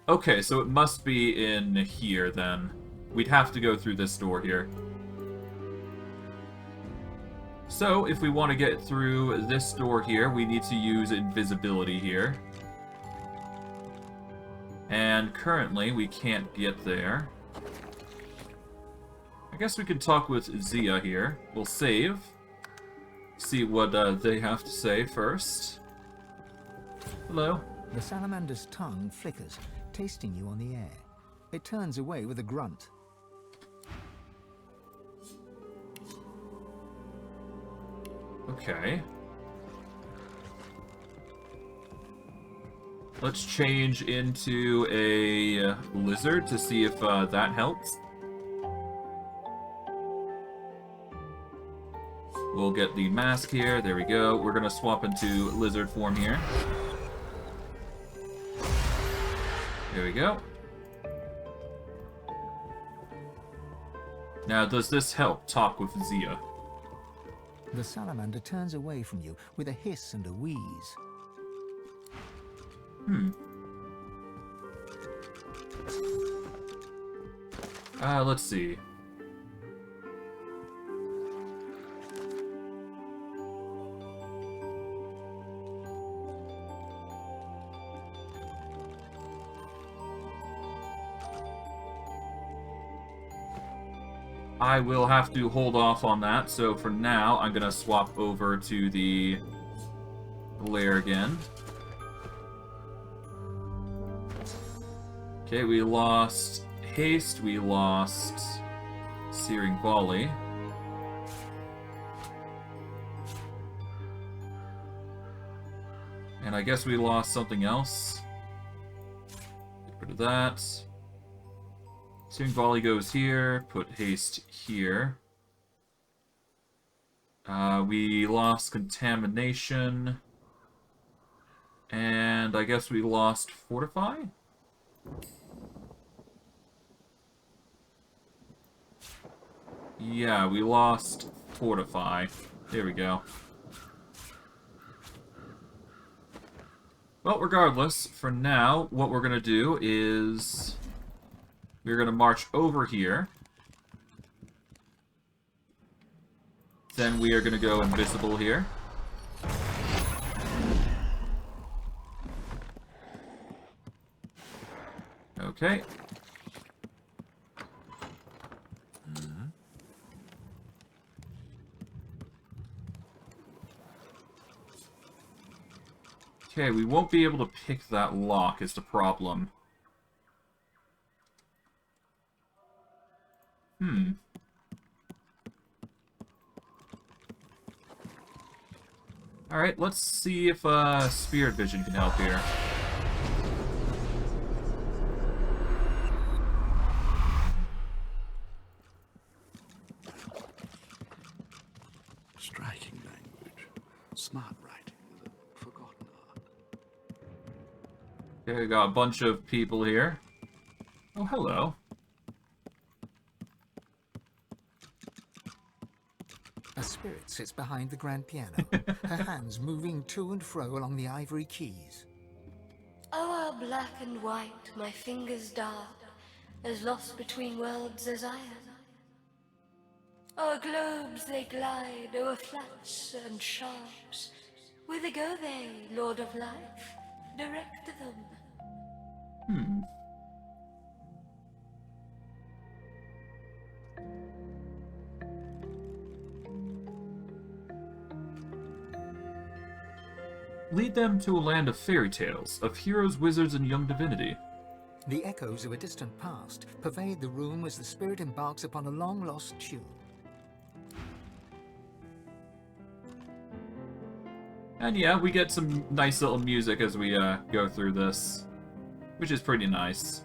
Okay, so it must be in here, then. We'd have to go through this door here. So, if we want to get through this door here, we need to use invisibility here. And currently, we can't get there. I guess we could talk with Zia here. We'll save. See what they have to say first. Hello. The salamander's tongue flickers, tasting you on the air. It turns away with a grunt. Okay. Let's change into a lizard to see if that helps. We'll get the mask here. There we go. We're going to swap into lizard form here. There we go. Now, does this help talk with Zia? The salamander turns away from you with a hiss and a wheeze. Let's see. I will have to hold off on that, so for now, I'm gonna swap over to the lair again. Okay, we lost haste, we lost searing volley. And I guess we lost something else. Get rid of that. Searing volley goes here, put haste here. We lost contamination. And I guess we lost fortify? Yeah, we lost fortify. There we go. Well, regardless, for now, what we're gonna do is we're gonna march over here. Then we are gonna go invisible here. Okay. Okay, we won't be able to pick that lock is the problem. Alright, let's see if Spirit Vision can help here. Striking language. Smart writing with a forgotten art. Okay, we got a bunch of people here. Oh, hello. A spirit sits behind the grand piano, her hands moving to and fro along the ivory keys. O'er black and white, my fingers dart, as lost between worlds as I am. O'er globes they glide, o'er flats and sharps. Whither go they, Lord of Life? Direct them. lead them to a land of fairy tales, of heroes, wizards, and young divinity. The echoes of a distant past pervade the room as the spirit embarks upon a long-lost tune. And yeah, we get some nice little music as we go through this, which is pretty nice.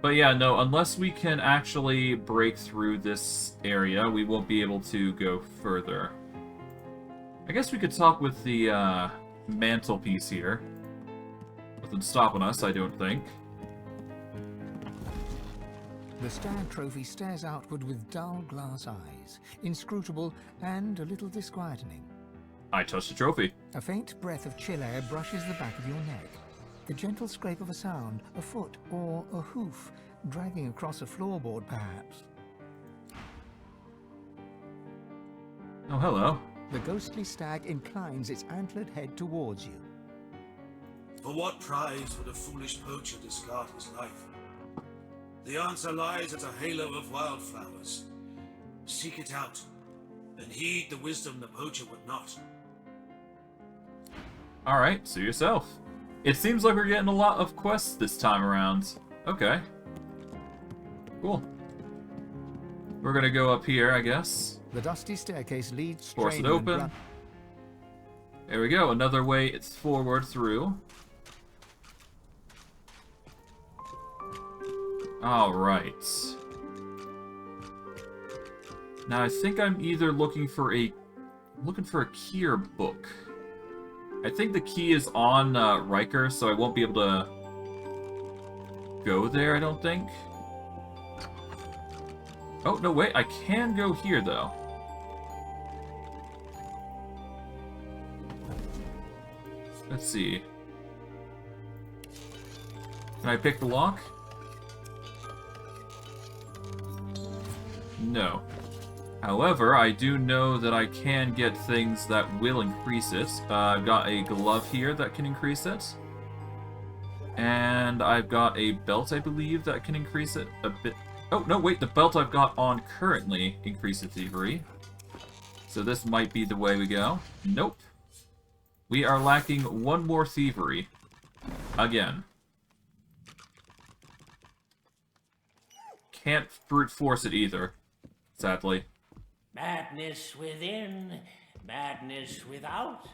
But yeah, no, unless we can actually break through this area, we won't be able to go further. I guess we could talk with the mantelpiece here. Nothing stopping us, I don't think. The Stag Trophy stares outward with dull glass eyes, inscrutable and a little disquieting. I touched the trophy. A faint breath of chill air brushes the back of your neck. The gentle scrape of a sound, a foot or a hoof, dragging across a floorboard perhaps. Oh, hello. The ghostly stag inclines its antlered head towards you. For what prize would a foolish poacher discard his life? The answer lies at a halo of wildflowers. Seek it out, and heed the wisdom the poacher would not. Alright, sue yourself. It seems like we're getting a lot of quests this time around. Okay. Cool. We're gonna go up here, I guess. The dusty staircase leads straight. Force it open. There we go, another way it's forward through. Alright. Now I think I'm either looking for a key or book. I think the key is on Ryker, so I won't be able to go there, I don't think. Oh, no, wait, I can go here, though. Let's see. Can I pick the lock? No. However, I do know that I can get things that will increase it. I've got a glove here that can increase it. And I've got a belt, I believe, that can increase it a bit. Oh, no, wait, the belt I've got on currently increases thievery. So this might be the way we go. Nope. We are lacking one more thievery. Again. Can't brute force it either, sadly. Madness within, madness without.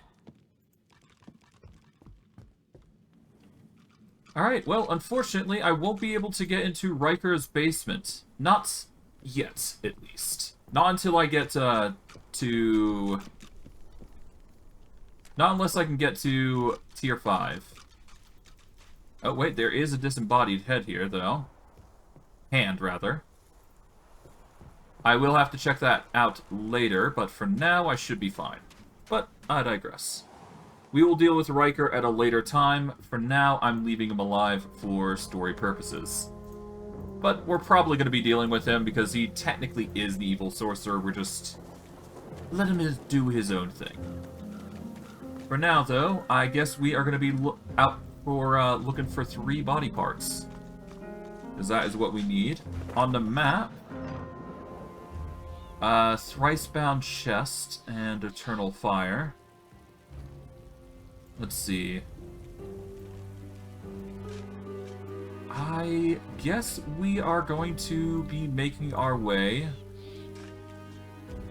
Alright, well, unfortunately, I won't be able to get into Ryker's basement. Not yet, at least. Not until I get to... Not unless I can get to Tier 5. Oh, wait, there is a disembodied head here, though. Hand, rather. I will have to check that out later, but for now, I should be fine. But I digress. We will deal with Ryker at a later time. For now, I'm leaving him alive for story purposes. But we're probably going to be dealing with him because he technically is the evil sorcerer. We're just... let him do his own thing. For now, though, I guess we are going to be out for looking for 3 body parts. Because that is what we need. On the map... Thrice-bound chest and eternal fire. Let's see. I guess we are going to be making our way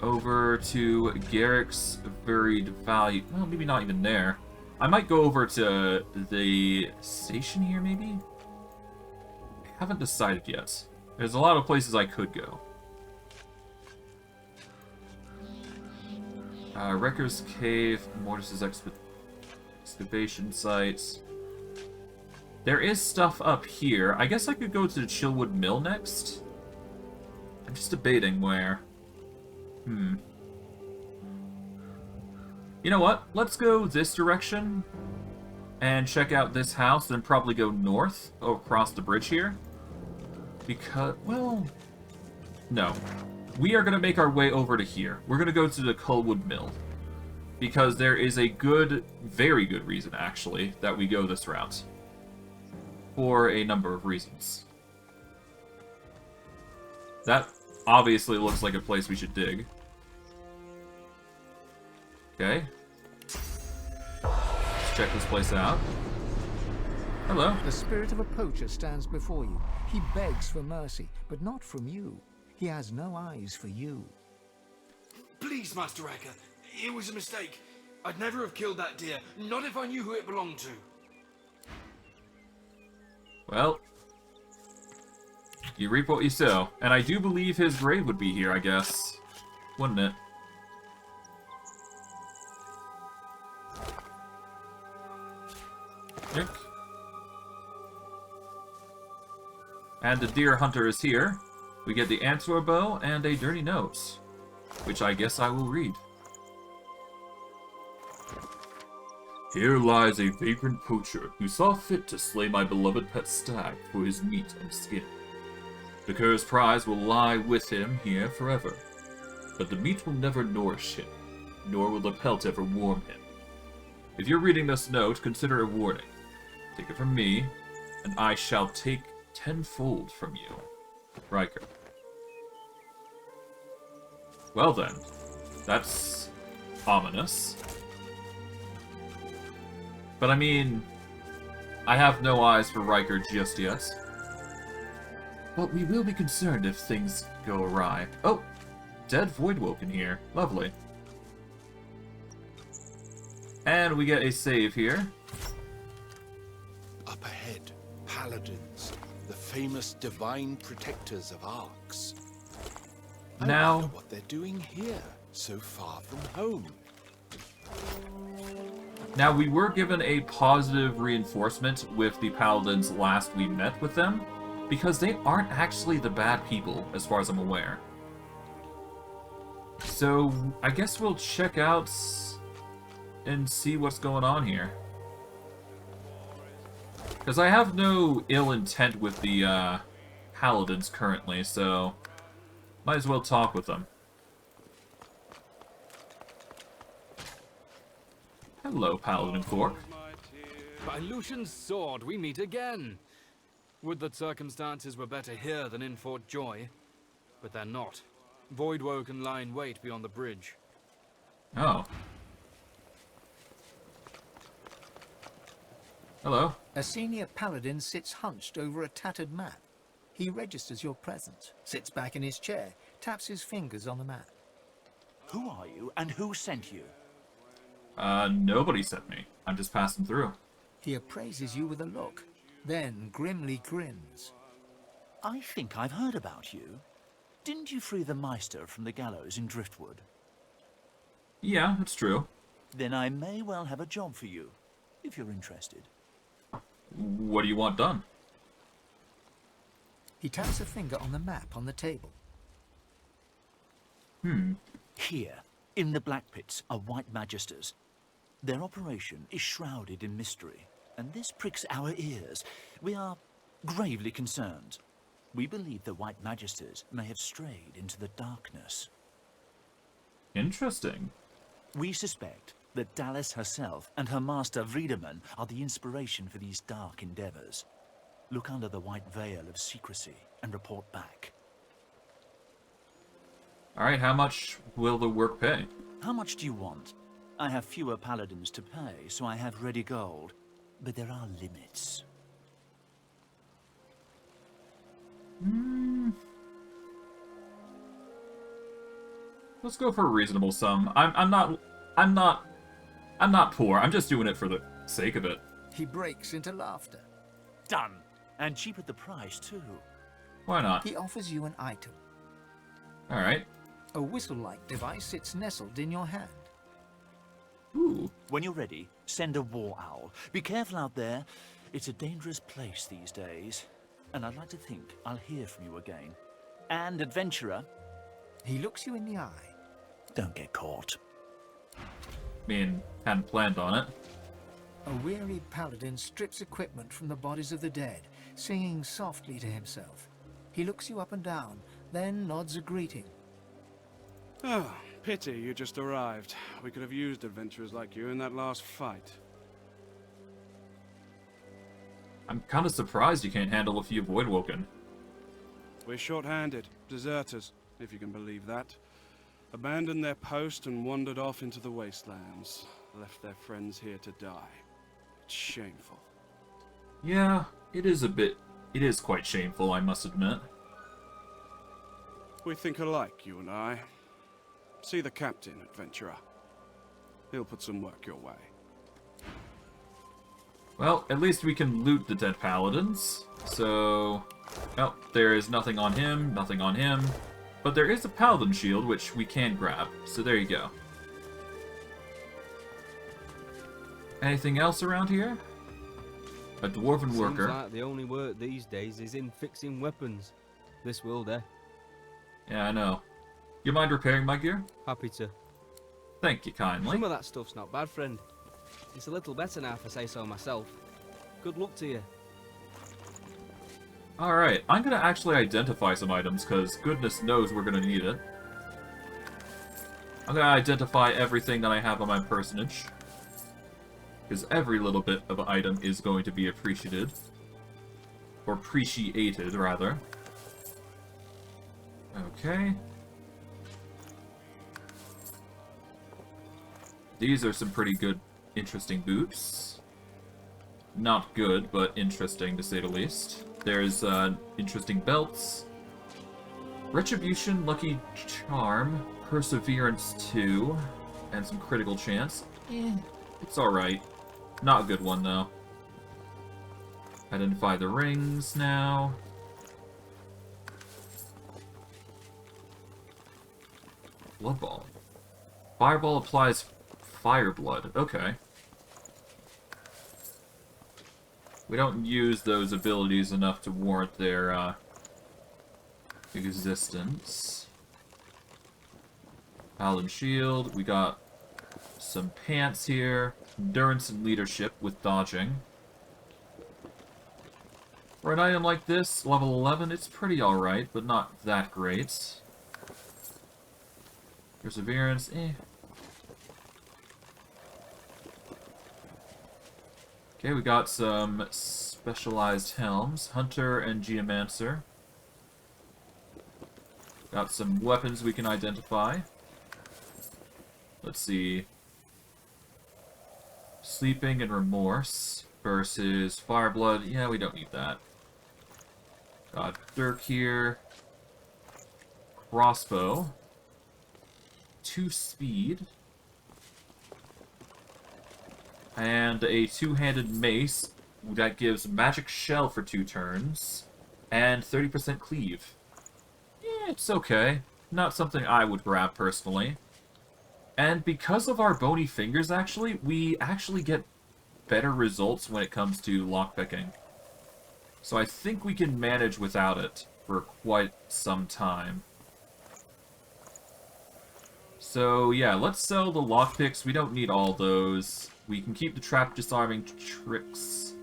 over to Garrick's Buried Valley. Well, maybe not even there. I might go over to the station here, maybe? I haven't decided yet. There's a lot of places I could go. Wrecker's Cave, Mortis's excavation sites. There is stuff up here. I guess I could go to the Chillwood Mill next. I'm just debating where. You know what? Let's go this direction and check out this house, then probably go north across the bridge here. Because, well, no. We are going to make our way over to here. We're going to go to the Chillwood Mill. Because there is a good, very good reason, actually, that we go this route. For a number of reasons. That obviously looks like a place we should dig. Okay. Let's check this place out. Hello. The spirit of a poacher stands before you. He begs for mercy, but not from you. He has no eyes for you. Please, Master Ryker, it was a mistake. I'd never have killed that deer, not if I knew who it belonged to. Well, you reap what you sow. And I do believe his grave would be here, I guess. Wouldn't it? Nick. And the deer hunter is here. We get the answer bow and a dirty note, which I guess I will read. Here lies a vagrant poacher who saw fit to slay my beloved pet stag for his meat and skin. The cursed prize will lie with him here forever, but the meat will never nourish him, nor will the pelt ever warm him. If you're reading this note, consider a warning. Take it from me, and I shall take tenfold from you. Ryker. Well then, that's ominous. But I mean, I have no eyes for Ryker just yet. But we will be concerned if things go awry. Oh, dead Voidwoken here. Lovely. And we get a save here. Up ahead, Paladins, the famous divine protectors of arcs. I wonder what they're doing here, so far from home. Now, we were given a positive reinforcement with the Paladins last we met with them, because they aren't actually the bad people, as far as I'm aware. So, I guess we'll check out and see what's going on here. Because I have no ill intent with the Paladins currently, so might as well talk with them. Hello, Paladin Cork. By Lucian's sword, we meet again. Would that circumstances were better here than in Fort Joy, but they're not. Voidwoken lie in wait beyond the bridge. Oh. Hello. A senior paladin sits hunched over a tattered map. He registers your presence, sits back in his chair, taps his fingers on the map. Who are you, and who sent you? Nobody sent me. I'm just passing through. He appraises you with a look, then grimly grins. I think I've heard about you. Didn't you free the Meister from the gallows in Driftwood? Yeah, it's true. Then I may well have a job for you, if you're interested. What do you want done? He taps a finger on the map on the table. Here, in the Black Pits, are White Magisters. Their operation is shrouded in mystery, and this pricks our ears. We are gravely concerned. We believe the White Magisters may have strayed into the darkness. Interesting. We suspect that Dallas herself and her master Vriedemann are the inspiration for these dark endeavors. Look under the white veil of secrecy and report back. Alright, how much will the work pay? How much do you want? I have fewer paladins to pay, so I have ready gold. But there are limits. Let's go for a reasonable sum. I'm not poor. I'm just doing it for the sake of it. He breaks into laughter. Done. And cheap at the price, too. Why not? He offers you an item. Alright. A whistle-like device sits nestled in your hand. Ooh. When you're ready, send a war owl. Be careful out there. It's a dangerous place these days. And I'd like to think I'll hear from you again. And, adventurer... He looks you in the eye. Don't get caught. Hadn't planned on it. A weary paladin strips equipment from the bodies of the dead, singing softly to himself. He looks you up and down, then nods a greeting. Oh, pity you just arrived. We could have used adventurers like you in that last fight. I'm kind of surprised you can't handle a few Voidwoken. We're short-handed, deserters, if you can believe that. Abandoned their post and wandered off into the wastelands. Left their friends here to die. shameful. Yeah, it is a bit... It is quite shameful, I must admit. We think alike, you and I. See the captain, adventurer. He'll put some work your way. Well, at least we can loot the dead paladins. So... Oh, there is nothing on him, nothing on him. But there is a paladin shield, which we can grab. So there you go. Anything else around here? A dwarven worker. Seems like the only work these days is in fixing weapons. This will do. Yeah, I know. You mind repairing my gear? Happy to. Thank you kindly. Some of that stuff's not bad, friend. It's a little better now if I say so myself. Good luck to you. Alright, I'm gonna actually identify some items, because goodness knows we're gonna need it. I'm gonna identify everything that I have on my personage. Because every little bit of an item is going to be appreciated. Or appreciated, rather. Okay. These are some pretty good, interesting boots. Not good, but interesting to say the least. There's interesting belts. Retribution, Lucky Charm, Perseverance 2, and some critical chance. It's alright. Not a good one, though. Identify the rings now. Blood Ball. Fireball applies fire blood. Okay. We don't use those abilities enough to warrant their existence. Paladin Shield. We got some pants here. Endurance and leadership with dodging. For an item like this, level 11, it's pretty alright, but not that great. Perseverance, Okay, we got some specialized helms. Hunter and Geomancer. Got some weapons we can identify. Let's see. Sleeping and Remorse versus Fireblood. Yeah, we don't need that. Got Dirk here. Crossbow. 2 speed. And a 2-handed mace that gives magic shell for 2 turns. And 30% cleave. Yeah, it's okay. Not something I would grab personally. And because of our bony fingers, actually, we actually get better results when it comes to lockpicking. So I think we can manage without it for quite some time. So yeah, let's sell the lockpicks. We don't need all those. We can keep the trap disarming tricks.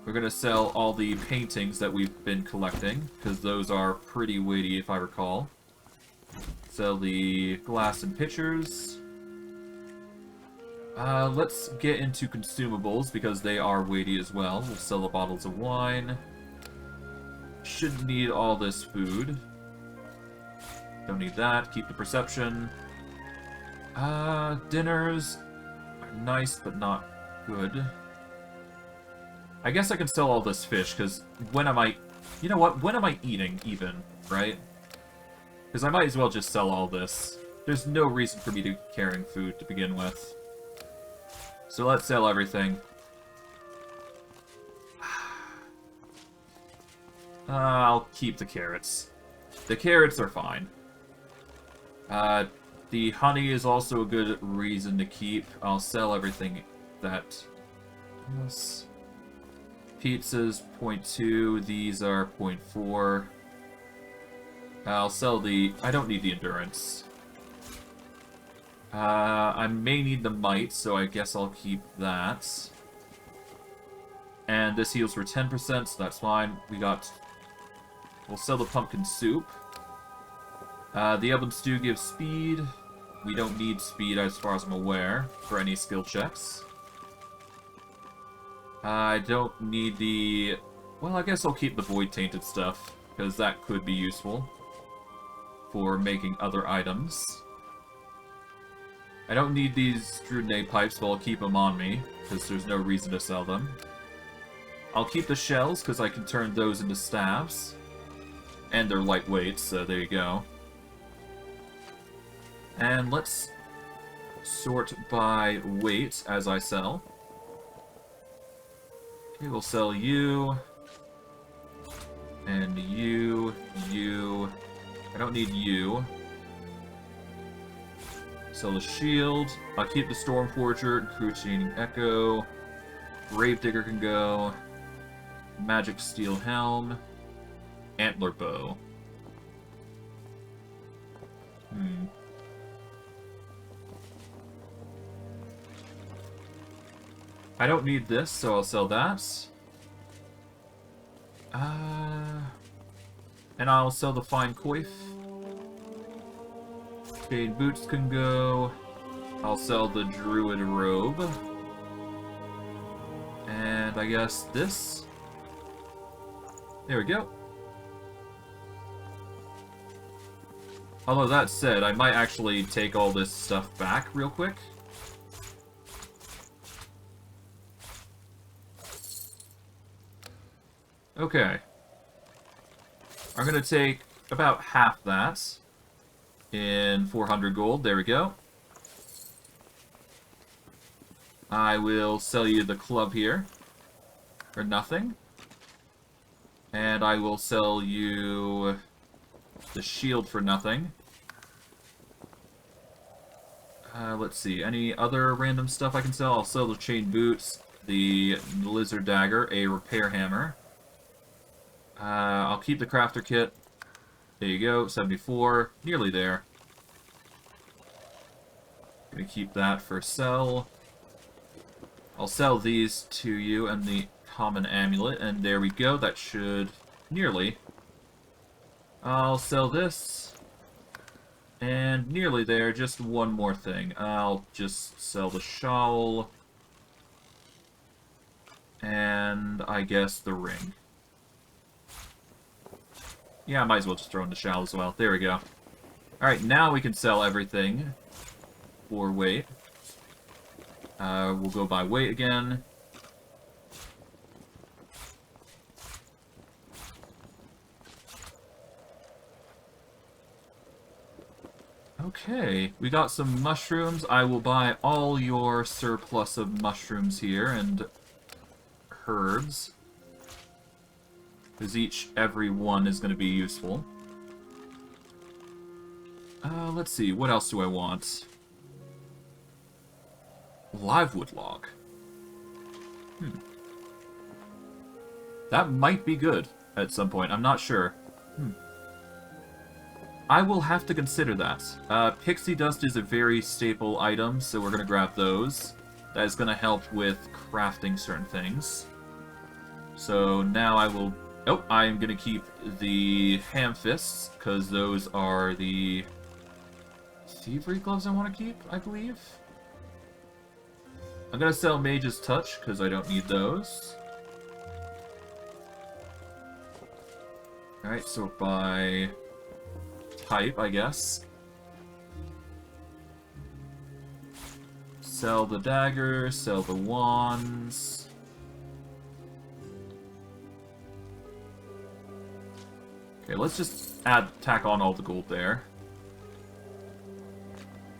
We're gonna sell all the paintings that we've been collecting, because those are pretty weighty if I recall. Sell the glass and pitchers. Let's get into consumables, because they are weighty as well. We'll sell the bottles of wine. Shouldn't need all this food. Don't need that. Keep the perception. Dinners are nice, but not good. I guess I can sell all this fish, because when am I... You know what? When am I eating, even, right? Because I might as well just sell all this. There's no reason for me to be carrying food to begin with. So let's sell everything. I'll keep the carrots. The carrots are fine. The honey is also a good reason to keep. I'll sell everything that... Yes. Pizzas, 0.2. These are 0.4. I'll sell the... I don't need the endurance. I may need the might, so I guess I'll keep that. And this heals for 10%, so that's fine. We got... We'll sell the pumpkin soup. The oven stew gives speed. We don't need speed, as far as I'm aware, for any skill checks. I don't need the... Well, I guess I'll keep the void-tainted stuff, because that could be useful for making other items. I don't need these grenade pipes, but I'll keep them on me, because there's no reason to sell them. I'll keep the shells, because I can turn those into staves. And they're lightweight, so there you go. And let's sort by weight as I sell. Okay, we'll sell you. And you. I don't need you. Sell the shield. I'll keep the Stormforger and Cruciating Echo. Gravedigger can go. Magic Steel Helm. Antler Bow. I don't need this, so I'll sell that. And I'll sell the Fine Coif. Jade Boots can go. I'll sell the Druid Robe. And I guess this. There we go. Although that said, I might actually take all this stuff back real quick. Okay. I'm gonna take about half that in 400 gold. There we go. I will sell you the club here for nothing. And I will sell you the shield for nothing. Let's see, any other random stuff I can sell? I'll sell the chain boots, the lizard dagger, a repair hammer. I'll keep the crafter kit. There you go, 74, nearly there. Gonna keep that for sell. I'll sell these to you and the common amulet, and there we go, that should nearly. I'll sell this, and nearly there, just one more thing. I'll just sell the shawl, and I guess the ring. Yeah, I might as well just throw in the shawl as well. There we go. Alright, now we can sell everything for weight. We'll go by weight again. Okay, we got some mushrooms. I will buy all your surplus of mushrooms here and herbs. Because every one is going to be useful. Let's see, what else do I want? Livewood log. That might be good at some point, I'm not sure. I will have to consider that. Pixie dust is a very staple item, so we're going to grab those. That is going to help with crafting certain things. So now I will... Oh, I'm going to keep the ham fists, because those are the thievery gloves I want to keep, I believe. I'm going to sell Mage's Touch, because I don't need those. Alright, so by type, I guess. Sell the dagger, sell the wands. Okay, let's just tack on all the gold there.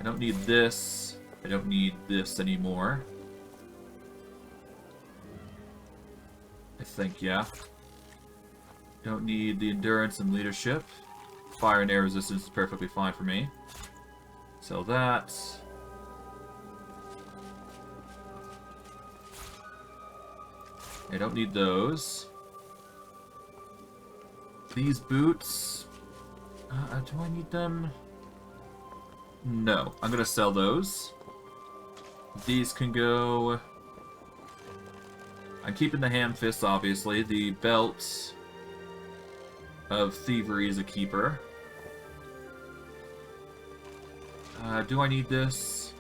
I don't need this. I don't need this anymore. I think, yeah. Don't need the endurance and leadership. Fire and air resistance is perfectly fine for me. Sell that. I don't need those. These boots... do I need them? No. I'm gonna sell those. These can go... I'm keeping the ham fists, obviously. The belt of thievery is a keeper. Do I need this?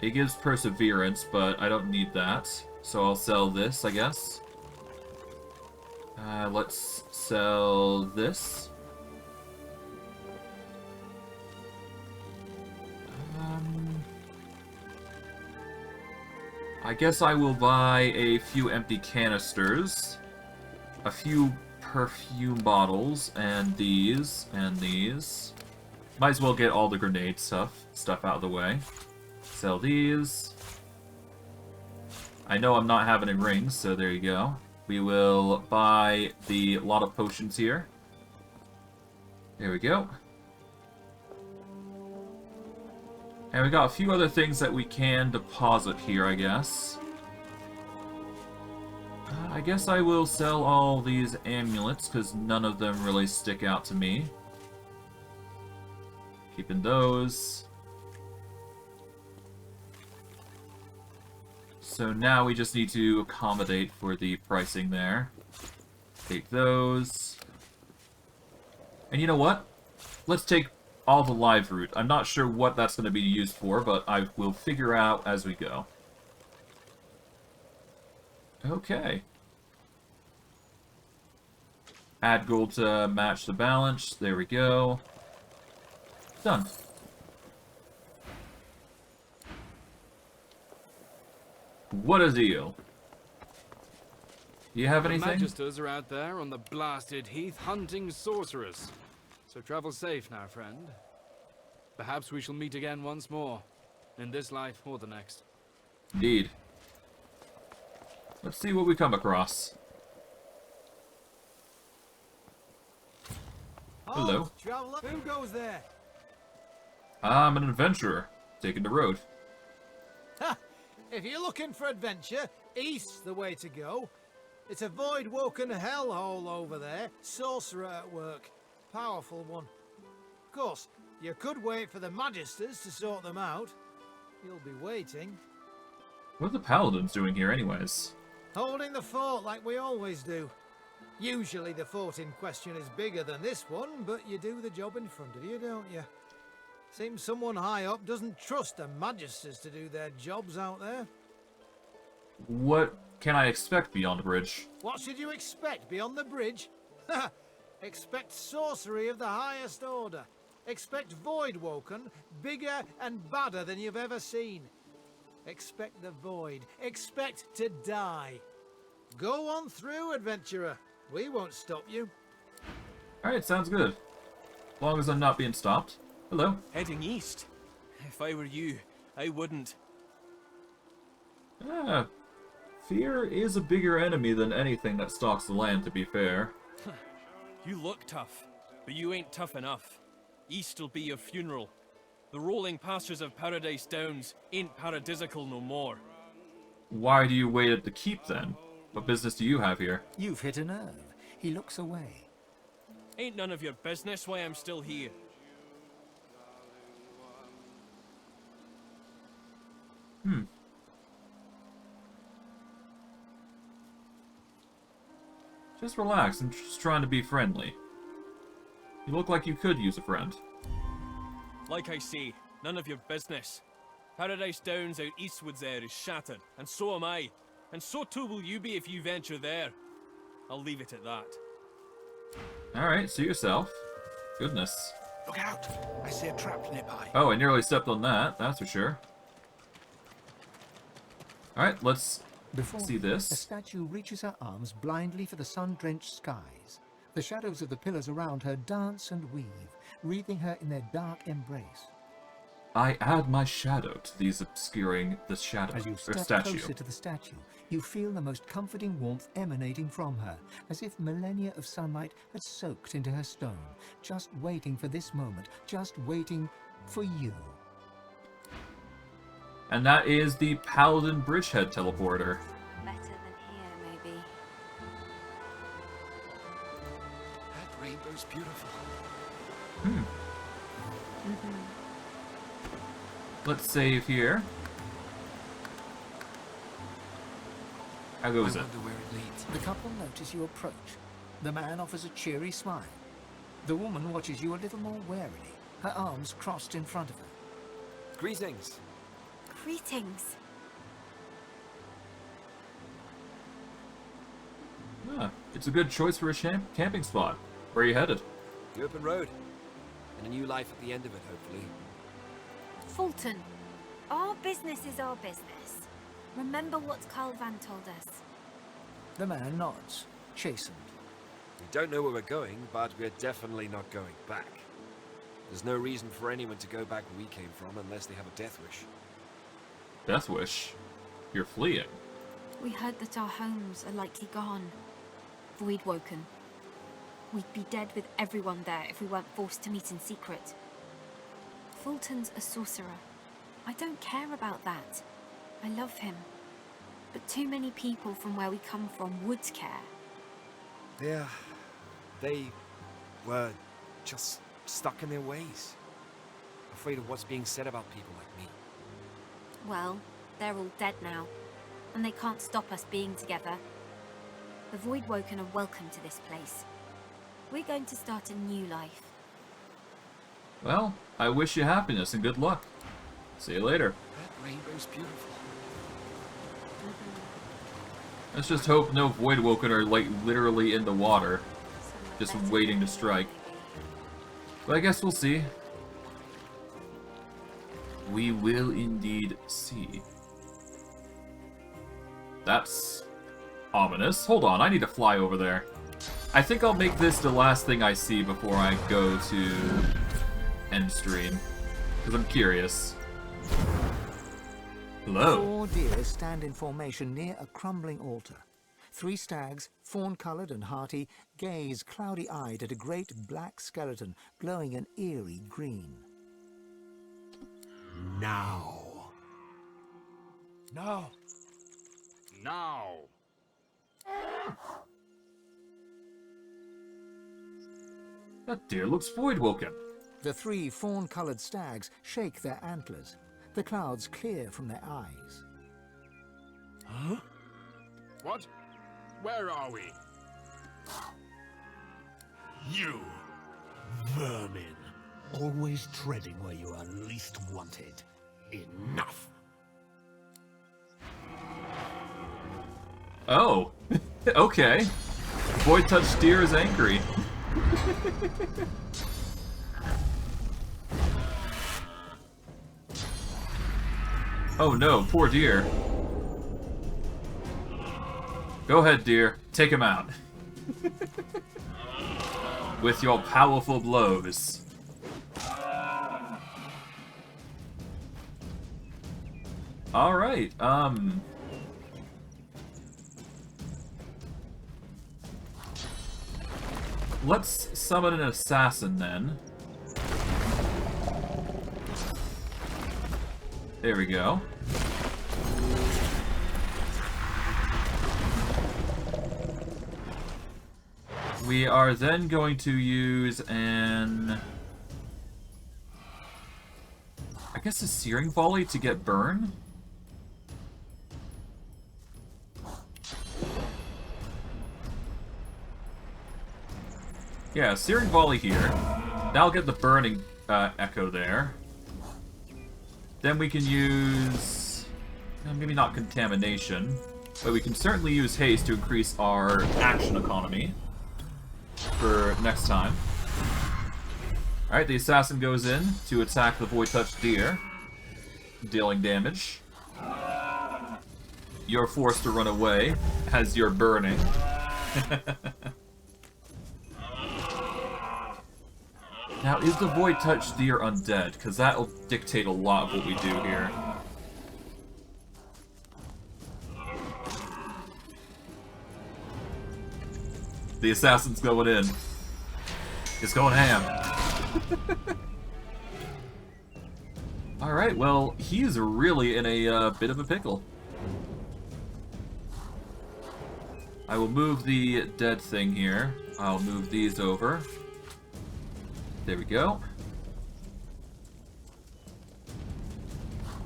It gives perseverance, but I don't need that. So I'll sell this, I guess. Let's sell this. I guess I will buy a few empty canisters, a few perfume bottles, and these, and these. Might as well get all the grenade stuff out of the way. Sell these. I know I'm not having any rings, so there you go. We will buy the lot of potions here. There we go. And we got a few other things that we can deposit here, I guess. I guess I will sell all these amulets, because none of them really stick out to me. Keeping those. So now we just need to accommodate for the pricing there. Take those. And you know what? Let's take all the live root. I'm not sure what that's going to be used for, but I will figure out as we go. Okay. Add gold to match the balance. There we go. Done. What a deal. You have anything? The Magisters are out there on the blasted heath hunting sorcerers. So travel safe now, friend. Perhaps we shall meet again once more, in this life or the next. Indeed. Let's see what we come across. Hello. Traveler, who goes there? I'm an adventurer, taking the road. Ha! If you're looking for adventure, east's the way to go. It's a void-woken hellhole over there, sorcerer at work. Powerful one. Of course, you could wait for the Magisters to sort them out. You'll be waiting. What are the Paladins doing here anyways? Holding the fort like we always do. Usually the fort in question is bigger than this one, but you do the job in front of you, don't you? Seems someone high up doesn't trust the Magisters to do their jobs out there. What can I expect beyond the bridge? What should you expect beyond the bridge? Expect sorcery of the highest order. Expect void-woken, bigger and badder than you've ever seen. Expect the void. Expect to die. Go on through, adventurer. We won't stop you. Alright, sounds good. As long as I'm not being stopped. Hello. Heading east. If I were you, I wouldn't. Fear is a bigger enemy than anything that stalks the land, to be fair. You look tough, but you ain't tough enough. East'll be your funeral. The rolling pastures of Paradise Downs ain't paradisical no more. Why do you wait at the keep, then? What business do you have here? You've hit a nerve. He looks away. Ain't none of your business why I'm still here. Just relax, I'm just trying to be friendly. You look like you could use a friend. Like I say, none of your business. Paradise Downs out eastwards there is shattered, and so am I. And so too will you be if you venture there. I'll leave it at that. Alright, see yourself. Goodness. Look out! I see a trap nearby. Oh, I nearly stepped on that, that's for sure. Alright, let's see this. The statue reaches her arms blindly for the sun-drenched skies. The shadows of the pillars around her dance and weave, wreathing her in their dark embrace. I add my shadow to these obscuring the shadow, As you or step statue. closer to the statue, you feel the most comforting warmth emanating from her, as if millennia of sunlight had soaked into her stone, just waiting for this moment, just waiting for you. And that is the Paladin Bridgehead teleporter. Better than here, maybe. That rainbow's beautiful. Let's save here. How goes it? Where it leads. The couple notice you approach. The man offers a cheery smile. The woman watches you a little more warily, her arms crossed in front of her. Greetings. Greetings. It's a good choice for a camping spot. Where are you headed? The open road. And a new life at the end of it, hopefully. Fulton, our business is our business. Remember what Carl-Van told us. The man nods, chastened. We don't know where we're going, but we're definitely not going back. There's no reason for anyone to go back where we came from unless they have a death wish. Death wish? You're fleeing. We heard that our homes are likely gone. Void-woken. We'd be dead with everyone there if we weren't forced to meet in secret. Fulton's a sorcerer. I don't care about that. I love him. But too many people from where we come from would care. Yeah, they were just stuck in their ways. Afraid of what's being said about people like me. Well, they're all dead now, and they can't stop us being together. The Voidwoken are welcome to this place. We're going to start a new life. Well, I wish you happiness and good luck. See you later. That rainbow's beautiful. Let's just hope no Voidwoken are, like, literally in the water. Just waiting to strike. But I guess we'll see. We will indeed see. That's ominous. Hold on, I need to fly over there. I think I'll make this the last thing I see before I go to end stream. Because I'm curious. Hello. 4 deer stand in formation near a crumbling altar. 3 stags, fawn-coloured and hearty, gaze cloudy-eyed at a great black skeleton glowing an eerie green. Now. No. Now. That deer looks Voidwoken. The 3 fawn-coloured stags shake their antlers. The clouds clear from their eyes. Huh? What? Where are we? You, vermin, always treading where you are least wanted. Enough. Oh, okay. Void Touch Deer is angry. Oh no, poor deer. Go ahead, deer. Take him out. With your powerful blows. Alright, let's summon an assassin then. There we go. We are then going to use an... I guess a Searing Volley to get burn? Yeah, Searing Volley here. That'll get the burning echo there. Then we can use... maybe not Contamination, but we can certainly use Haste to increase our action economy for next time. Alright, the Assassin goes in to attack the Void Touch Deer, dealing damage. You're forced to run away as you're burning. Now, is the Void Touch Deer undead? Because that'll dictate a lot of what we do here. The Assassin's going in. It's going ham. Alright, well, he's really in a bit of a pickle. I will move the dead thing here. I'll move these over. There we go.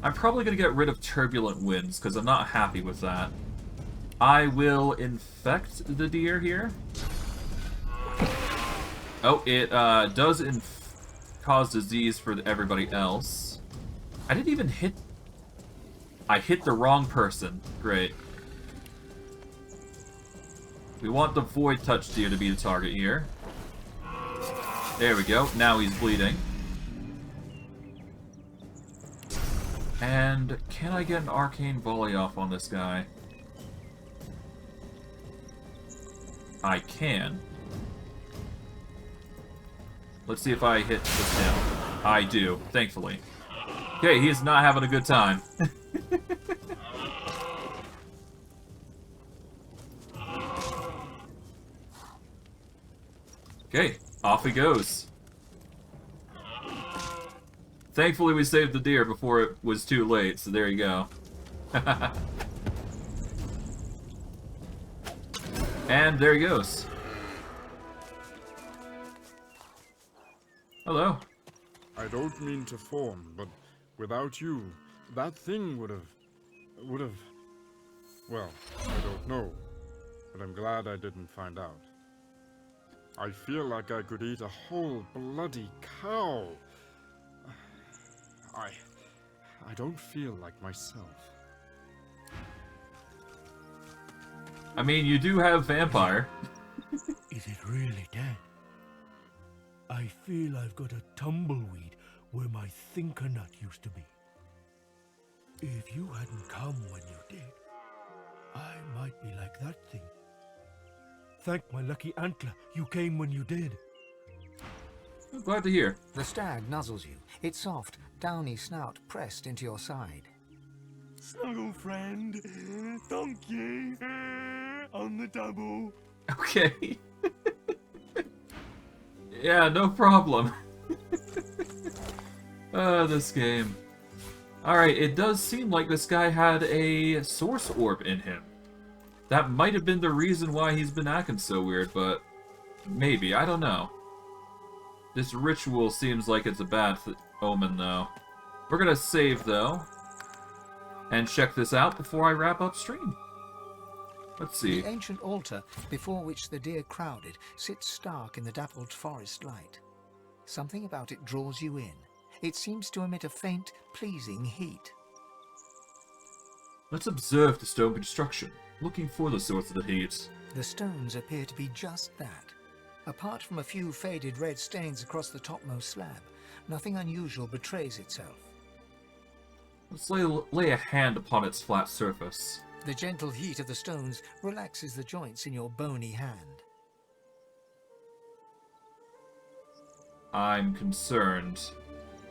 I'm probably going to get rid of Turbulent Winds, because I'm not happy with that. I will infect the deer here. Oh, it does cause disease for everybody else. I didn't even hit... I hit the wrong person. Great. We want the Void Touch Deer to be the target here. There we go. Now he's bleeding. And can I get an arcane volley off on this guy? I can. Let's see if I hit this down. I do, thankfully. Okay, he is not having a good time. Okay, off he goes. Thankfully we saved the deer before it was too late, so there you go. And there he goes. Hello. I don't mean to fawn, but without you, that thing would have... Well, I don't know, but I'm glad I didn't find out. I feel like I could eat a whole bloody cow. I don't feel like myself. I mean, you do have vampire. Is it really dead? I feel I've got a tumbleweed where my thinker nut used to be. If you hadn't come when you did, I might be like that thing. Thank my lucky antler you came when you did. I'm glad to hear. The stag nuzzles you, its soft, downy snout pressed into your side. Snuggle friend, thank you, on the double. Okay. Yeah, no problem. This game. Alright, it does seem like this guy had a source orb in him. That might have been the reason why he's been acting so weird, but maybe, I don't know. This ritual seems like it's a bad omen, though. We're gonna save, though, and check this out before I wrap up stream. Let's see. The ancient altar before which the deer crowded sits stark in the dappled forest light. Something about it draws you in. It seems to emit a faint, pleasing heat. Let's observe the stone construction, looking for the source of the heat. The stones appear to be just that. Apart from a few faded red stains across the topmost slab, nothing unusual betrays itself. Let's lay a hand upon its flat surface. The gentle heat of the stones relaxes the joints in your bony hand. I'm concerned.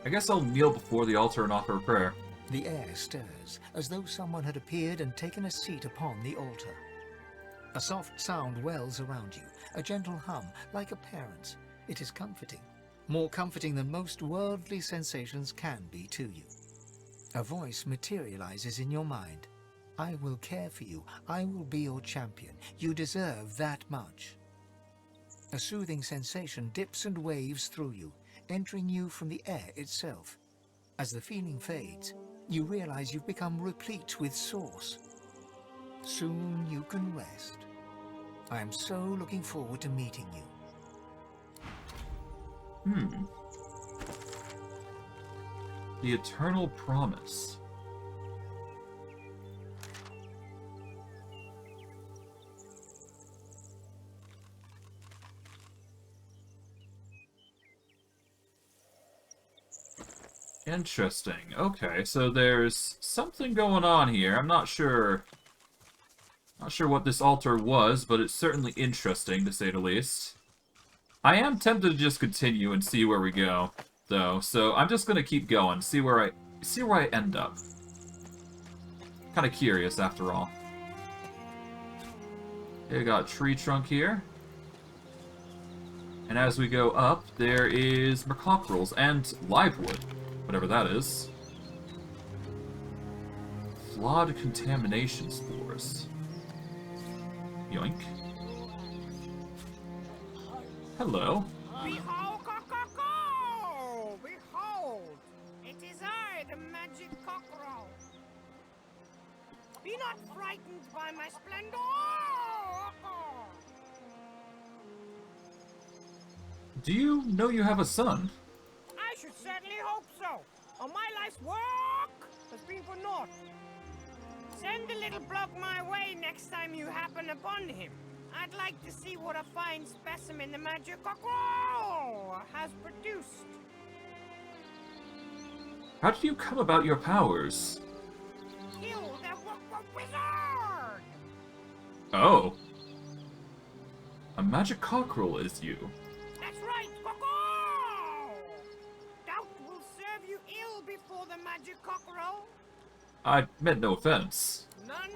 I guess I'll kneel before the altar and offer a prayer. The air stirs, as though someone had appeared and taken a seat upon the altar. A soft sound wells around you, a gentle hum, like a parent's. It is comforting. More comforting than most worldly sensations can be to you. A voice materializes in your mind. I will care for you. I will be your champion. You deserve that much. A soothing sensation dips and waves through you, entering you from the air itself. As the feeling fades, you realize you've become replete with source. Soon you can rest. I am so looking forward to meeting you. The Eternal Promise. Interesting. Okay, so there's something going on here. I'm not sure what this altar was, but it's certainly interesting, to say the least. I am tempted to just continue and see where we go, though, so I'm just gonna keep going, see where I end up. Kind of curious, after all. Okay, we got a tree trunk here. And as we go up, there is mercockerels and live wood, whatever that is. Flawed contamination spores. Yoink. Hello. Behold, cock-cock-cock! Behold! It is I, the magic cockerel. Be not frightened by my splendor! Do you know you have a son? I should certainly hope so. All my life's work has been for naught. Send a little bloke my way next time you happen upon him. I'd like to see what a fine specimen the magic cockerel has produced. How did you come about your powers? Kill the wizard! Oh. A magic cockerel is you. That's right, Coco! Doubt will serve you ill before the magic cockerel. I meant no offense. None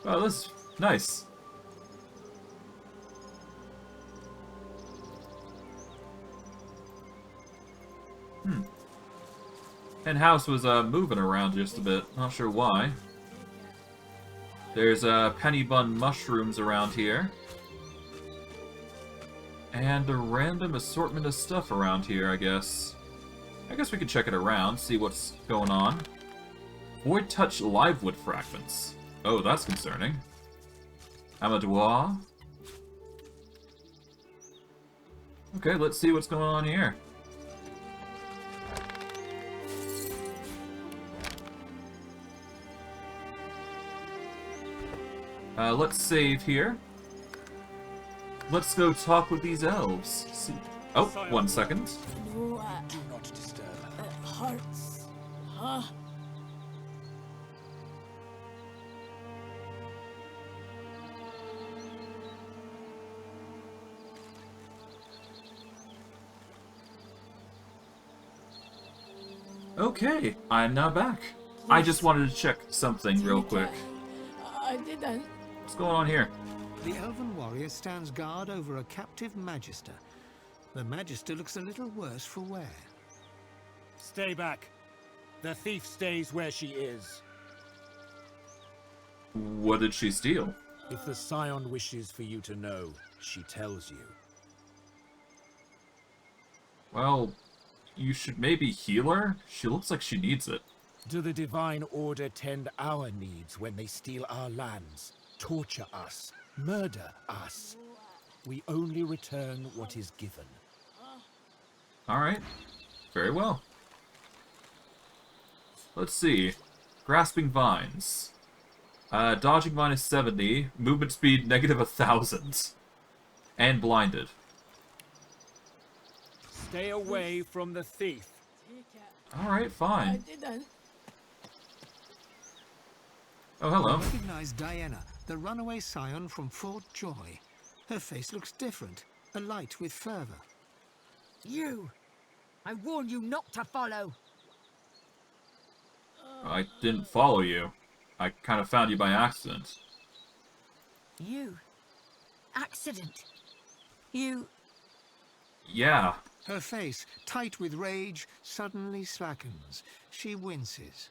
Oh, that's nice. And house was moving around just a bit. Not sure why. There's penny bun mushrooms around here. And a random assortment of stuff around here, I guess. I guess we could check it around, see what's going on. Void touch livewood fragments. Oh, that's concerning. Amadouar. Okay, let's see what's going on here. Let's save here. Let's go talk with these elves. See. Oh, 1 second. Do not disturb. It hurts. Huh? Okay, I'm now back. I just wanted to check something real quick. I didn't. What's going on here? The elven warrior stands guard over a captive magister. The magister looks a little worse for wear. Stay back. The thief stays where she is. What did she steal? If the Scion wishes for you to know, she tells you. Well, you should maybe heal her? She looks like she needs it. Do the Divine Order tend our needs when they steal our lands, torture us, murder us? We only return what is given. Alright. Very well. Let's see. Grasping Vines. Dodging minus 70. Movement speed negative 1,000. And blinded. Stay away from the thief. Alright, fine. I didn't. Oh, hello. I recognize Diana, the runaway scion from Fort Joy. Her face looks different, alight with fervor. You! I warn you not to follow! I didn't follow you. I kind of found you by accident. You? Accident? You... Yeah. Her face, tight with rage, suddenly slackens. She winces.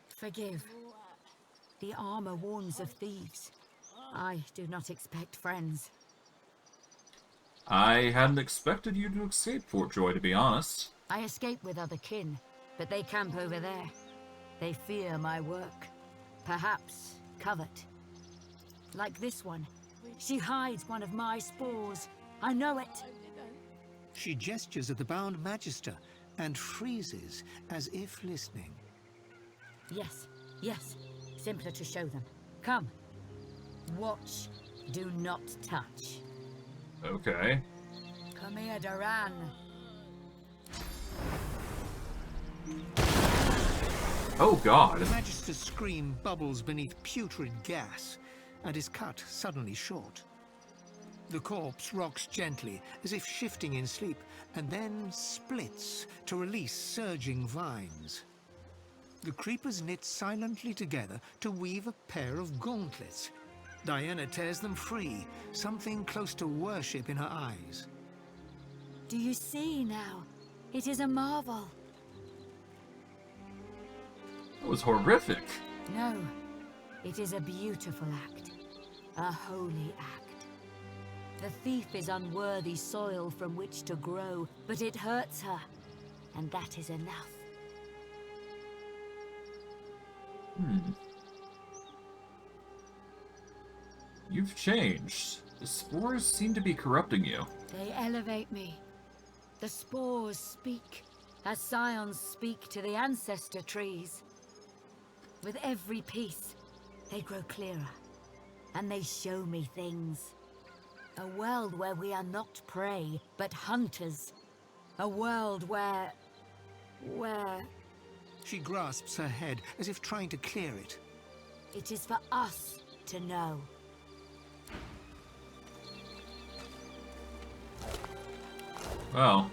Forgive. The armor warns of thieves. I do not expect friends. I hadn't expected you to escape Fort Joy, to be honest. I escape with other kin, but they camp over there. They fear my work. Perhaps covet. Like this one. She hides one of my spores. I know it. She gestures at the bound magister and freezes as if listening. Yes, yes. Simpler to show them. Come. Watch. Do not touch. Okay. Come here, Duran. Oh god. The magister's scream bubbles beneath putrid gas and is cut suddenly short. The corpse rocks gently, as if shifting in sleep, and then splits to release surging vines. The creepers knit silently together to weave a pair of gauntlets. Diana tears them free, something close to worship in her eyes. Do you see now? It is a marvel. That was horrific. No, it is a beautiful act. A holy act. The thief is unworthy soil from which to grow, but it hurts her, and that is enough. You've changed. The spores seem to be corrupting you. They elevate me. The spores speak, as scions speak to the ancestor trees. With every piece, they grow clearer, and they show me things. A world where we are not prey, but hunters. A world where... She grasps her head as if trying to clear it. It is for us to know. Well,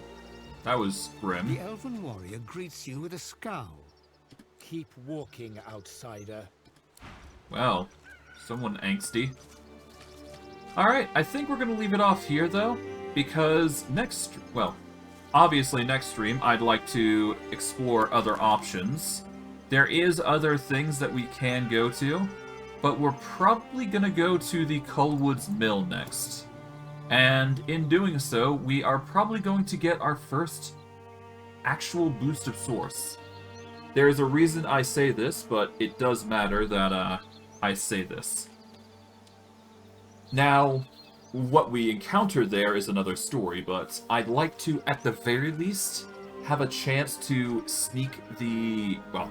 that was grim. The elven warrior greets you with a scowl. Keep walking, outsider. Well, someone angsty. Alright, I think we're gonna leave it off here, though, because obviously next stream I'd like to explore other options. There is other things that we can go to, but we're probably gonna go to the Cullwood's Mill next. And in doing so, we are probably going to get our first actual boost of source. There is a reason I say this, but it does matter that I say this. Now, what we encounter there is another story, but I'd like to, at the very least, have a chance to sneak the... well,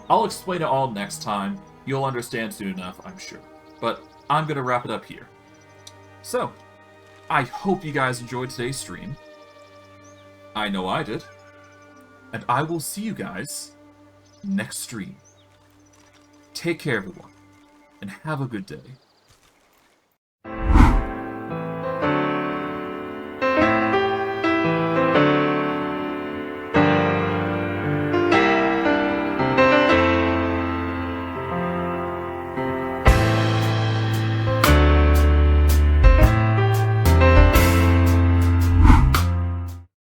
I'll explain it all next time. You'll understand soon enough, I'm sure. But I'm going to wrap it up here. So, I hope you guys enjoyed today's stream. I know I did. And I will see you guys next stream. Take care, everyone, and have a good day.